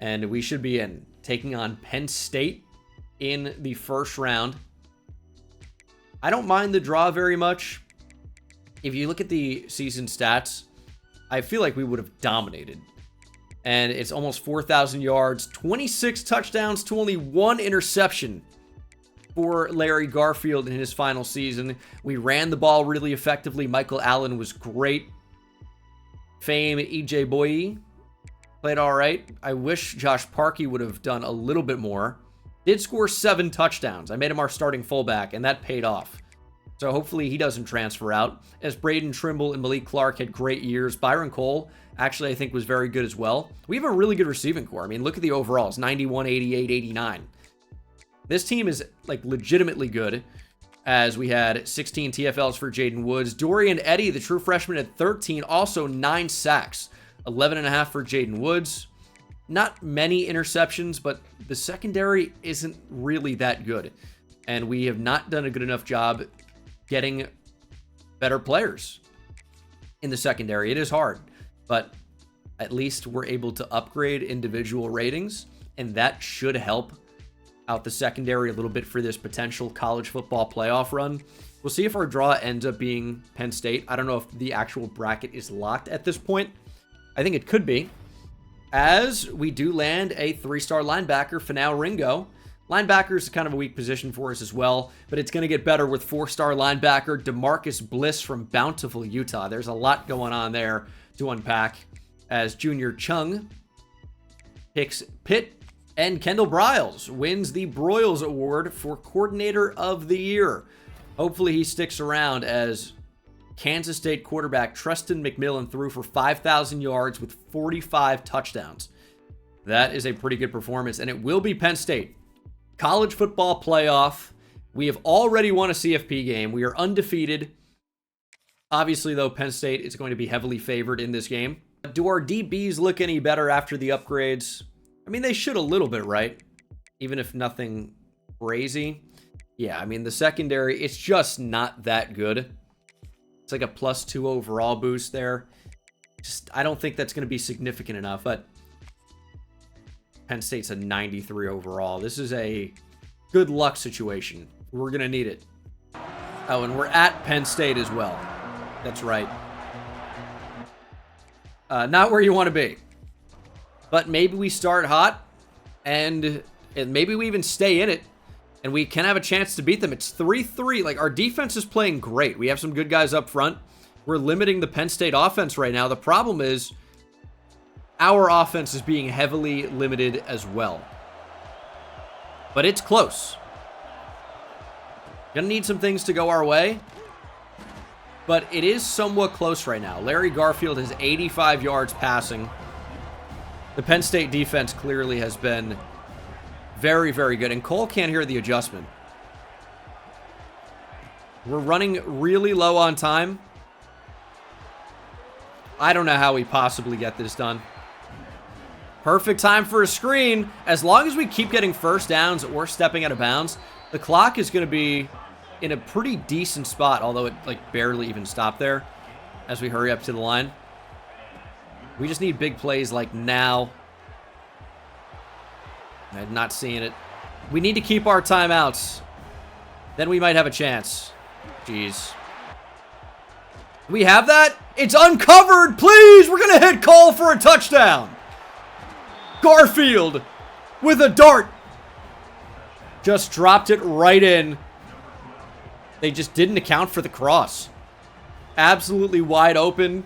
And we should be in, taking on Penn State in the first round. I don't mind the draw very much. If you look at the season stats, I feel like we would have dominated. And it's almost 4,000 yards, 26 touchdowns to only 1 interception for Larry Garfield in his final season. We ran the ball really effectively. Michael Allen was great. Fame EJ Boye played all right. I wish Josh Parkey would have done a little bit more. Did score 7 touchdowns. I made him our starting fullback, and that paid off. So hopefully he doesn't transfer out. As Braden Trimble and Malik Clark had great years. Byron Cole, actually, I think was very good as well. We have a really good receiving core. I mean, look at the overalls. 91, 88, 89. This team is, like, legitimately good, as we had 16 TFLs for Jaden Woods. Dorian Eddy, the true freshman, at 13. Also 9 sacks. 11.5 for Jaden Woods. Not many interceptions, but the secondary isn't really that good. And we have not done a good enough job getting better players in the secondary. It is hard, but at least we're able to upgrade individual ratings, and that should help out the secondary a little bit for this potential college football playoff run. We'll see if our draw ends up being Penn State. I don't know if the actual bracket is locked at this point. I think it could be, as we do land a 3-star linebacker, Fanau Ringo. Linebacker is kind of a weak position for us as well, but it's going to get better with 4-star linebacker DeMarcus Bliss from Bountiful, Utah. There's a lot going on there to unpack, as Junior Chung picks Pitt, and Kendall Briles wins the Broyles Award for Coordinator of the Year. Hopefully he sticks around, as Kansas State quarterback Treston McMillan threw for 5,000 yards with 45 touchdowns. That is a pretty good performance, and it will be Penn State. College football playoff. We have already won a CFP game. We are undefeated. Obviously, though, Penn State is going to be heavily favored in this game. Do our DBs look any better after the upgrades? I mean, they should a little bit, right? Even if nothing crazy. Yeah, I mean, the secondary, it's just not that good. It's like a +2 overall boost there. Just, I don't think that's going to be significant enough, but Penn State's a 93 overall. This is a good luck situation. We're going to need it. Oh, and we're at Penn State as well. That's right. Not where you want to be. But maybe we start hot, and maybe we even stay in it, and we can have a chance to beat them. It's 3-3. Like, our defense is playing great. We have some good guys up front. We're limiting the Penn State offense right now. The problem is our offense is being heavily limited as well. But it's close. Gonna need some things to go our way. But it is somewhat close right now. Larry Garfield has 85 yards passing. The Penn State defense clearly has been very, very good. And Cole can't hear the adjustment. We're running really low on time. I don't know how we possibly get this done. Perfect time for a screen. As long as we keep getting first downs or stepping out of bounds, the clock is going to be in a pretty decent spot, although it like barely even stopped there as we hurry up to the line. We just need big plays like now. I'm not seeing it. We need to keep our timeouts. Then we might have a chance. Jeez. We have that? It's uncovered. Please, we're going to hit Cole for a touchdown. Garfield with a dart. Just dropped it right in. They just didn't account for the cross. Absolutely wide open.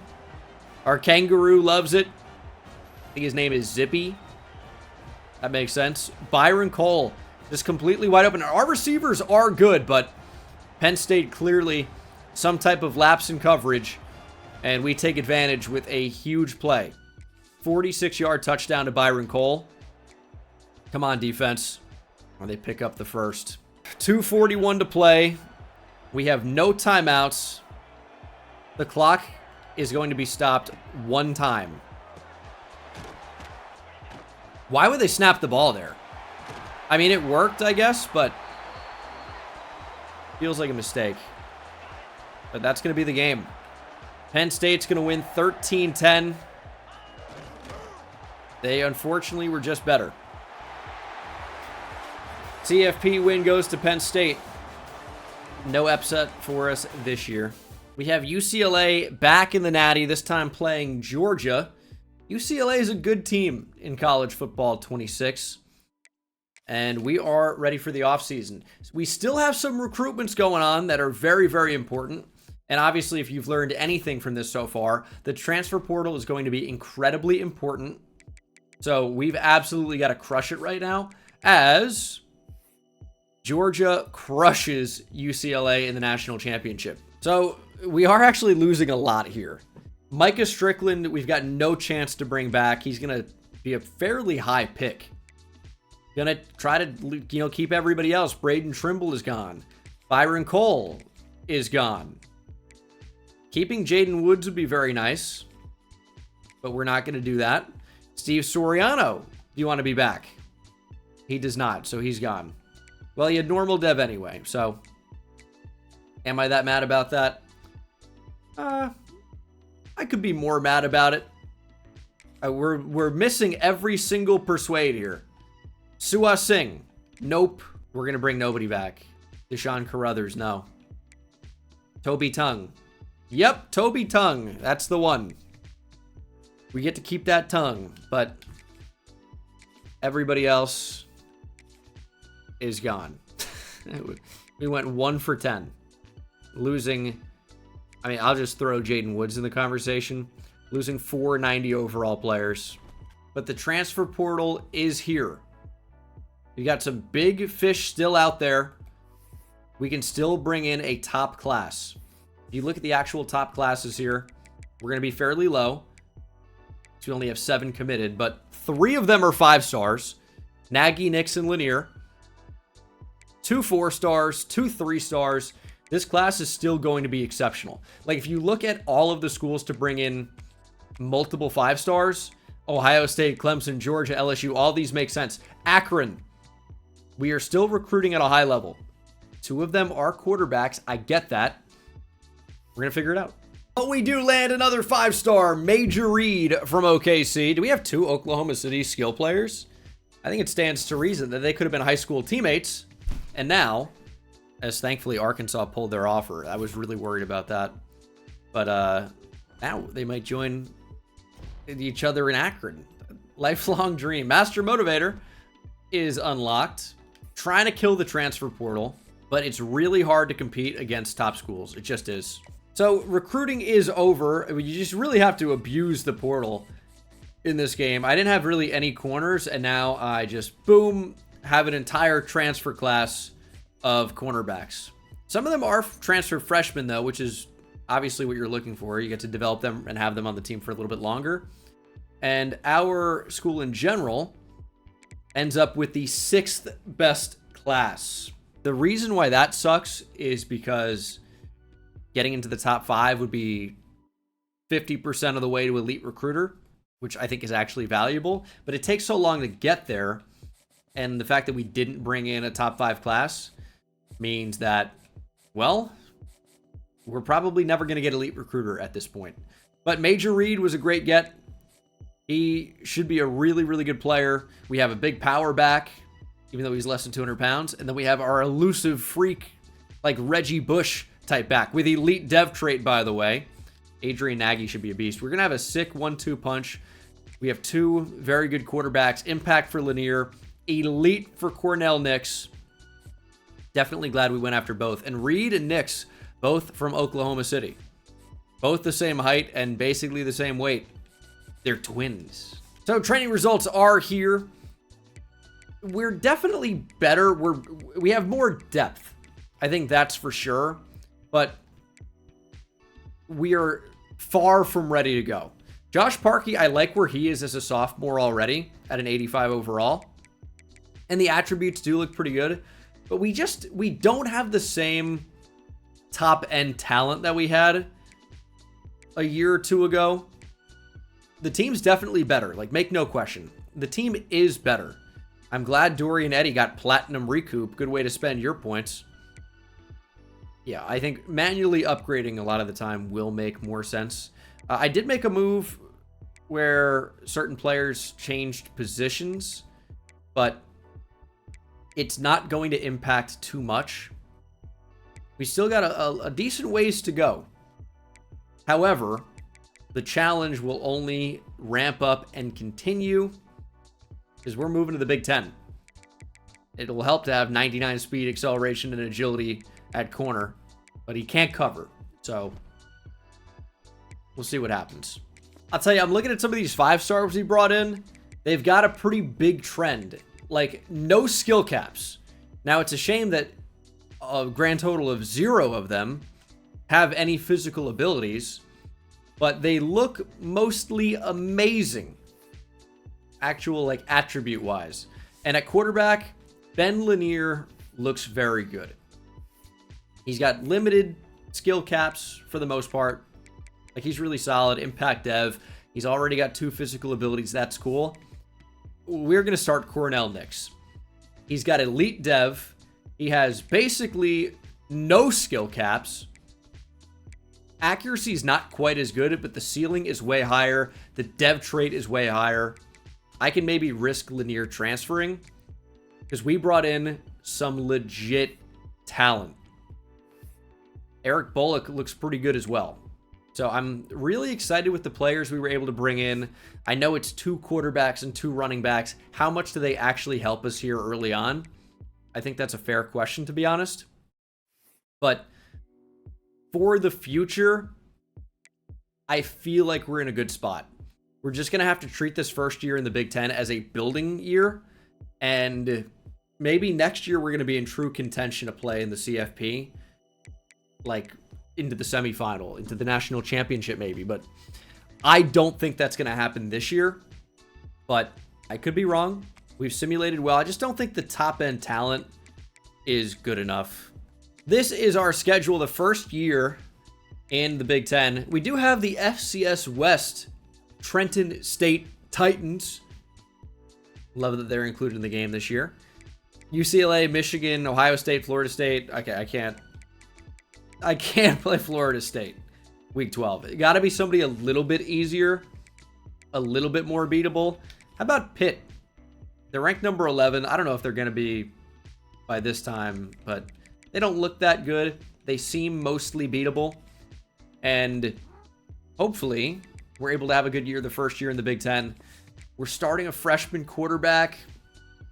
Our kangaroo loves it. I think his name is Zippy. That makes sense. Byron Cole just completely wide open. Our receivers are good, but Penn State clearly some type of lapse in coverage, and we take advantage with a huge play. 46-yard touchdown to Byron Cole. Come on, defense. Or they pick up the first. 2:41 to play. We have no timeouts. The clock is going to be stopped one time. Why would they snap the ball there? I mean, it worked, I guess, but feels like a mistake. But that's going to be the game. Penn State's going to win 13-10. They, unfortunately, were just better. CFP win goes to Penn State. No upset for us this year. We have UCLA back in the Natty, this time playing Georgia. UCLA is a good team in college football 26. And we are ready for the offseason. We still have some recruitments going on that are very, very important. And obviously, if you've learned anything from this so far, the transfer portal is going to be incredibly important. So we've absolutely got to crush it right now as Georgia crushes UCLA in the national championship. So we are actually losing a lot here. Micah Strickland, we've got no chance to bring back. He's going to be a fairly high pick. Going to try to, keep everybody else. Braden Trimble is gone. Byron Cole is gone. Keeping Jaden Woods would be very nice, but we're not going to do that. Steve Soriano, do you want to be back? He does not, so he's gone. Well, he had normal dev anyway, so am I that mad about that? I could be more mad about it. We're missing every single persuade here. Suha Singh, nope. We're going to bring nobody back. Deshaun Carruthers, no. Toby Tongue. Yep, Toby Tongue. That's the one. We get to keep that tongue, but everybody else is gone. We went 1 for 10. Losing, I'll just throw Jaden Woods in the conversation. Losing 490 overall players. But the transfer portal is here. We got some big fish still out there. We can still bring in a top class. If you look at the actual top classes here, we're going to be fairly low. So we only have 7 committed, but 3 of them are 5 stars. Nagy, Nixon, Lanier. 2 4 stars, 2 3 stars. This class is still going to be exceptional. Like, if you look at all of the schools to bring in multiple 5 stars, Ohio State, Clemson, Georgia, LSU, all these make sense. Akron, we are still recruiting at a high level. 2 of them are quarterbacks. I get that. We're going to figure it out. But we do land another 5-star Major Reed from OKC. Do we have 2 Oklahoma City skill players? I think it stands to reason that they could have been high school teammates. And now, as thankfully Arkansas pulled their offer, I was really worried about that. But now they might join each other in Akron. Lifelong dream. Master Motivator is unlocked. Trying to kill the transfer portal, but it's really hard to compete against top schools. It just is. So recruiting is over. You just really have to abuse the portal in this game. I didn't have really any corners, and now I just, boom, have an entire transfer class of cornerbacks. Some of them are transfer freshmen, though, which is obviously what you're looking for. You get to develop them and have them on the team for a little bit longer. And our school in general ends up with the 6th best class. The reason why that sucks is because getting into the top 5 would be 50% of the way to elite recruiter, which I think is actually valuable, but it takes so long to get there. And the fact that we didn't bring in a top 5 class means that, well, we're probably never going to get elite recruiter at this point. But Major Reed was a great get. He should be a really, really good player. We have a big power back, even though he's less than 200 pounds. And then we have our elusive freak, like Reggie Bush type back with elite dev trait, by the way. Adrian Nagy should be a beast. We're going to have a sick 1-2 punch. We have 2 very good quarterbacks. Impact for Lanier. Elite for Cornell Nix. Definitely glad we went after both. And Reed and Nix, both from Oklahoma City. Both the same height and basically the same weight. They're twins. So training results are here. We're definitely better. We have more depth. I think that's for sure. But we are far from ready to go. Josh Parkey, I like where he is as a sophomore already at an 85 overall. And the attributes do look pretty good. But we don't have the same top end talent that we had a year or 2 ago. The team's definitely better. Like, make no question. The team is better. I'm glad Dory and Eddie got platinum recoup. Good way to spend your points. Yeah, I think manually upgrading a lot of the time will make more sense. I did make a move where certain players changed positions, but it's not going to impact too much. We still got a decent ways to go. However, the challenge will only ramp up and continue because we're moving to the Big Ten. It will help to have 99 speed, acceleration, and agility at corner, but he can't cover. So we'll see what happens. I'll tell you, I'm looking at some of these 5-stars we brought in. They've got a pretty big trend. Like, no skill caps. Now, it's a shame that a grand total of 0 of them have any physical abilities, but they look mostly amazing. Actual, like, attribute-wise. And at quarterback, Ben Lanier looks very good. He's got limited skill caps for the most part. Like, he's really solid. Impact dev. He's already got 2 physical abilities. That's cool. We're going to start Cornell Nix. He's got elite dev. He has basically no skill caps. Accuracy is not quite as good, but the ceiling is way higher. The dev trait is way higher. I can maybe risk Lanier transferring because we brought in some legit talent. Eric Bullock looks pretty good as well. So I'm really excited with the players we were able to bring in. I know it's 2 quarterbacks and 2 running backs. How much do they actually help us here early on? I think that's a fair question, to be honest. But for the future, I feel like we're in a good spot. We're just going to have to treat this first year in the Big Ten as a building year. And maybe next year we're going to be in true contention to play in the CFP. Like, into the semifinal, into the national championship maybe. But I don't think that's going to happen this year. But I could be wrong. We've simulated well. I just don't think the top-end talent is good enough. This is our schedule, the first year in the Big Ten. We do have the FCS West Trenton State Titans. Love that they're included in the game this year. UCLA, Michigan, Ohio State, Florida State. Okay, I can't play Florida State week 12. It got to be somebody a little bit easier, a little bit more beatable. How about Pitt? They're ranked number 11. I don't know if they're going to be by this time, but they don't look that good. They seem mostly beatable. And hopefully we're able to have a good year the first year in the Big Ten. We're starting a freshman quarterback.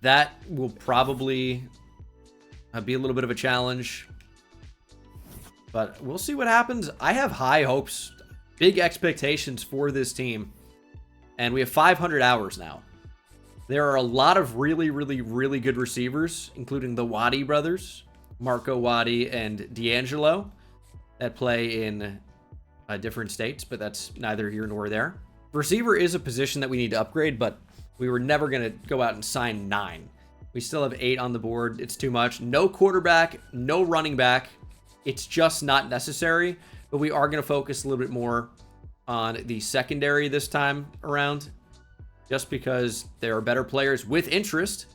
That will probably be a little bit of a challenge. But we'll see what happens. I have high hopes, big expectations for this team. And we have 500 hours now. There are a lot of really, really, really good receivers, including the Waddy brothers, Marco Waddy and D'Angelo, that play in different states, but that's neither here nor there. Receiver is a position that we need to upgrade, but we were never going to go out and sign 9. We still have 8 on the board. It's too much. No quarterback, no running back. It's just not necessary, but we are going to focus a little bit more on the secondary this time around, just because there are better players with interest,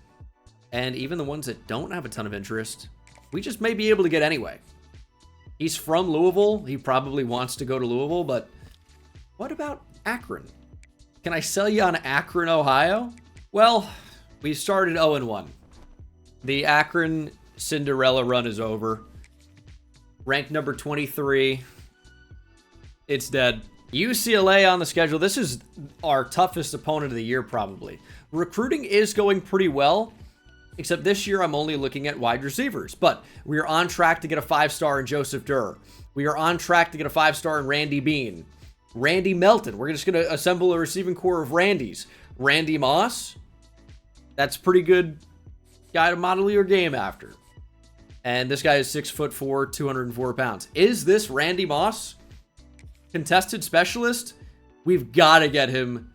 and even the ones that don't have a ton of interest, we just may be able to get anyway. He's from Louisville. He probably wants to go to Louisville, but what about Akron? Can I sell you on Akron, Ohio? Well, we started 0-1. The Akron Cinderella run is over. Ranked number 23. It's dead. UCLA on the schedule. This is our toughest opponent of the year, probably. Recruiting is going pretty well, except this year I'm only looking at wide receivers. But we are on track to get a 5-star in Joseph Durr. We are on track to get a 5-star in Randy Bean. Randy Melton. We're just going to assemble a receiving core of Randys. Randy Moss. That's a pretty good guy to model your game after. And this guy is 6'4", 204 pounds. Is this Randy Moss? Contested specialist? We've got to get him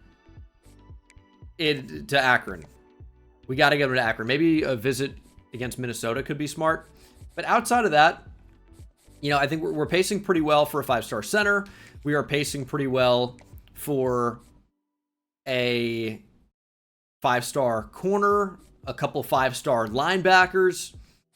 to Akron. We got to get him to Akron. Maybe a visit against Minnesota could be smart. But outside of that, you know, I think we're pacing pretty well for a 5-star center. We are pacing pretty well for a 5-star corner, a couple 5-star linebackers.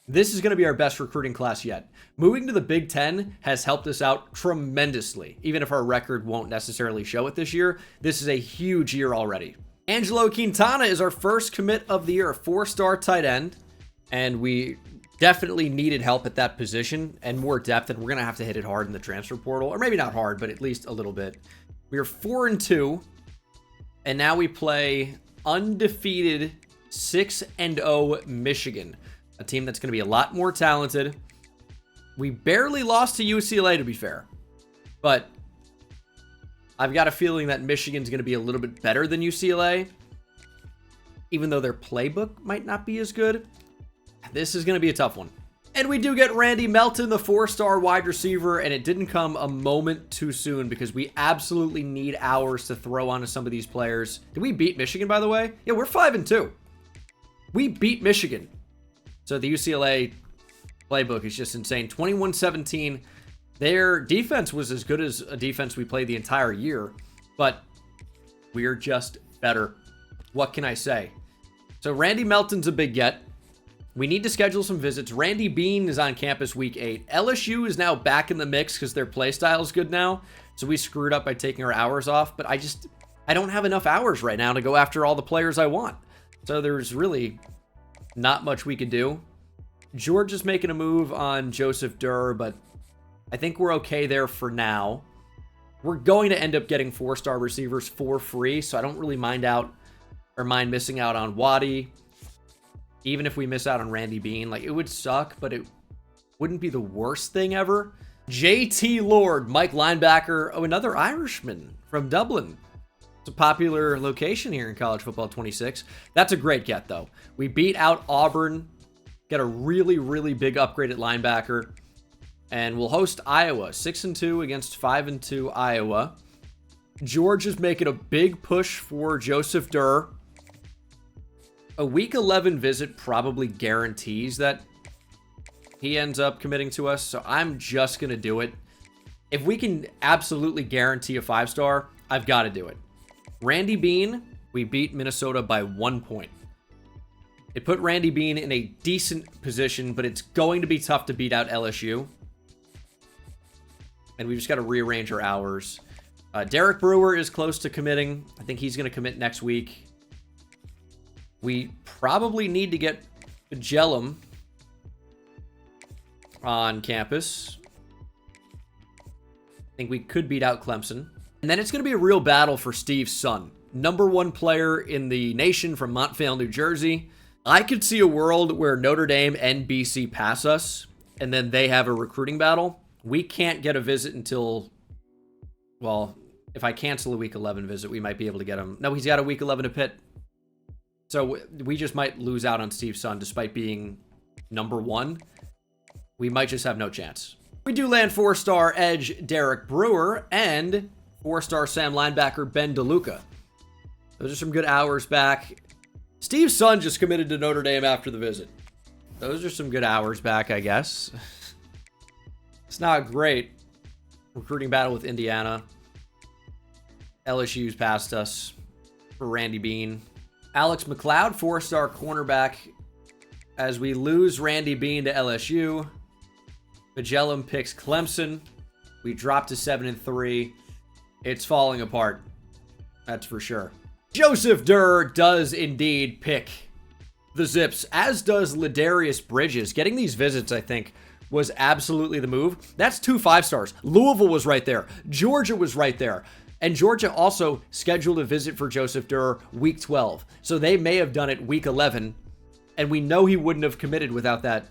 This is going to be our best recruiting class yet. Moving to the Big Ten has helped us out tremendously. Even if our record won't necessarily show it this year, this is a huge year already. Angelo Quintana is our first commit of the year, a 4-star tight end. And we definitely needed help at that position and more depth, and we're going to have to hit it hard in the transfer portal. Or maybe not hard, but at least a little bit. We are 4-2, and now we play undefeated 6-0 Michigan, a team that's going to be a lot more talented. We barely lost to UCLA, to be fair, but I've got a feeling that Michigan's going to be a little bit better than UCLA, even though their playbook might not be as good. This is going to be a tough one. And we do get Randy Melton, the 4-star wide receiver, and it didn't come a moment too soon because we absolutely need hours to throw onto some of these players. Did we beat Michigan, by the way? Yeah, we're 5-2. We beat Michigan. So the UCLA playbook is just insane. 21-17. Their defense was as good as a defense we played the entire year, but we're just better. What can I say? So Randy Melton's a big get. We need to schedule some visits. Randy Bean is on campus week 8. LSU is now back in the mix because their play style is good now. So we screwed up by taking our hours off, but I don't have enough hours right now to go after all the players I want. So there's really not much we could do. George is making a move on Joseph Durr, but I think we're okay there for now. We're going to end up getting 4-star receivers for free, so I don't really mind missing out on Waddy. Even if we miss out on Randy Bean, like, it would suck, but it wouldn't be the worst thing ever. JT Lord, Mike linebacker. Oh, another Irishman from Dublin. It's a popular location here in college football 26. That's a great get, though. We beat out Auburn. Get a really, really big upgrade at linebacker. And we'll host Iowa. 6-2 against 5-2 Iowa. George is making a big push for Joseph Durr. A week 11 visit probably guarantees that he ends up committing to us. So I'm just going to do it. If we can absolutely guarantee a 5-star, I've got to do it. Randy Bean, we beat Minnesota by 1 point. It put Randy Bean in a decent position, but it's going to be tough to beat out LSU. And we just got to rearrange our hours. Derek Brewer is close to committing. I think he's going to commit next week. We probably need to get Jellum on campus. I think we could beat out Clemson. And then it's going to be a real battle for Steve's son. #1 player in the nation from Montvale, New Jersey. I could see a world where Notre Dame and BC pass us, and then they have a recruiting battle. We can't get a visit until, well, if I cancel a Week 11 visit, we might be able to get him. No, he's got a Week 11 to Pitt. So we just might lose out on Steve's son despite being #1. We might just have no chance. We do land 4-star edge Derek Brewer and 4-star Sam linebacker Ben DeLuca. Those are some good hours back. Steve's son just committed to Notre Dame after the visit. Those are some good hours back, I guess. It's not great. Recruiting battle with Indiana. LSU's passed us for Randy Bean. Alex McLeod, 4-star cornerback. As we lose Randy Bean to LSU. Magellan picks Clemson. We drop to 7-3. It's falling apart. That's for sure. Joseph Durr does indeed pick the Zips, as does Ladarius Bridges. Getting these visits, I think, was absolutely the move. That's 2 5-stars. Louisville was right there. Georgia was right there. And Georgia also scheduled a visit for Joseph Durr Week 12. So they may have done it Week 11. And we know he wouldn't have committed without that.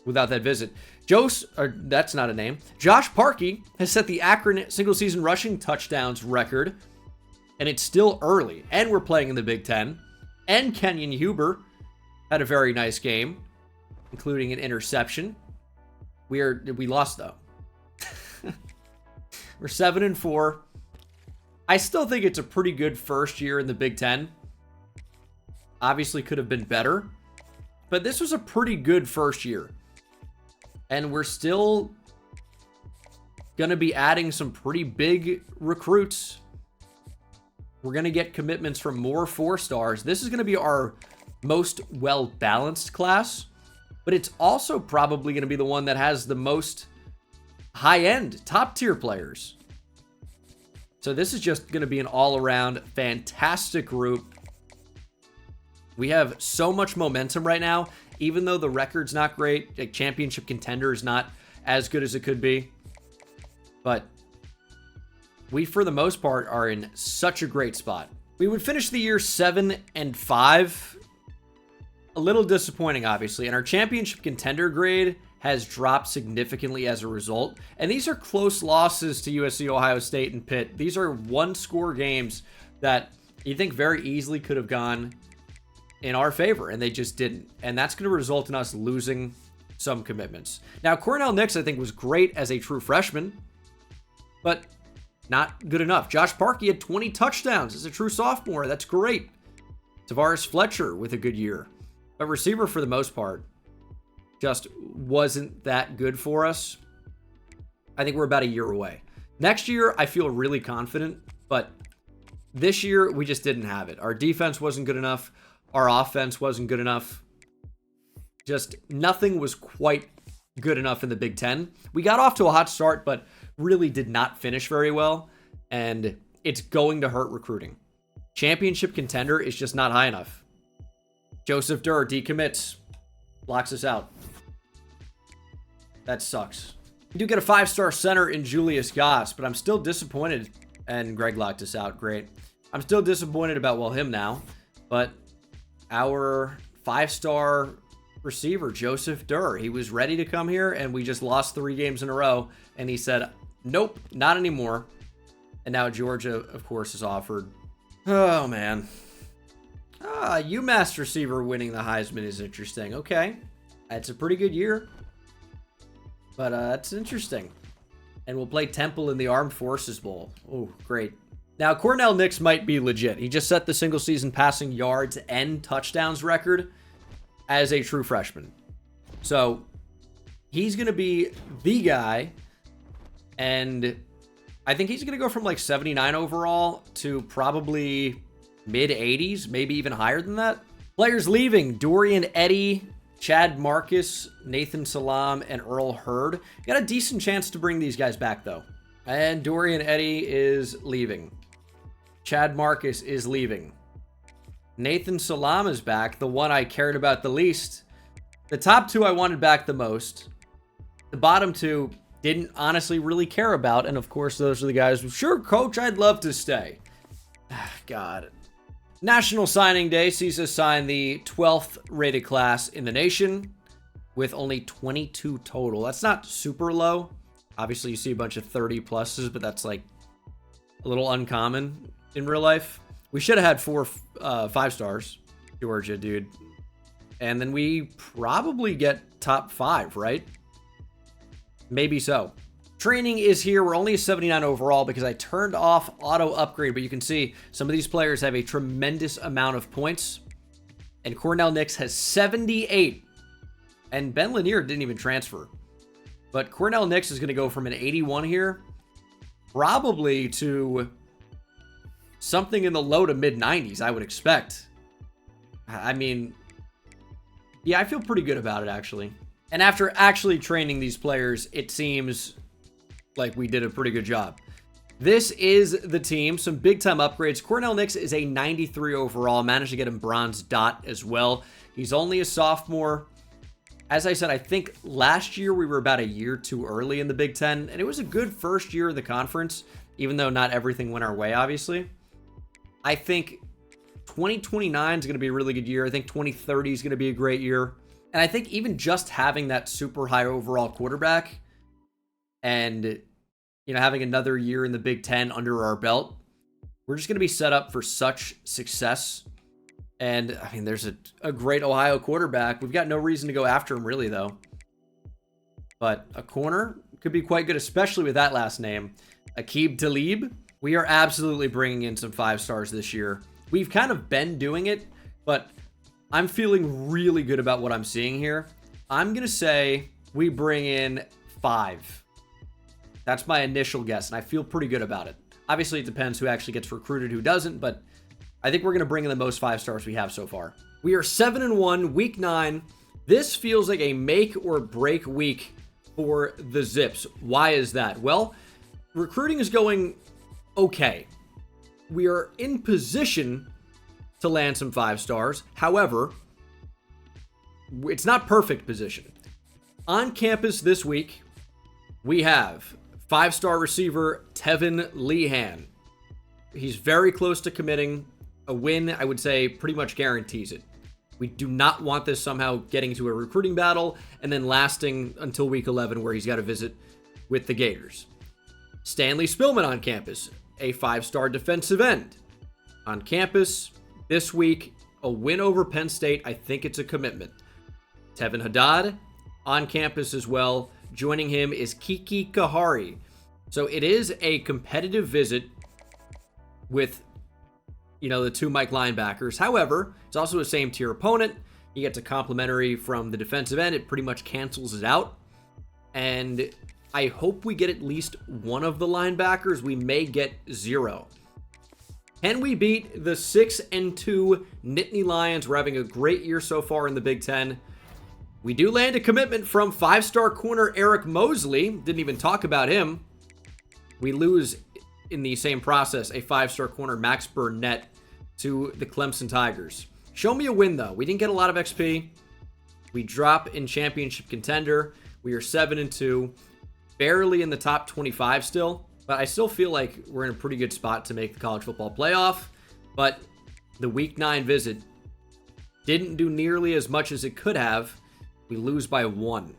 Without that visit. That's not a name. Josh Parkey has set the Akron single-season rushing touchdowns record. And it's still early. And we're playing in the Big Ten. And Kenyon Huber had a very nice game, including an interception. We lost, though. We're 7-4. I still think it's a pretty good first year in the Big Ten. Obviously could have been better. But this was a pretty good first year. And we're still going to be adding some pretty big recruits. We're going to get commitments from more 4-stars. This is going to be our most well-balanced class. But it's also probably going to be the one that has the most high-end, top-tier players. So this is just going to be an all-around fantastic group. We have so much momentum right now. Even though the record's not great, like championship contender is not as good as it could be. But we, for the most part, are in such a great spot. We would finish the year 7-5. A little disappointing, obviously. And our championship contender grade has dropped significantly as a result. And these are close losses to USC, Ohio State, and Pitt. These are one-score games that you think very easily could have gone in our favor, and they just didn't. And that's going to result in us losing some commitments. Now, Cornell Nix, I think, was great as a true freshman, but not good enough. Josh Parkey had 20 touchdowns as a true sophomore. That's great. Tavares Fletcher with a good year. But receiver, for the most part, just wasn't that good for us. I think we're about a year away. Next year, I feel really confident, but this year, we just didn't have it. Our defense wasn't good enough. Our offense wasn't good enough. Just nothing was quite good enough in the Big Ten. We got off to a hot start, but really did not finish very well. And it's going to hurt recruiting. Championship contender is just not high enough. Joseph Durr decommits. Locks us out. That sucks. We do get a 5-star center in Julius Goss, but I'm still disappointed. And Greg locked us out. Great. I'm still disappointed about, him now. But our 5-star receiver, Joseph Durr, he was ready to come here, and we just lost 3 games in a row. And he said, nope, not anymore. And now Georgia, of course, is offered. Oh, man. UMass receiver winning the Heisman is interesting. Okay. It's a pretty good year. But it's interesting. And we'll play Temple in the Armed Forces Bowl. Oh, great. Now, Cornell Nix might be legit. He just set the single-season passing yards and touchdowns record as a true freshman. So, he's going to be the guy. And I think he's going to go from like 79 overall to probably mid-80s, maybe even higher than that. Players leaving: Dorian Eddy, Chad Marcus, Nathan Salam, and Earl Hurd. Got a decent chance to bring these guys back, though. And Dorian Eddy is leaving. Chad Marcus is leaving. Nathan Salam is back, the one I cared about the least. The top two I wanted back the most. The bottom two didn't honestly really care about. And of course, those are the guys who, sure, coach, I'd love to stay. God. National Signing Day sees us sign the 12th rated class in the nation with only 22 total. That's not super low. Obviously, you see a bunch of 30 pluses, but that's like a little uncommon in real life. We should have had 4 5 stars, Georgia, dude. And then we probably get top 5, right? Maybe so. Training is here. We're only a 79 overall because I turned off auto upgrade, but you can see some of these players have a tremendous amount of points. And Cornell Nix has 78. And Ben Lanier didn't even transfer. But Cornell Nix is going to go from an 81 here, probably to something in the low to mid 90s, I would expect. I mean, yeah, I feel pretty good about it, actually. And after actually training these players, it seems like we did a pretty good job. This is the team. Some big-time upgrades. Cornell Nix is a 93 overall. Managed to get him bronze dot as well. He's only a sophomore. As I said, I think last year we were about a year too early in the Big Ten, and it was a good first year of the conference, even though not everything went our way, obviously. I think 2029 is going to be a really good year. I think 2030 is going to be a great year. And I think even just having that super high overall quarterback and, you know, having another year in the Big Ten under our belt, we're just going to be set up for such success. And, I mean, there's a great Ohio quarterback. We've got no reason to go after him, really, though. But a corner could be quite good, especially with that last name. Aqib Talib. We are absolutely bringing in some 5 stars this year. We've kind of been doing it, but I'm feeling really good about what I'm seeing here. I'm going to say we bring in 5. That's my initial guess, and I feel pretty good about it. Obviously, it depends who actually gets recruited, who doesn't, but I think we're going to bring in the most 5 stars we have so far. We are 7-1, week 9. This feels like a make or break week for the Zips. Why is that? Well, recruiting is going okay. We are in position to land some 5 stars. However, it's not perfect position. On campus this week, we have 5-star receiver Tevin Lehan. He's very close to committing. A win, I would say, pretty much guarantees it. We do not want this somehow getting to a recruiting battle and then lasting until week 11 where he's got to visit with the Gators. Stanley Spillman on campus, a 5-star defensive end. On campus this week, a win over Penn State. I think it's a commitment. Tevin Haddad on campus as well. Joining him is Kiki Kahari. So it is a competitive visit with, you know, the 2 Mike linebackers. However, it's also a same tier opponent. He gets a complimentary from the defensive end. It pretty much cancels it out. And I hope we get at least one of the linebackers. We may get 0. Can we beat the 6-2 Nittany Lions? We're having a great year so far in the Big Ten. We do land a commitment from 5-star corner Eric Mosley. Didn't even talk about him. We lose in the same process a 5-star corner Max Burnett to the Clemson Tigers. Show me a win, though. We didn't get a lot of XP. We drop in championship contender. We are 7-2. Barely in the top 25 still. But I still feel like we're in a pretty good spot to make the college football playoff. But the week 9 visit didn't do nearly as much as it could have. We lose by 1.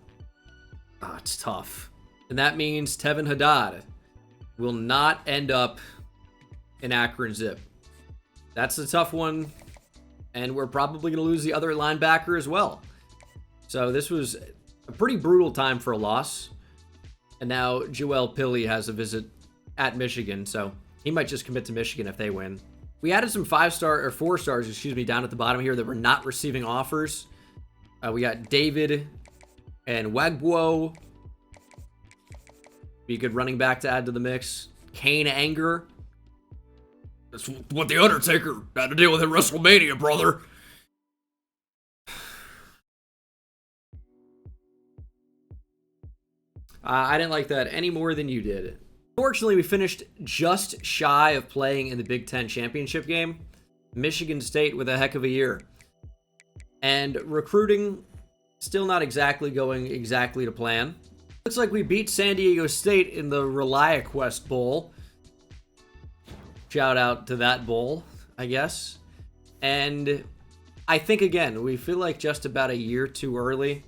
It's tough. And that means Tevin Haddad will not end up in Akron Zip. That's a tough one. And we're probably going to lose the other linebacker as well. So this was a pretty brutal time for a loss. And now Joel Pilley has a visit at Michigan. So he might just commit to Michigan if they win. We added some 5-star or 4 stars, down at the bottom here that were not receiving offers. We got David and Wagbuo. Be a good running back to add to the mix. Kane Anger. That's what The Undertaker had to deal with at WrestleMania, brother. I didn't like that any more than you did. Fortunately, we finished just shy of playing in the Big Ten championship game. Michigan State with a heck of a year. And recruiting, still not exactly going exactly to plan. Looks like we beat San Diego State in the ReliaQuest Bowl. Shout out to that bowl, I guess. And I think, again, we feel like just about a year too early.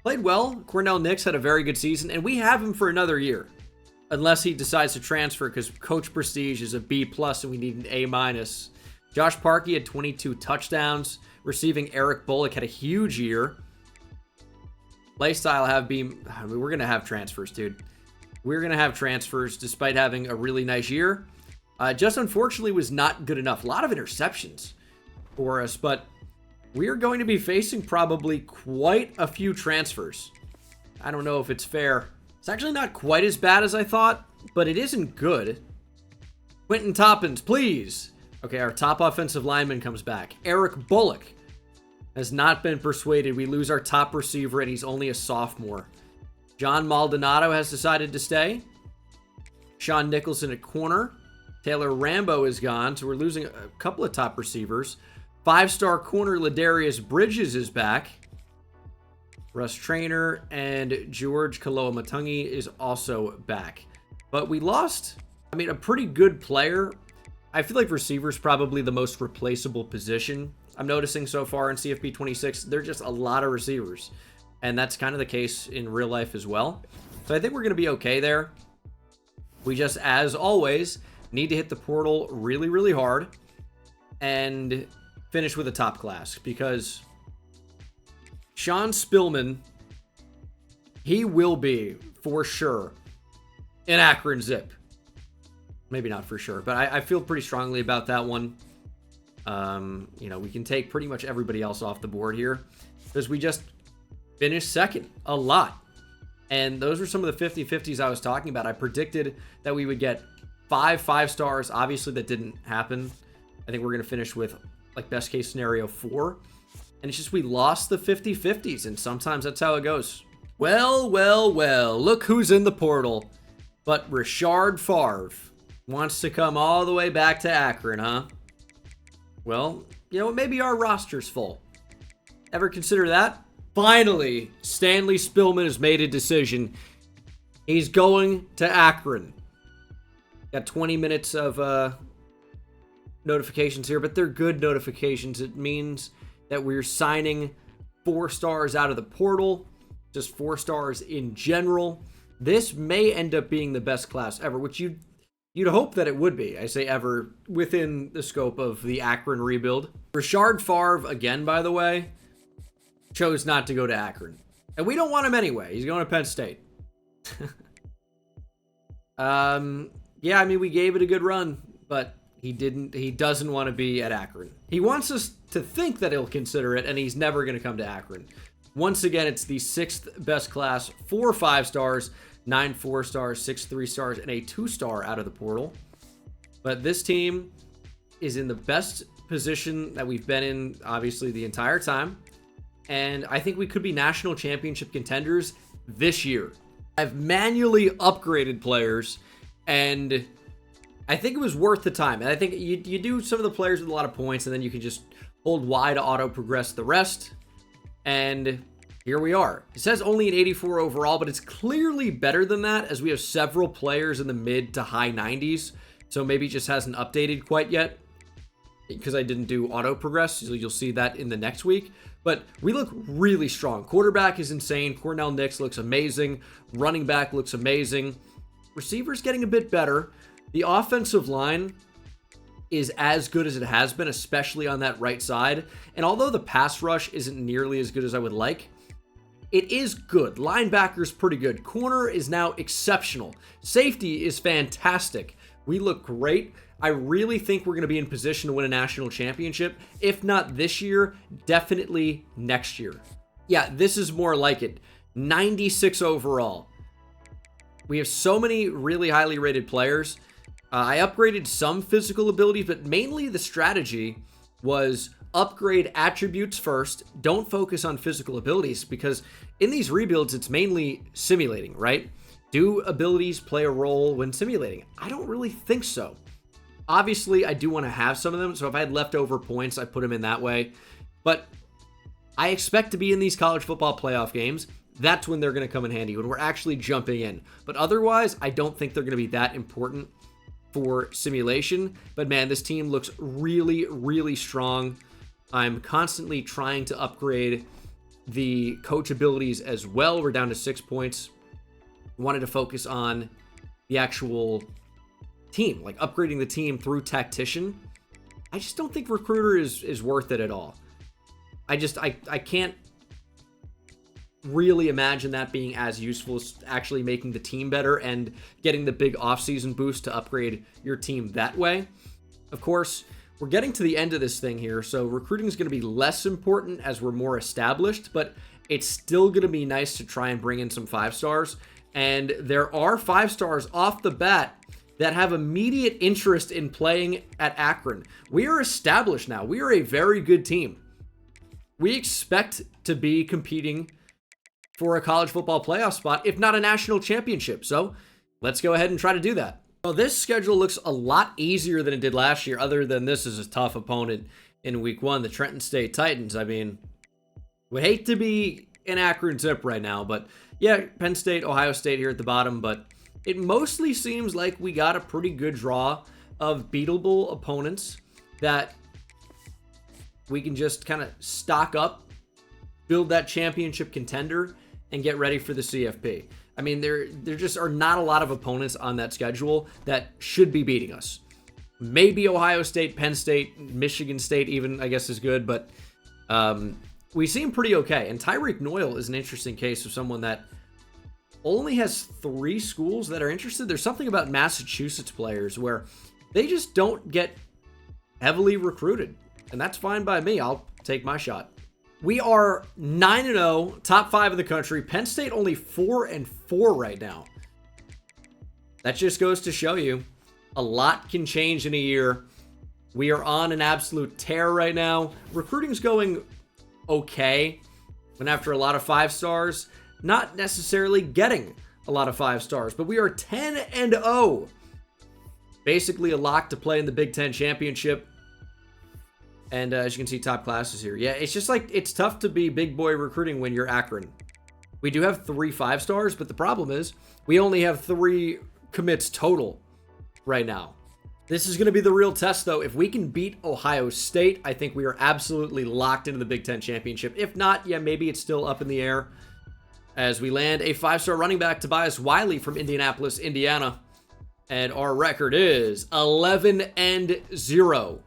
Played well. Cornell Nix had a very good season, and we have him for another year. Unless he decides to transfer, because Coach Prestige is a B+, and we need an A-. Josh Parkey had 22 touchdowns. Receiving Eric Bullock had a huge year. Playstyle have been... I mean, we're going to have transfers, dude. We're going to have transfers despite having a really nice year. Just unfortunately was not good enough. A lot of interceptions for us, but we are going to be facing probably quite a few transfers. I don't know if it's fair. It's actually not quite as bad as I thought, but it isn't good. Quentin Toppins, please. Okay, our top offensive lineman comes back. Eric Bullock has not been persuaded. We lose our top receiver, and he's only a sophomore. John Maldonado has decided to stay. Sean Nicholson at corner. Taylor Rambo is gone, so we're losing a couple of top receivers. 5-star corner Ladarius Bridges is back. Russ Trainer and George Kaloa-Matungi is also back. But we lost, I mean, a pretty good player. I feel like receiver is probably the most replaceable position I'm noticing so far in CFP 26. There are just a lot of receivers. And that's kind of the case in real life as well. So I think we're going to be okay there. We just, as always, need to hit the portal really, really hard and finish with a top class, because Sean Spillman, he will be for sure an Akron Zip. Maybe not for sure, but I feel pretty strongly about that one. You know, we can take pretty much everybody else off the board here because we just finished second a lot. And those were some of the 50-50s I was talking about. I predicted that we would get 5 stars. Obviously, that didn't happen. I think we're going to finish with, like, best case scenario 4. And it's just we lost the 50-50s, and sometimes that's how it goes. Well, look who's in the portal. But Richard Favre wants to come all the way back to Akron, huh? Well, you know, maybe our roster's full. Ever consider that? Finally, Stanley Spillman has made a decision. He's going to Akron. Got 20 minutes of notifications here, but they're good notifications. It means that we're signing 4 stars out of the portal, just 4 stars in general. This may end up being the best class ever, which you'd hope that it would be. I say ever within the scope of the Akron rebuild. Richard Favre, again, by the way, chose not to go to Akron. And we don't want him anyway. He's going to Penn State. Yeah, I mean, we gave it a good run, but he doesn't want to be at Akron. He wants us to think that he'll consider it, and he's never going to come to Akron. Once again, it's the 6th best class, 4 5 stars, 9 4 stars, 6 3 stars, and a 2-star out of the portal. But this team is in the best position that we've been in, obviously, the entire time. And I think we could be national championship contenders this year. I've manually upgraded players, and I think it was worth the time. And I think you do some of the players with a lot of points, and then you can just hold Y to auto-progress the rest. And here we are. It says only an 84 overall, but it's clearly better than that, as we have several players in the mid to high 90s. So maybe it just hasn't updated quite yet, because I didn't do auto-progress. So you'll see that in the next week. But we look really strong. Quarterback is insane. Cornell Nix looks amazing. Running back looks amazing. Receiver's getting a bit better. The offensive line is as good as it has been, especially on that right side. And although the pass rush isn't nearly as good as I would like, it is good. Linebacker's pretty good. Corner is now exceptional. Safety is fantastic. We look great. I really think we're going to be in position to win a national championship. If not this year, definitely next year. Yeah, this is more like it. 96 overall. We have so many really highly rated players. I upgraded some physical abilities, but mainly the strategy was upgrade attributes first. Don't focus on physical abilities, because in these rebuilds, it's mainly simulating, right? Do abilities play a role when simulating? I don't really think so. Obviously, I do want to have some of them, so if I had leftover points, I put them in that way. But I expect to be in these college football playoff games. That's when they're going to come in handy, when we're actually jumping in. But otherwise, I don't think they're going to be that important for simulation. But man, this team looks really, really strong. I'm constantly trying to upgrade the coach abilities as well. We're down to 6 points. Wanted to focus on the actual team, like upgrading the team through tactician. I just don't think recruiter is worth it at all. I can't really imagine that being as useful as actually making the team better and getting the big offseason boost to upgrade your team that way. Of course, we're getting to the end of this thing here, so recruiting is going to be less important as we're more established, but it's still going to be nice to try and bring in some 5-stars. And there are 5-stars off the bat that have immediate interest in playing at Akron. We are established now. We are a very good team. We expect to be competing for a college football playoff spot, if not a national championship. So let's go ahead and try to do that. Well, this schedule looks a lot easier than it did last year, other than this is a tough opponent in week 1, the Trenton State Titans. I mean, would hate to be in Akron Zip right now, but yeah, Penn State, Ohio State here at the bottom, but it mostly seems like we got a pretty good draw of beatable opponents that we can just kind of stock up, build that championship contender, and get ready for the CFP. I mean, there just are not a lot of opponents on that schedule that should be beating us. Maybe Ohio State, Penn State, Michigan State even, I guess, is good, but we seem pretty okay. And Tyreek Noyle is an interesting case of someone that only has 3 schools that are interested. There's something about Massachusetts players where they just don't get heavily recruited, and that's fine by me. I'll take my shot. We are 9-0, top 5 in the country. Penn State only 4-4 right now. That just goes to show you a lot can change in a year. We are on an absolute tear right now. Recruiting's going okay, and after a lot of 5-stars, not necessarily getting a lot of 5-stars, but we are 10-0. Basically a lock to play in the Big Ten Championship. And as you can see, top classes here. Yeah, it's just like, it's tough to be big boy recruiting when you're Akron. We do have 3 5-stars, but the problem is we only have 3 commits total right now. This is going to be the real test, though. If we can beat Ohio State, I think we are absolutely locked into the Big Ten Championship. If not, yeah, maybe it's still up in the air as we land a 5-star running back, Tobias Wiley from Indianapolis, Indiana. And our record is 11-0.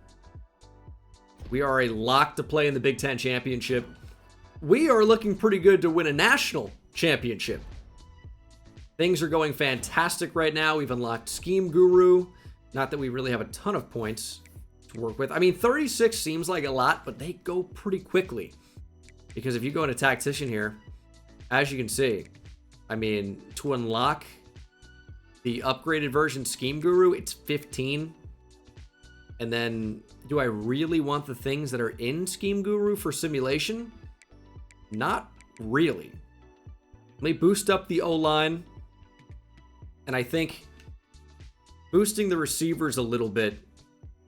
We are a lock to play in the Big Ten Championship. We are looking pretty good to win a national championship. Things are going fantastic right now. We've unlocked Scheme Guru. Not that we really have a ton of points to work with. I mean, 36 seems like a lot, but they go pretty quickly. Because if you go into Tactician here, as you can see, I mean, to unlock the upgraded version Scheme Guru, it's 15. And then, do I really want the things that are in Scheme Guru for simulation? Not really. Let me boost up the O-line. And I think boosting the receivers a little bit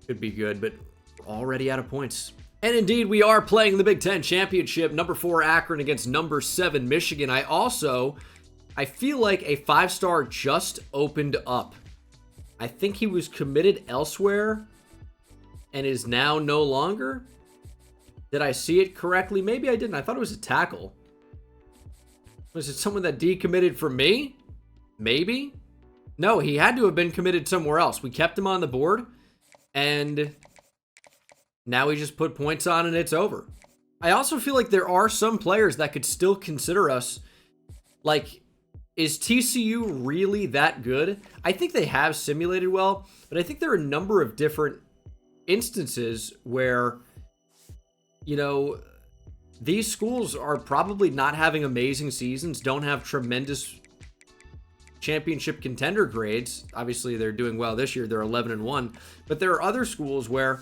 could be good, but we're already out of points. And indeed, we are playing the Big Ten Championship. Number 4 Akron against number 7 Michigan. I feel like a 5-star just opened up. I think he was committed elsewhere and is now no longer. Did I see it correctly? Maybe I didn't. I thought it was a tackle. Was it someone that decommitted from me? Maybe. No, he had to have been committed somewhere else. We kept him on the board, and now we just put points on and it's over. I also feel like there are some players that could still consider us. Like, is TCU really that good? I think they have simulated well, but I think there are a number of different instances where, you know, these schools are probably not having amazing seasons, don't have tremendous championship contender grades. Obviously, they're doing well this year. They're 11-1. But there are other schools where,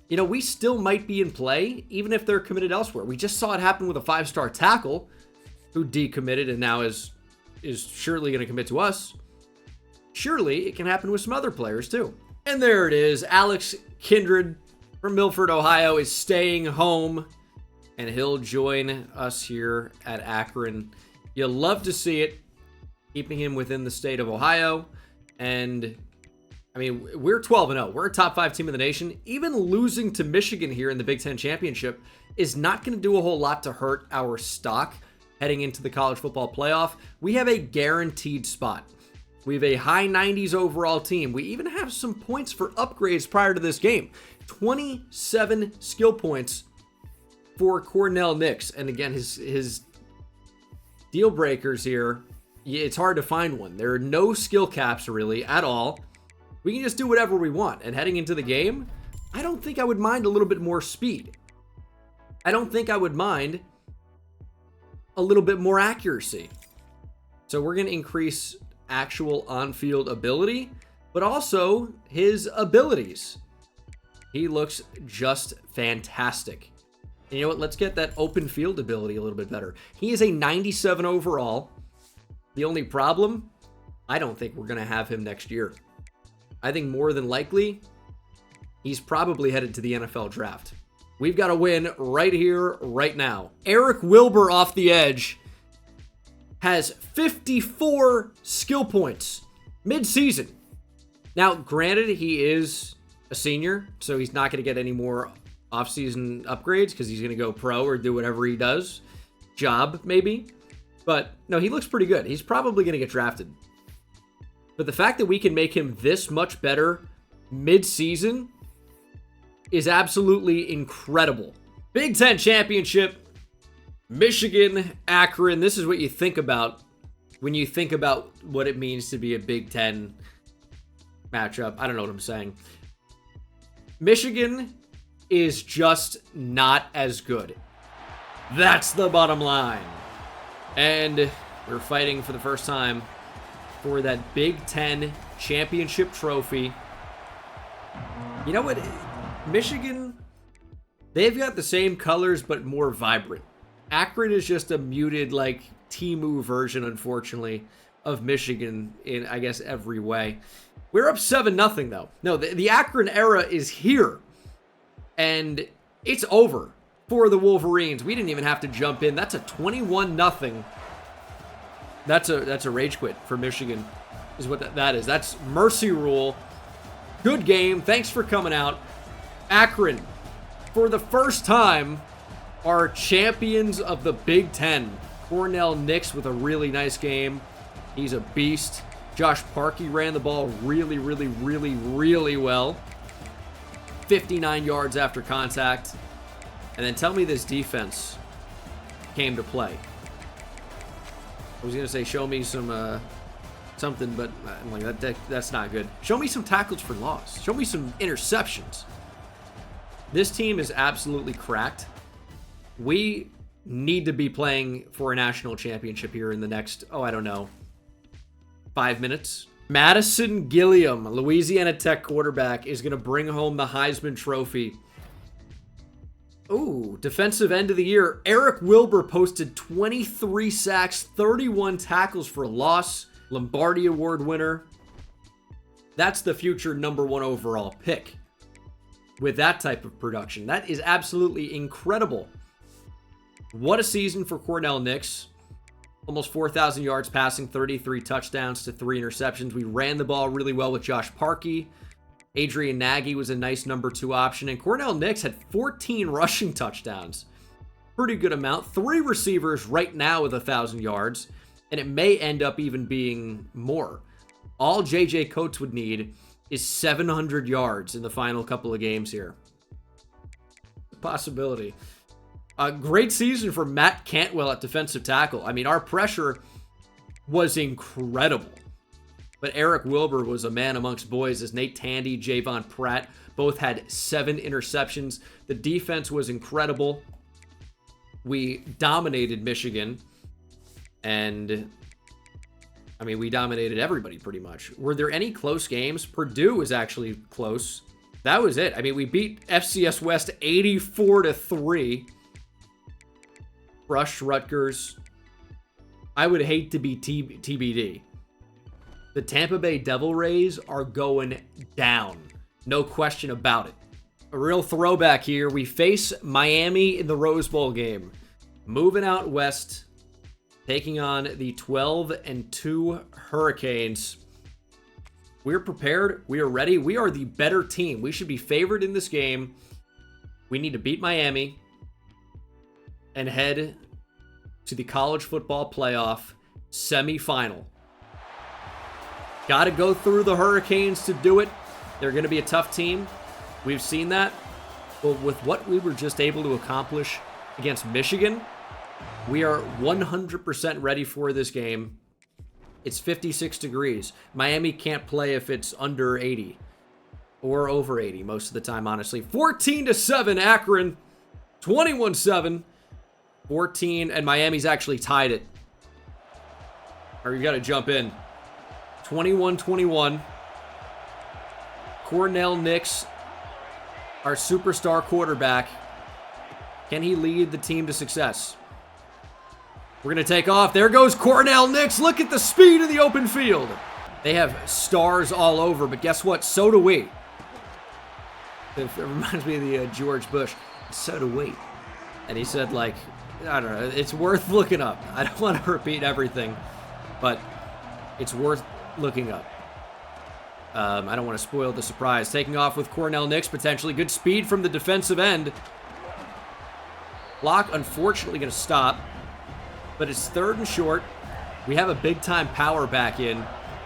you know, we still might be in play, even if they're committed elsewhere. We just saw it happen with a 5-star tackle who decommitted and now is is surely going to commit to us, surely it can happen with some other players too. And there it is. Alex Kindred from Milford, Ohio is staying home, and he'll join us here at Akron. You'll love to see it, keeping him within the state of Ohio. And I mean, we're 12-0. We're a top 5 team in the nation. Even losing to Michigan here in the Big Ten Championship is not going to do a whole lot to hurt our stock heading into the college football playoff. We have a guaranteed spot. We have a high 90s overall team. We even have some points for upgrades prior to this game. 27 skill points for Cornell Nix. And again, his deal breakers here, it's hard to find one. There are no skill caps really at all. We can just do whatever we want. And heading into the game, I don't think I would mind a little bit more speed. I don't think I would mind a little bit more accuracy. So we're going to increase actual on-field ability, but also his abilities. He looks just fantastic. And you know what? Let's get that open field ability a little bit better. He is a 97 overall. The only problem, I don't think we're going to have him next year. I think more than likely, he's probably headed to the NFL draft. We've got to win right here, right now. Eric Wilbur off the edge has 54 skill points mid-season. Now, granted, he is a senior, so he's not going to get any more off-season upgrades because he's going to go pro or do whatever he does. Job, maybe. But, no, he looks pretty good. He's probably going to get drafted. But the fact that we can make him this much better mid-season is absolutely incredible. Big Ten Championship, Michigan, Akron. This is what you think about when you think about what it means to be a Big Ten matchup. I don't know what I'm saying. Michigan is just not as good. That's the bottom line. And we're fighting for the first time for that Big Ten Championship trophy. You know what? Michigan, they've got the same colors, but more vibrant. Akron is just a muted, like, Temu version, unfortunately, of Michigan in, I guess, every way. We're up 7-0, though. No, the Akron era is here. And it's over for the Wolverines. We didn't even have to jump in. That's a 21-0. That's a rage quit for Michigan, is what that is. That's mercy rule. Good game. Thanks for coming out. Akron, for the first time, are champions of the Big Ten. Cornell Nix with a really nice game. He's a beast. Josh Parkey ran the ball really, really, really, really well. 59 yards after contact. And then tell me this defense came to play. I was going to say, show me some something, but I'm like, that's not good. Show me some tackles for loss. Show me some interceptions. This team is absolutely cracked. We need to be playing for a national championship here in the next, 5 minutes. Madison Gilliam, Louisiana Tech quarterback, is going to bring home the Heisman Trophy. Ooh, defensive end of the year. Eric Wilbur posted 23 sacks, 31 tackles for loss. Lombardi Award winner. That's the future #1 overall pick. With that type of production. That is absolutely incredible. What a season for Cornell Nix. Almost 4,000 yards passing, 33 touchdowns to 3 interceptions. We ran the ball really well with Josh Parkey. Adrian Nagy was a nice #2 option. And Cornell Nix had 14 rushing touchdowns. Pretty good amount. 3 receivers right now with 1,000 yards. And it may end up even being more. All J.J. Coates would need is 700 yards in the final couple of games here. Possibility. A great season for Matt Cantwell at defensive tackle. I mean, our pressure was incredible. But Eric Wilbur was a man amongst boys as Nate Tandy, Javon Pratt both had 7 interceptions. The defense was incredible. We dominated Michigan. And, I mean, we dominated everybody pretty much. Were there any close games? Purdue was actually close. That was it. I mean, we beat FCS West 84-3. Crushed Rutgers. I would hate to be TBD. The Tampa Bay Devil Rays are going down. No question about it. A real throwback here. We face Miami in the Rose Bowl game. Moving out west, taking on the 12-2 Hurricanes. We're prepared. We are ready. We are the better team. We should be favored in this game. We need to beat Miami and head to the college football playoff semifinal. Got to go through the Hurricanes to do it. They're going to be a tough team. We've seen that. But with what we were just able to accomplish against Michigan, we are 100% ready for this game. It's 56 degrees. Miami can't play if it's under 80 or over 80 most of the time, honestly. 14-7 Akron, 21-7, 14, and Miami's actually tied it. Or you got to jump in. 21-21. Cornell Nix, our superstar quarterback. Can he lead the team to success? We're going to take off. There goes Cornell Nix. Look at the speed of the open field. They have stars all over, but guess what? So do we. It reminds me of the George Bush. So do we. And he said, like, I don't know, it's worth looking up. I don't want to repeat everything, but it's worth looking up. I don't want to spoil the surprise. Taking off with Cornell Nix, potentially. Good speed from the defensive end. Block, unfortunately, going to stop. But it's 3rd and short. We have a big-time power back in.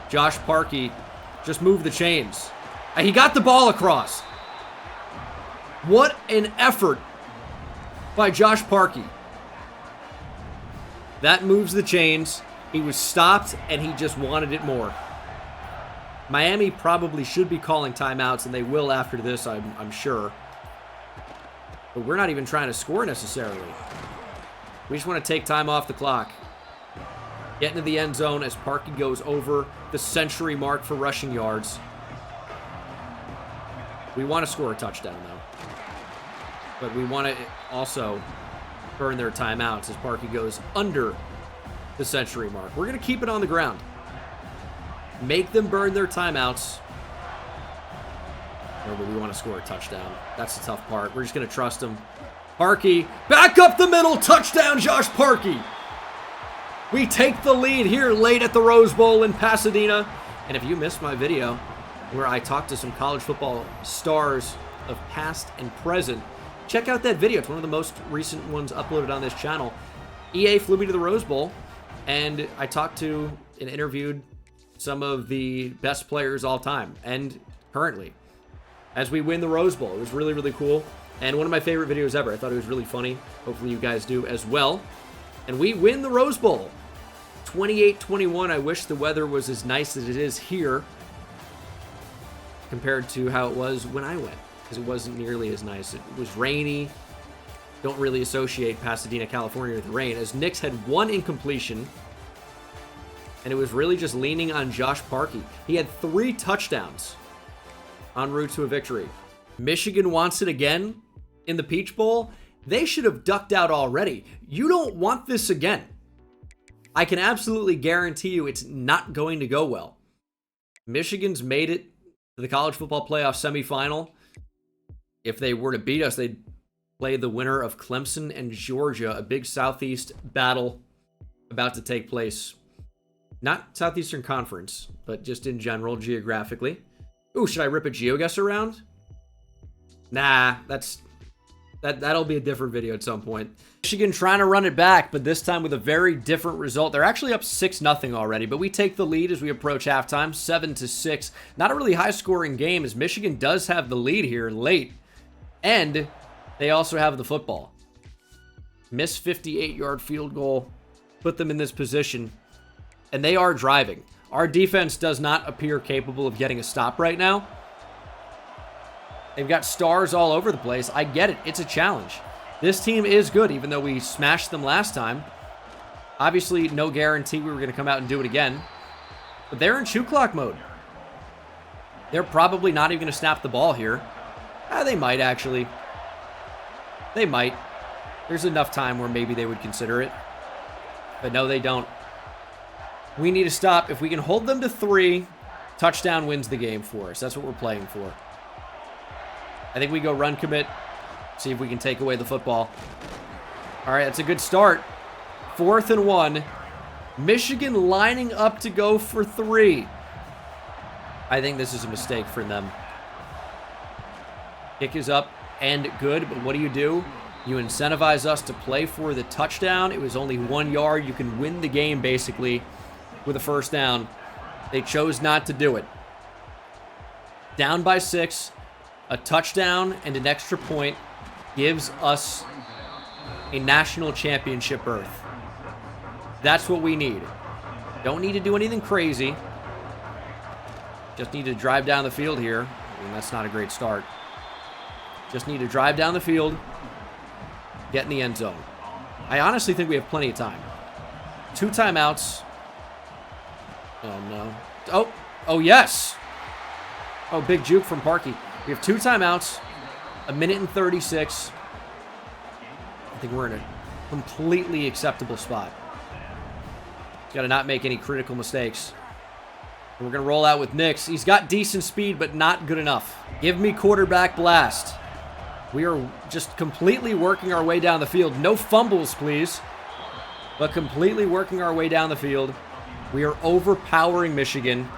Josh Parkey just moved the chains. And he got the ball across. What an effort by Josh Parkey. That moves the chains. He was stopped, and he just wanted it more. Miami probably should be calling timeouts, and they will after this, I'm sure. But we're not even trying to score necessarily. We just want to take time off the clock. Get into the end zone as Parkey goes over the century mark for rushing yards. We want to score a touchdown, though. But we want to also burn their timeouts as Parkey goes under the century mark. We're going to keep it on the ground. Make them burn their timeouts. But we want to score a touchdown. That's the tough part. We're just going to trust them. Parkey, back up the middle, touchdown Josh Parkey. We take the lead here late at the Rose Bowl in Pasadena. And if you missed my video where I talked to some college football stars of past and present, check out that video. It's one of the most recent ones uploaded on this channel. EA flew me to the Rose Bowl, and I talked to and interviewed some of the best players all time and currently as we win the Rose Bowl. It was really, really cool. And one of my favorite videos ever. I thought it was really funny. Hopefully you guys do as well. And we win the Rose Bowl. 28-21. I wish the weather was as nice as it is here compared to how it was when I went, because it wasn't nearly as nice. It was rainy. Don't really associate Pasadena, California with rain, as Knicks had one incompletion, and it was really just leaning on Josh Parkey. He had 3 touchdowns en route to a victory. Michigan wants it again in the Peach Bowl. They should have ducked out already. You don't want this again. I can absolutely guarantee you it's not going to go well. Michigan's made it to the college football playoff semifinal. If they were to beat us, they'd play the winner of Clemson and Georgia, a big Southeast battle about to take place. Not Southeastern Conference, but just in general, geographically. Ooh, should I rip a GeoGuess around? Nah, that'll be a different video at some point. Michigan trying to run it back, but this time with a very different result. They're actually up 6-0 already, but we take the lead as we approach halftime, 7-6. Not a really high-scoring game, as Michigan does have the lead here late, and they also have the football. Missed 58-yard field goal, put them in this position, and they are driving. Our defense does not appear capable of getting a stop right now. They've got stars all over the place. I get it. It's a challenge. This team is good, even though we smashed them last time. Obviously, no guarantee we were going to come out and do it again. But they're in shoe clock mode. They're probably not even going to snap the ball here. They might, actually. They might. There's enough time where maybe they would consider it. But no, they don't. We need to stop. If we can hold them to 3, touchdown wins the game for us. That's what we're playing for. I think we go run commit. See if we can take away the football. All right, that's a good start. 4th and 1. Michigan lining up to go for 3. I think this is a mistake for them. Kick is up and good, but what do? You incentivize us to play for the touchdown. It was only 1 yard. You can win the game, basically, with a first down. They chose not to do it. Down by 6. A touchdown and an extra point gives us a national championship berth. That's what we need. Don't need to do anything crazy. Just need to drive down the field here. I mean, that's not a great start. Just need to drive down the field, get in the end zone. I honestly think we have plenty of time. 2 timeouts. Oh, no. Oh, yes. Oh, big juke from Parkey. We have 2 timeouts, 1 and 36. I think we're in a completely acceptable spot. Got to not make any critical mistakes. We're going to roll out with Nix. He's got decent speed, but not good enough. Give me quarterback blast. We are just completely working our way down the field. No fumbles, please. But completely working our way down the field. We are overpowering Michigan.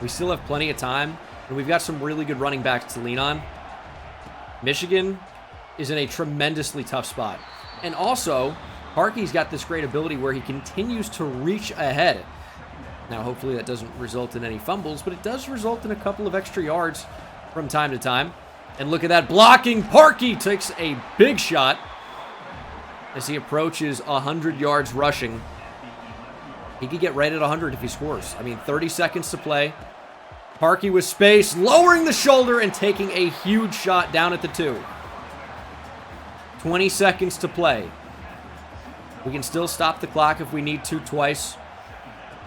We still have plenty of time. And we've got some really good running backs to lean on. Michigan is in a tremendously tough spot. And also, Parkey's got this great ability where he continues to reach ahead. Now, hopefully that doesn't result in any fumbles, but it does result in a couple of extra yards from time to time. And look at that blocking. Parkey takes a big shot as he approaches 100 yards rushing. He could get right at 100 if he scores. I mean, 30 seconds to play. Parkey with space, lowering the shoulder and taking a huge shot down at the 2. 20 seconds to play. We can still stop the clock if we need to twice,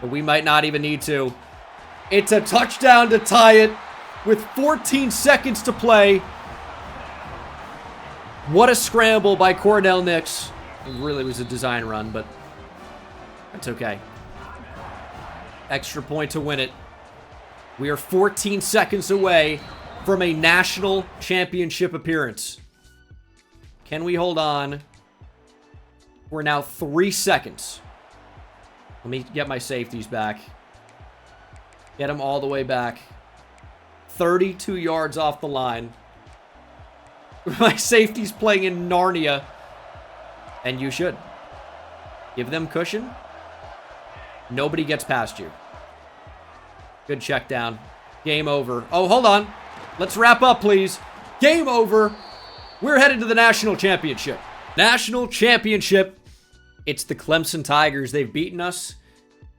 but we might not even need to. It's a touchdown to tie it with 14 seconds to play. What a scramble by Cornell Nix. It really was a design run, but that's okay. Extra point to win it. We are 14 seconds away from a national championship appearance. Can we hold on? We're now 3 seconds. Let me get my safeties back. Get them all the way back. 32 yards off the line. My safety's playing in Narnia. And you should. Give them cushion. Nobody gets past you. Good check down. Game over. Oh, hold on. Let's wrap up, please. Game over. We're headed to the national championship. National championship. It's the Clemson Tigers. They've beaten us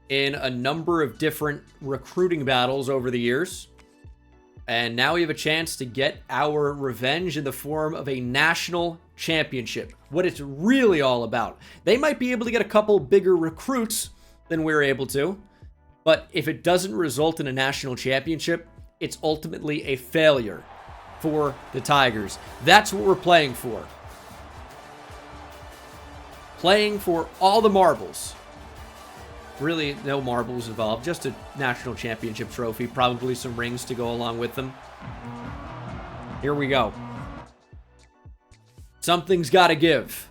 in a number of different recruiting battles over the years. And now we have a chance to get our revenge in the form of a national championship. What it's really all about. They might be able to get a couple bigger recruits than we're able to. But if it doesn't result in a national championship, it's ultimately a failure for the Tigers. That's what we're playing for. Playing for all the marbles. Really, no marbles involved. Just a national championship trophy. Probably some rings to go along with them. Here we go. Something's got to give.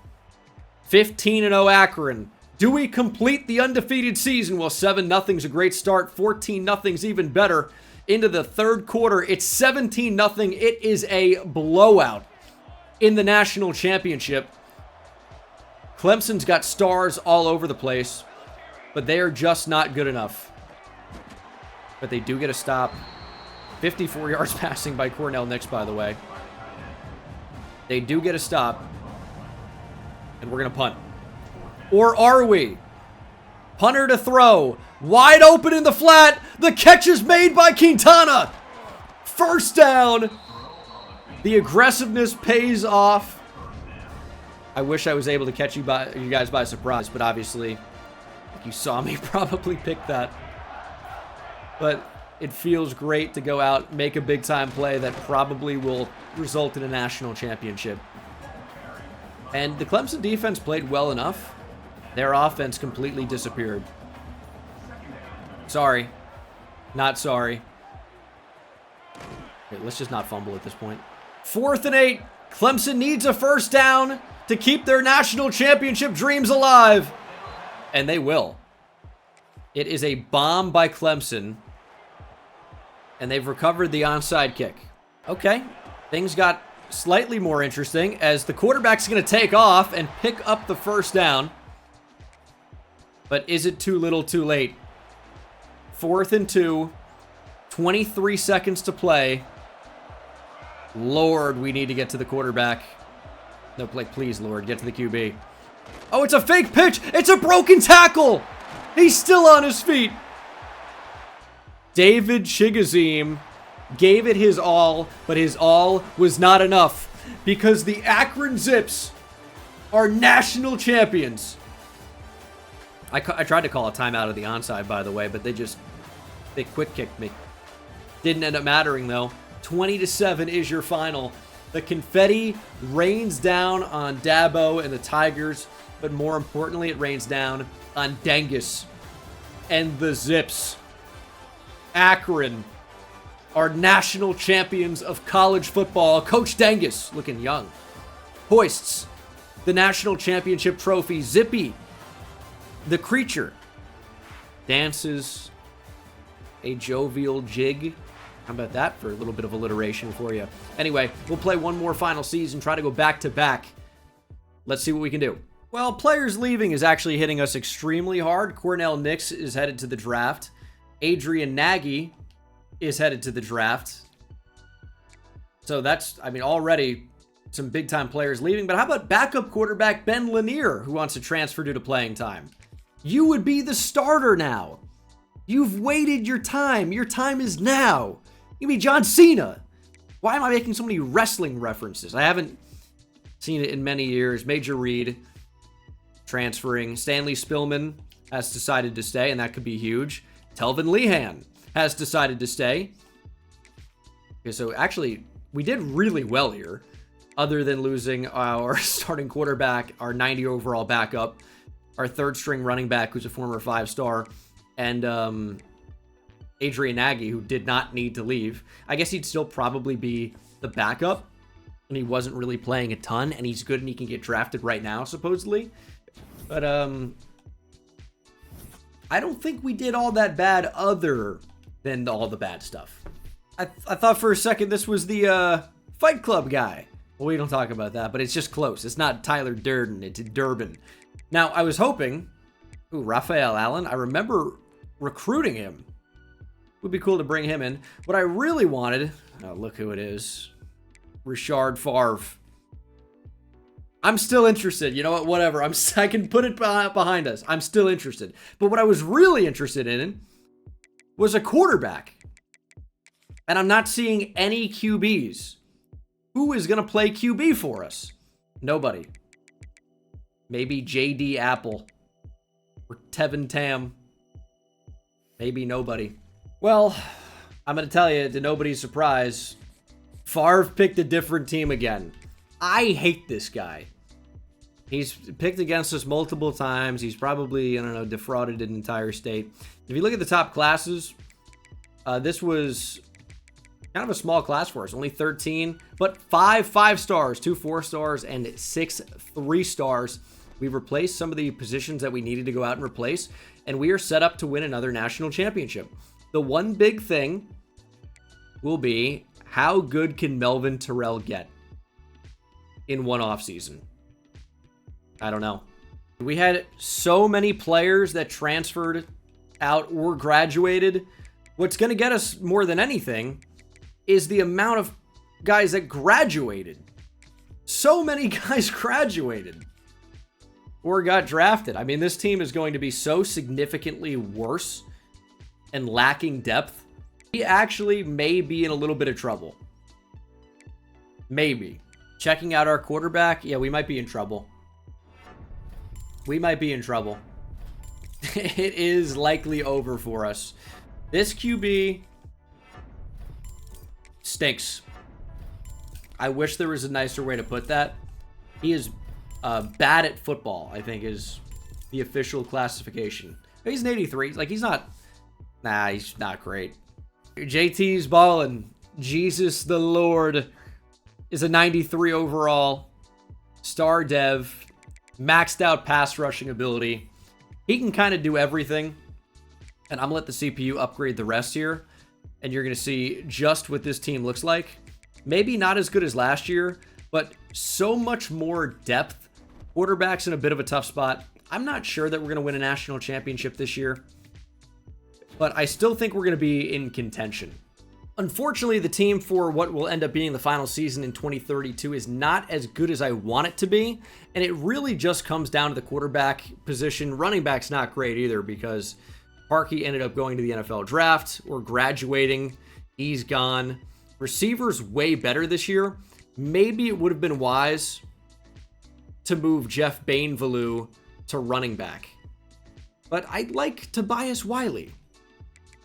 15-0 Akron. Do we complete the undefeated season? Well, 7-0's a great start. 14-0's even better. Into the third quarter, it's 17-0. It is a blowout in the national championship. Clemson's got stars all over the place, but they are just not good enough. But they do get a stop. 54 yards passing by Cornell Nix, by the way. They do get a stop, and we're going to punt. Or are we? Punter to throw. Wide open in the flat. The catch is made by Quintana. First down. The aggressiveness pays off. I wish I was able to catch you guys by surprise, but obviously you saw me probably pick that. But it feels great to go out, make a big-time play that probably will result in a national championship. And the Clemson defense played well enough. Their offense completely disappeared. Sorry. Not sorry. Okay, let's just not fumble at this point. 4th and 8. Clemson needs a first down to keep their national championship dreams alive. And they will. It is a bomb by Clemson. And they've recovered the onside kick. Okay. Things got slightly more interesting as the quarterback's going to take off and pick up the first down. But is it too little too late? 4th and 2. 23 seconds to play. Lord, we need to get to the quarterback. No, like, please, Lord, get to the QB. Oh, it's a fake pitch. It's a broken tackle. He's still on his feet. David Chigoziem gave it his all, but his all was not enough because the Akron Zips are national champions. I tried to call a timeout of the onside, by the way, but they quick kicked me. Didn't end up mattering, though. 20-7 is your final. The confetti rains down on Dabo and the Tigers, but more importantly, it rains down on Dengus and the Zips. Akron are national champions of college football. Coach Dengus, looking young, hoists the national championship trophy. Zippy, the creature, dances a jovial jig. How about that for a little bit of alliteration for you? Anyway, we'll play one more final season, try to go back-to-back. Let's see what we can do. Well, players leaving is actually hitting us extremely hard. Cornell Nix is headed to the draft. Adrian Nagy is headed to the draft. So that's, I mean, already some big-time players leaving. But how about backup quarterback Ben Lanier, who wants to transfer due to playing time? You would be the starter now. You've waited your time. Your time is now. You mean John Cena? Why am I making so many wrestling references? I haven't seen it in many years. Major Reed transferring. Stanley Spillman has decided to stay, and that could be huge. Telvin Lehan has decided to stay. Okay, so actually, we did really well here, other than losing our starting quarterback, our 90 overall backup, our third-string running back, who's a former 5-star, and Adrian Nagy, who did not need to leave. I guess he'd still probably be the backup, and he wasn't really playing a ton, and he's good and he can get drafted right now, supposedly. But I don't think we did all that bad other than all the bad stuff. I thought for a second this was the Fight Club guy. Well, we don't talk about that, but it's just close. It's not Tyler Durden, it's Durbin. Now, I was hoping... Ooh, Raphael Allen. I remember recruiting him. Would be cool to bring him in. What I really wanted... Oh, look who it is. Richard Favre. I'm still interested. You know what? Whatever. I can put it behind us. I'm still interested. But what I was really interested in was a quarterback. And I'm not seeing any QBs. Who is going to play QB for us? Nobody. Maybe J.D. Apple. Or Tevin Tam. Maybe nobody. Well, I'm going to tell you, to nobody's surprise, Favre picked a different team again. I hate this guy. He's picked against us multiple times. He's probably, I don't know, defrauded an entire state. If you look at the top classes, this was kind of a small class for us. Only 13, but 5 5-stars, 2 4-stars, and 6 3-stars. We've replaced some of the positions that we needed to go out and replace, and we are set up to win another national championship. The one big thing will be, how good can Melvin Terrell get in one offseason? I don't know. We had so many players that transferred out or graduated. What's going to get us more than anything is the amount of guys that graduated. So many guys graduated or got drafted. I mean, this team is going to be so significantly worse and lacking depth. We actually may be in a little bit of trouble. Maybe. Checking out our quarterback, yeah, we might be in trouble. We might be in trouble. It is likely over for us. This QB stinks. I wish there was a nicer way to put that. He is bad at football, I think, is the official classification. He's an 83. Like, he's not Nah, he's not great. JT's balling. Jesus the Lord is a 93 overall. Star dev. Maxed out pass rushing ability. He can kind of do everything. And I'm going to let the CPU upgrade the rest here. And you're going to see just what this team looks like. Maybe not as good as last year, but so much more depth. Quarterback's in a bit of a tough spot. I'm not sure that we're going to win a national championship this year, but I still think we're going to be in contention. Unfortunately, the team for what will end up being the final season in 2032 is not as good as I want it to be, and it really just comes down to the quarterback position. Running back's not great either because Parkey ended up going to the NFL draft or graduating. He's gone. Receiver's way better this year. Maybe it would have been wise to move Jeff Bainvalu to running back. But I'd like Tobias Wiley.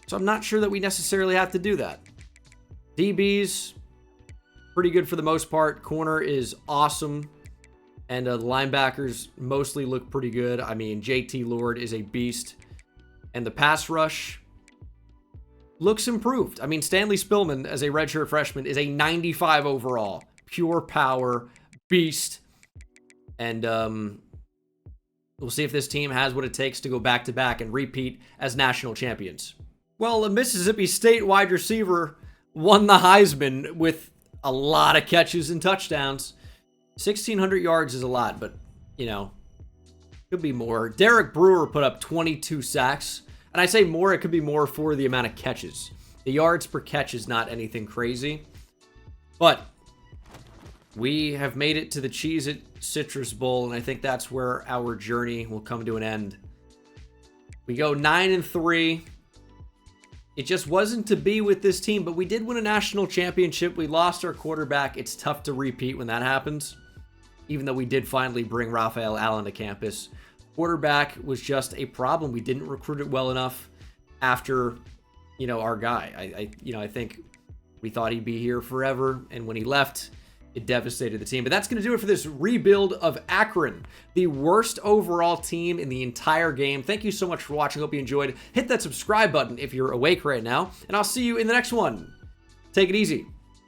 So I'm not sure that we necessarily have to do that. DB's pretty good for the most part. Corner is awesome. And the linebackers mostly look pretty good. I mean, JT Lord is a beast. And the pass rush looks improved. I mean, Stanley Spillman as a redshirt freshman is a 95 overall. Pure power, beast. And we'll see if this team has what it takes to go back-to-back and repeat as national champions. Well, a Mississippi State wide receiver won the Heisman with a lot of catches and touchdowns. 1,600 yards is a lot, but, you know, could be more. Derek Brewer put up 22 sacks. And I say more, it could be more for the amount of catches. The yards per catch is not anything crazy. But we have made it to the Cheez-It Citrus Bowl, and I think that's where our journey will come to an end. We go 9-3. It just wasn't to be with this team, but we did win a national championship. We lost our quarterback. It's tough to repeat when that happens, even though we did finally bring Raphael Allen to campus. Quarterback was just a problem. We didn't recruit it well enough after, you know, our guy. I think we thought he'd be here forever, and when he left, it devastated the team. But that's going to do it for this rebuild of Akron, the worst overall team in the entire game. Thank you so much for watching. Hope you enjoyed. Hit that subscribe button if you're awake right now, and I'll see you in the next one. Take it easy.